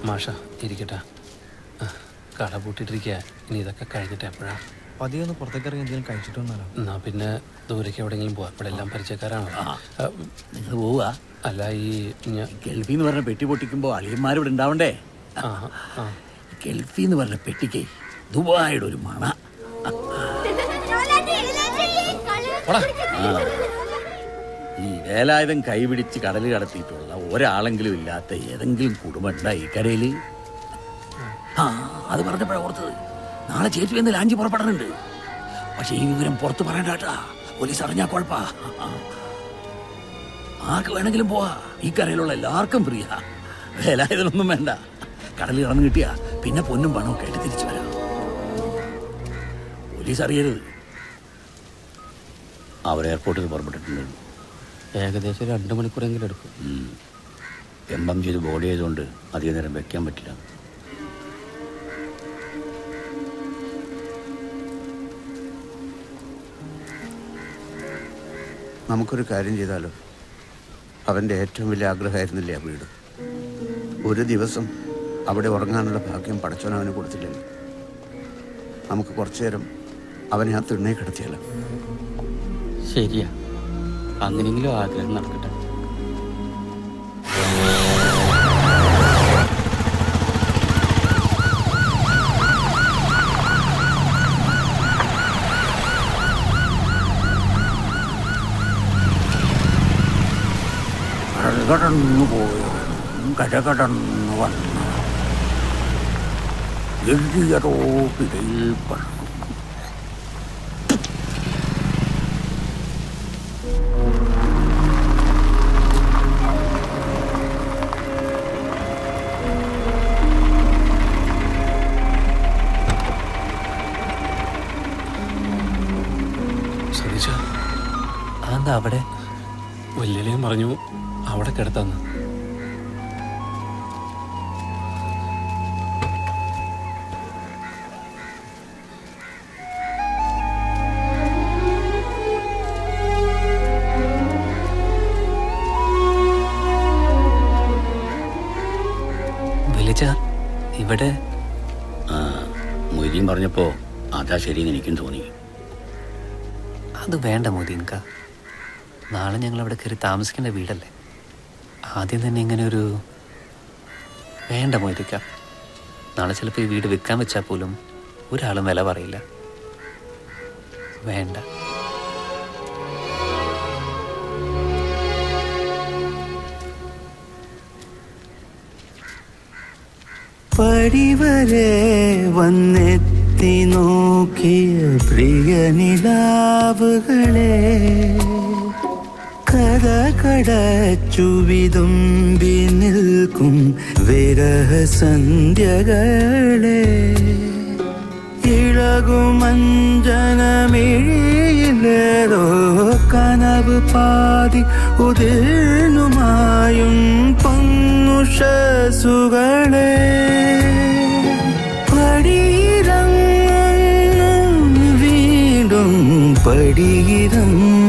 മാഷ ഇരിക്കട്ടെ. കട പൂട്ടിട്ടിരിക്കുക. ഇനി ഇതൊക്കെ കഴിഞ്ഞിട്ട് എപ്പോഴാ? പതിയെ ഒന്ന് പുറത്തേക്ക് ഇറങ്ങി എന്തെങ്കിലും കഴിച്ചിട്ട് വന്നാലോ? എന്നാ പിന്നെ ദൂരേക്ക് എവിടെയെങ്കിലും പോവാം. ഇവിടെ എല്ലാം പരിചയക്കാരാണ്. നിങ്ങൾ പോവുക? അല്ല, ഈ ഗൾഫിൽ നിന്ന് പറഞ്ഞ പെട്ടി പൊട്ടിക്കുമ്പോൾ അളിയന്മാരിവിടെ ഉണ്ടാവണ്ടേ? ഗൾഫിൽ നിന്ന് പറഞ്ഞ പെട്ടിക്ക് ദുബായിയുടെ ഒരു മണ. ഈ വേലായുധം കൈപിടിച്ച് കടൽ കടത്തിയിട്ടുള്ള ഒരാളെങ്കിലും ഇല്ലാത്ത ഏതെങ്കിലും കുടുംബം ഉണ്ടാ ഈ കരയില്? അത് പറഞ്ഞപ്പോഴാണ് ഓർത്തത്. നാളെ ചേച്ചി എന്ന് ലാഞ്ചി പുറപ്പെടാനുണ്ട്. പക്ഷെ ഈ വിവരം പുറത്ത് പറയണ്ടാട്ടാ, പോലീസ് അറിഞ്ഞാ കുഴപ്പാ. ആർക്ക് വേണമെങ്കിലും പോവാ, ഈ കരയിലുള്ള എല്ലാവർക്കും പ്രിയ. വേലായുധനൊന്നും വേണ്ട, കടലിൽ ഇറന്നു കിട്ടിയാ പിന്നെ പൊന്നും പണമൊക്കെ ആയിട്ട് തിരിച്ചു വരാം. പോലീസ് അറിയരുത്. അവർ എയർപോർട്ടിൽ പുറപ്പെട്ടിട്ടുണ്ട്. ഏകദേശം 2 മണിക്കൂറെങ്കിലും എടുക്കും. എംബം ചെയ്ത് ബോഡി ചെയ്തുകൊണ്ട് അധികം നേരം വെക്കാൻ പറ്റില്ല. നമുക്കൊരു കാര്യം ചെയ്താലോ? അവൻ്റെ ഏറ്റവും വലിയ ആഗ്രഹമായിരുന്നില്ലേ ആ വീട്? ഒരു ദിവസം അവിടെ ഉറങ്ങാനുള്ള ഭാഗ്യം പടച്ചോൻ അവന് കൊടുത്തില്ലല്ലോ. നമുക്ക് കുറച്ചു നേരം അവനെ ആ തിണ്ണേ കിടത്തിയല്ലോ. ശരിയാ, അങ്ങനെയെങ്കിലും ആഗ്രഹം നടക്കട്ടെ. കടന്നു പോയവനും കടകടന്നു വന്നു എഴുതിയതോ പിഴയിൽ പറഞ്ഞു. സതീശ, അതെന്താ അവിടെ? വല്യലയും പറഞ്ഞു അവിടെ കിടത്താന്ന്. വലിച്ച ഇവിടെ മൊയ്തീൻ പറഞ്ഞപ്പോ അതാ ശരിയെന്ന് എനിക്കും തോന്നി. അത് വേണ്ട മൊയ്തീൻക, നാളെ ഞങ്ങൾ അവിടെ കയറി താമസിക്കേണ്ട വീടല്ലേ. ആദ്യം തന്നെ ഇങ്ങനെ ഒരു വേണ്ട മൊയ്തിക്ക. നാളെ ചിലപ്പോൾ ഈ വീട് വിൽക്കാൻ വെച്ചാൽ പോലും ഒരാളും വില പറയില്ല. വേണ്ട. പടിവരെ വന്നെത്തി നോക്കിയ പ്രിയ നിലാവുകളെ, കഥ കടച്ചു വിതുമ്പി നിൽക്കും വിരഹസന്ധ്യകളെ, ഇളകുമഞ്ജനമിഴിയിലേതോ കനവ് പാതി ഉതിർന്നുമായും പൊങ്ങുഷസുകളെ, പടിയിറങ്ങുന്നു വീണ്ടും പടിയിറങ്ങുന്നു.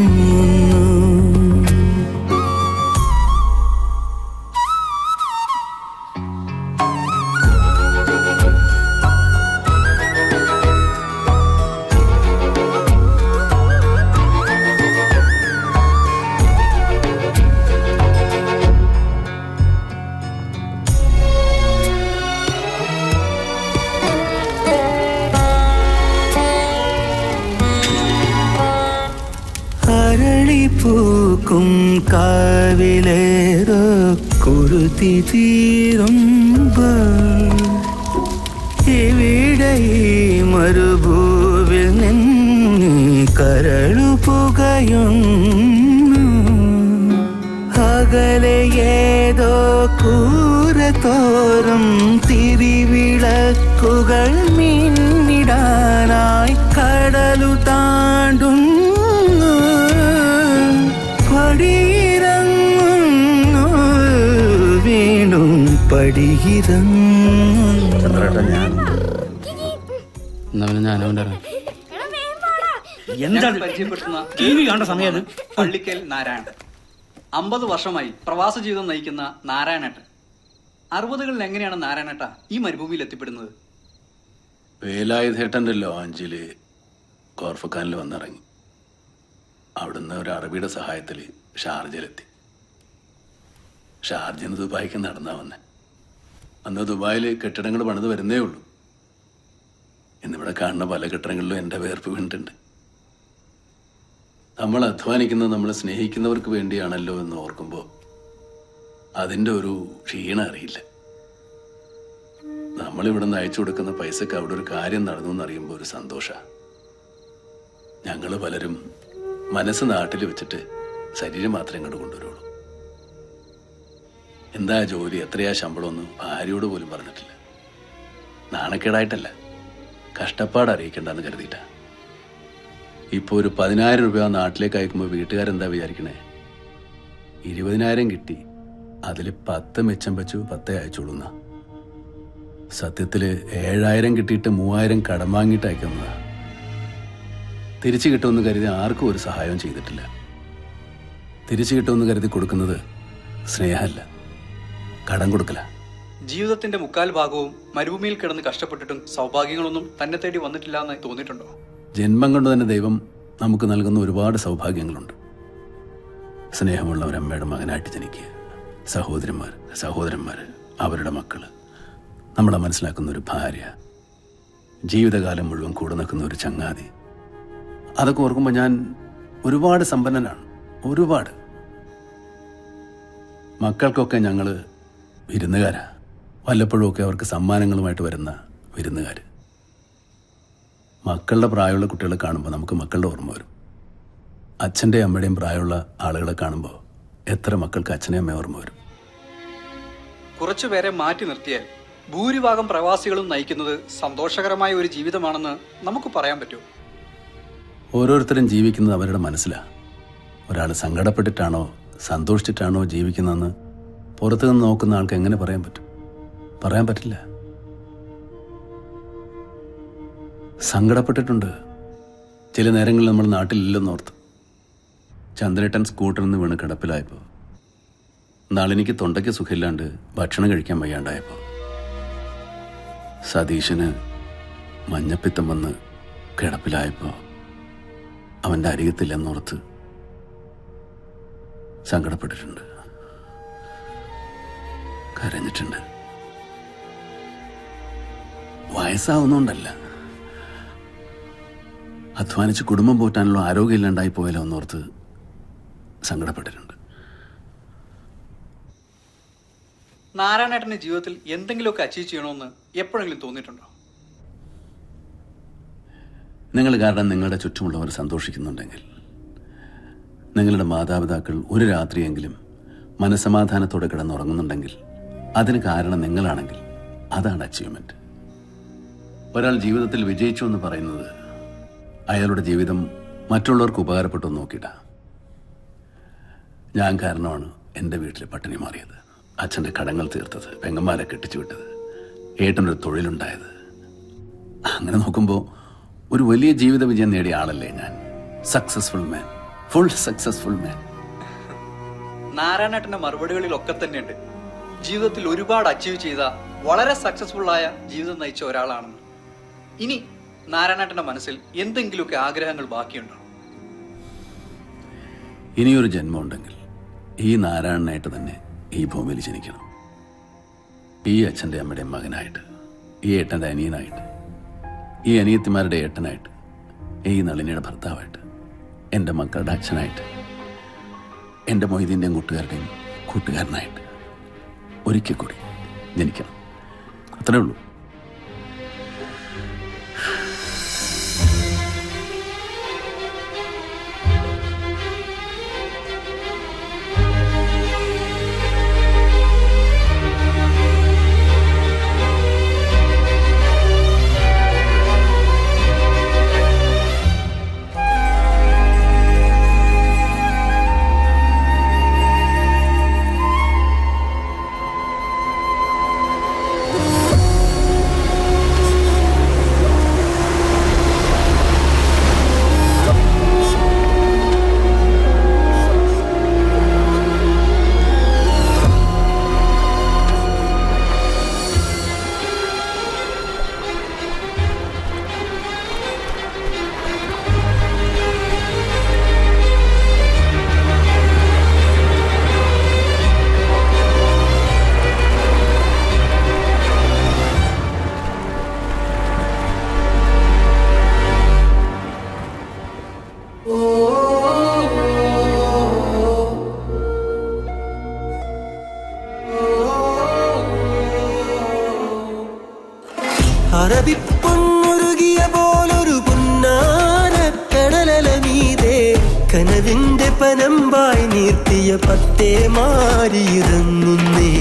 പൂക്കും കാവിലേറോ കുരുതി തീരുമ്പോൾ ഇവിടെ മരുഭൂവിൽ നിന്ന് കരളു പുകയുന്നു. അകലെ ഏതോ കൂരത്തോറും തിരിവിളക്കുകൾ മിന്നിടാനായി കടലു താണ്ടുന്നു. പടിയിറങ്ങുന്നു വീണ്ടും പരിചയപ്പെടുത്തുന്ന പള്ളിക്കൽ നാരായണൻ. 50 വർഷമായി പ്രവാസ ജീവിതം നയിക്കുന്ന നാരായണേട്ടൻ. 60കളിൽ എങ്ങനെയാണ് നാരായണേട്ട ഈ മരുഭൂമിയിൽ എത്തിപ്പെടുന്നത്? വേലായുധേട്ടൻ്റെ ലോഞ്ചില് കോർഫഖാനിൽ വന്നിറങ്ങി. അവിടുന്ന് ഒരു അറബിയുടെ സഹായത്തിൽ ഷാർജയിലെത്തി. ഷാർജയിൽ നിന്ന് ദുബായിക്ക് നടന്നാ വന്നെ. അന്ന് ദുബായിൽ കെട്ടിടങ്ങൾ പണിത് വരുന്നേ ഉള്ളൂ. ഇന്നിവിടെ കാണുന്ന പല കെട്ടിടങ്ങളിലും എൻ്റെ വേർപ്പ് വീണിട്ടുണ്ട്. നമ്മൾ അധ്വാനിക്കുന്നത് നമ്മൾ സ്നേഹിക്കുന്നവർക്ക് വേണ്ടിയാണല്ലോ എന്ന് ഓർക്കുമ്പോൾ അതിൻ്റെ ഒരു ക്ഷീണം അറിയില്ല. നമ്മളിവിടെ നിന്ന് അയച്ചു കൊടുക്കുന്ന പൈസക്ക് അവിടെ ഒരു കാര്യം നടന്നു എന്നറിയുമ്പോൾ ഒരു സന്തോഷമാണ്. ഞങ്ങൾ പലരും മനസ്സ് നാട്ടിൽ വെച്ചിട്ട് ശരീരം മാത്രമേ ഇങ്ങോട്ട് കൊണ്ടുവരുള്ളൂ. എന്താ ജോലി, എത്രയാ ശമ്പളമൊന്നും ഭാര്യയോട് പോലും പറഞ്ഞിട്ടില്ല. നാണക്കേടായിട്ടല്ല, കഷ്ടപ്പാട് അറിയിക്കണ്ടെന്ന് കരുതിയിട്ടാ. ഇപ്പോൾ ഒരു 10,000 രൂപ നാട്ടിലേക്ക് അയക്കുമ്പോൾ വീട്ടുകാരെന്താ വിചാരിക്കണേ? 20,000 കിട്ടി, അതിൽ 10 മെച്ചം വെച്ചു 10 അയച്ചോളുന്ന. സത്യത്തില് 7,000 കിട്ടിയിട്ട് 3,000 കടം വാങ്ങിയിട്ട് അയക്കുന്നതാ. തിരിച്ചു കിട്ടുമെന്ന് കരുതി ആർക്കും ഒരു സഹായവും ചെയ്തിട്ടില്ല. തിരിച്ചു കിട്ടുമെന്ന് കരുതി കൊടുക്കുന്നത് സ്നേഹമല്ല, കടം കൊടുക്കല. ജീവിതത്തിന്റെ 3/4 ഭാഗവും മരുഭൂമിയിൽ കിടന്ന് കഷ്ടപ്പെട്ടിട്ടും സൗഭാഗ്യങ്ങളൊന്നും തന്നെ തേടി വന്നിട്ടില്ല എന്ന് തോന്നിയിട്ടുണ്ടോ? ജന്മം കൊണ്ട് തന്നെ ദൈവം നമുക്ക് നൽകുന്ന ഒരുപാട് സൗഭാഗ്യങ്ങളുണ്ട്. സ്നേഹമുള്ള ഒരു അമ്മയുടെ മകനായിട്ട് ജനിക്കുക, സഹോദരന്മാർ, അവരുടെ മക്കള്, നമ്മളെ മനസ്സിലാക്കുന്ന ഒരു ഭാര്യ, ജീവിതകാലം മുഴുവൻ കൂടെ നിൽക്കുന്ന ഒരു ചങ്ങാതി. അതൊക്കെ ഓർക്കുമ്പോൾ ഞാൻ ഒരുപാട് സമ്പന്നനാണ്. ഒരുപാട്. മക്കൾക്കൊക്കെ ഞങ്ങൾ വിരുന്നുകാരാ. വല്ലപ്പോഴും ഒക്കെ അവർക്ക് സമ്മാനങ്ങളുമായിട്ട് വരുന്ന വിരുന്നുകാർ. മക്കളുടെ പ്രായമുള്ള കുട്ടികളെ കാണുമ്പോൾ നമുക്ക് മക്കളുടെ ഓർമ്മ വരും. അച്ഛൻ്റെയും അമ്മയുടെയും പ്രായമുള്ള ആളുകളെ കാണുമ്പോൾ എത്ര മക്കൾക്ക് അച്ഛനെയും അമ്മയും ഓർമ്മ വരും. കുറച്ചുപേരെ മാറ്റി നിർത്തിയാൽ ഭൂരിഭാഗം പ്രവാസികളും നയിക്കുന്നത് സന്തോഷകരമായ ഒരു ജീവിതമാണെന്ന് നമുക്ക് പറയാൻ പറ്റുമോ? ഓരോരുത്തരും ജീവിക്കുന്നത് അവരുടെ മനസ്സിലാണ്. ഒരാൾ സങ്കടപ്പെട്ടിട്ടാണോ സന്തോഷിച്ചിട്ടാണോ ജീവിക്കുന്നതെന്ന് പുറത്തു നിന്ന് നോക്കുന്ന ആൾക്ക് എങ്ങനെ പറയാൻ പറ്റും? പറയാൻ പറ്റില്ല. സങ്കടപ്പെട്ടിട്ടുണ്ട്. ചില നേരങ്ങളിൽ നമ്മൾ നാട്ടിലില്ലെന്നോർത്ത്. ചന്ദ്രേട്ടൻ സ്കൂട്ടറിൽ നിന്ന് വീണ് കിടപ്പിലായപ്പോൾ, നാളെനിക്ക് തൊണ്ടയ്ക്ക് സുഖമില്ലാണ്ട് ഭക്ഷണം കഴിക്കാൻ വയ്യാണ്ടായപ്പോൾ, സതീശന് മഞ്ഞപ്പിത്തം വന്ന് കിടപ്പിലായപ്പോൾ അവൻ്റെ അരികത്തില്ലെന്നോർത്ത് സങ്കടപ്പെട്ടിട്ടുണ്ട്, കരഞ്ഞിട്ടുണ്ട്. വയസ്സാവുന്നോണ്ടല്ല, അധ്വാനിച്ച് കുടുംബം പോറ്റാനുള്ള ആരോഗ്യമില്ലാണ്ടായി പോയാലോ എന്നോർത്ത് സങ്കടപ്പെട്ടിട്ടുണ്ട്. നാരായണേട്ടന്റെ ജീവിതത്തിൽ എന്തെങ്കിലുമൊക്കെ അച്ചീവ് ചെയ്യണമെന്ന് എപ്പോഴെങ്കിലും തോന്നിയിട്ടുണ്ടോ? നിങ്ങൾ കാരണം നിങ്ങളുടെ ചുറ്റുമുള്ളവർ സന്തോഷിക്കുന്നുണ്ടെങ്കിൽ, നിങ്ങളുടെ മാതാപിതാക്കൾ ഒരു രാത്രിയെങ്കിലും മനസ്സമാധാനത്തോടെ കിടന്നുറങ്ങുന്നുണ്ടെങ്കിൽ, അതിന് കാരണം നിങ്ങളാണെങ്കിൽ അതാണ് അച്ചീവ്മെന്റ്. ഒരാൾ ജീവിതത്തിൽ വിജയിച്ചു എന്ന് പറയുന്നത് അയാളുടെ ജീവിതം മറ്റുള്ളവർക്ക് ഉപകാരപ്പെട്ടു നോക്കിയിട്ടാ. ഞാൻ കാരണമാണ് എൻ്റെ വീട്ടിൽ പട്ടിണി മാറിയത്, അച്ഛൻ്റെ കടങ്ങൾ തീർത്തത്, പെങ്ങന്മാരെ കെട്ടിച്ചു വിട്ടത്, ഏട്ടനൊരു തൊഴിലുണ്ടായത്. അങ്ങനെ നോക്കുമ്പോൾ ഒരു വലിയ ജീവിത വിജയം നേടിയ ആളല്ലേ ഞാൻ. Successful man, full successful man. നാരായണേട്ടന്റെ മറുപടികളിലൊക്കെ തന്നെയുണ്ട് ജീവിതത്തിൽ ഒരുപാട് അച്ചീവ് ചെയ്ത, വളരെ സക്സസ്ഫുൾ ആയ ജീവിതം നയിച്ച ഒരാളാണെന്ന്. ഇനി നാരായണേട്ടന്റെ മനസ്സിൽ എന്തെങ്കിലുമൊക്കെ ആഗ്രഹങ്ങൾ ബാക്കിയുണ്ടോ? ഇനിയൊരു ജന്മം ഉണ്ടെങ്കിൽ ഈ നാരായണനായിട്ട് തന്നെ ഈ ഭൂമിയിൽ ജനിക്കണം. ഈ അച്ഛൻ്റെ അമ്മയുടെ മകനായിട്ട്, ഈ ഏട്ടൻ്റെ അനിയനായിട്ട്, ഈ അനിയത്തിമാരുടെ ഏട്ടനായിട്ട്, ഈ നളിനിയുടെ ഭർത്താവായിട്ട്, എൻ്റെ മക്കളുടെ അച്ഛനായിട്ട്, എൻ്റെ മൊയ്തീൻ്റെയും കൂട്ടുകാരുടെയും കൂട്ടുകാരനായിട്ട് ഒരിക്കൽ കൂടി ജനിക്കണം. അത്രേ ഉള്ളൂ. എന്റെ പനമ്പായി നീർത്തിയ പത്തേ മാറിയിറങ്ങുന്നേ.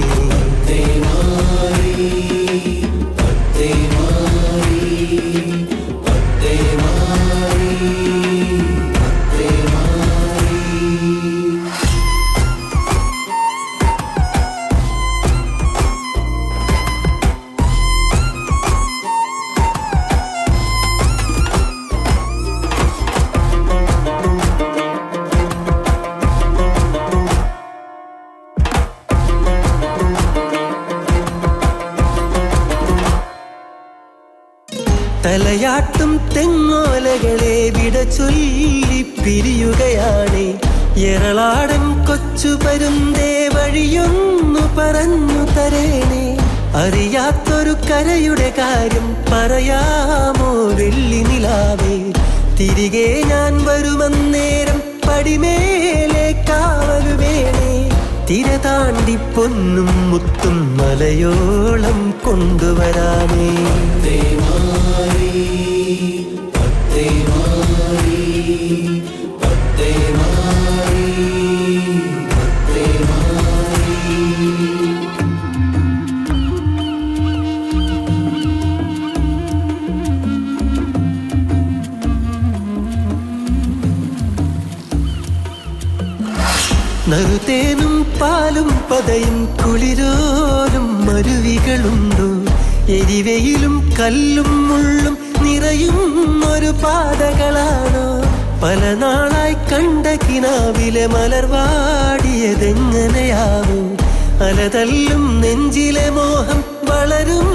തലയാട്ടും തെങ്ങോലകളെ വിട ചൊല്ലി പിരിയുകയാണ്. എറളാടൻ കൊച്ചു പരുന്തേ വഴിയൊന്നു പറഞ്ഞു തരേണേ. അറിയാത്തൊരു കരയുടെ കാര്യം പറയാമോ വെള്ളി നിലാവേ. തിരികെ ഞാൻ വരുമന്നേരം പടിമേലെ കാവലു വേണേ. തിര താണ്ടി പൊന്നും മുത്തും മലയോളം കൊണ്ടുവരാമേ. നറുതേനും പാലും പതയും കുളിരോലും മരുവികളുണ്ടോ. എരിവയിലും കല്ലും മുള്ളും നിറയും ഒരു പാതകളാണോ. പല നാളായി കണ്ട കിനാവിലെ മലർവാടിയതെങ്ങനെയാവോ. അലതല്ലും നെഞ്ചിലെ മോഹം വളരും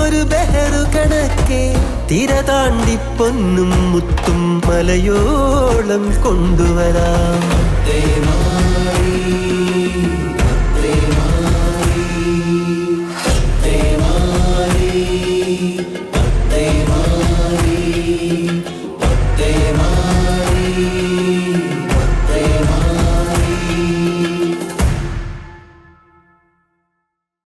ഒരു ബെഹറു കണക്കെ. തിര താണ്ടി പൊന്നും മുത്തും മലയോളം കൊണ്ടുവരാം.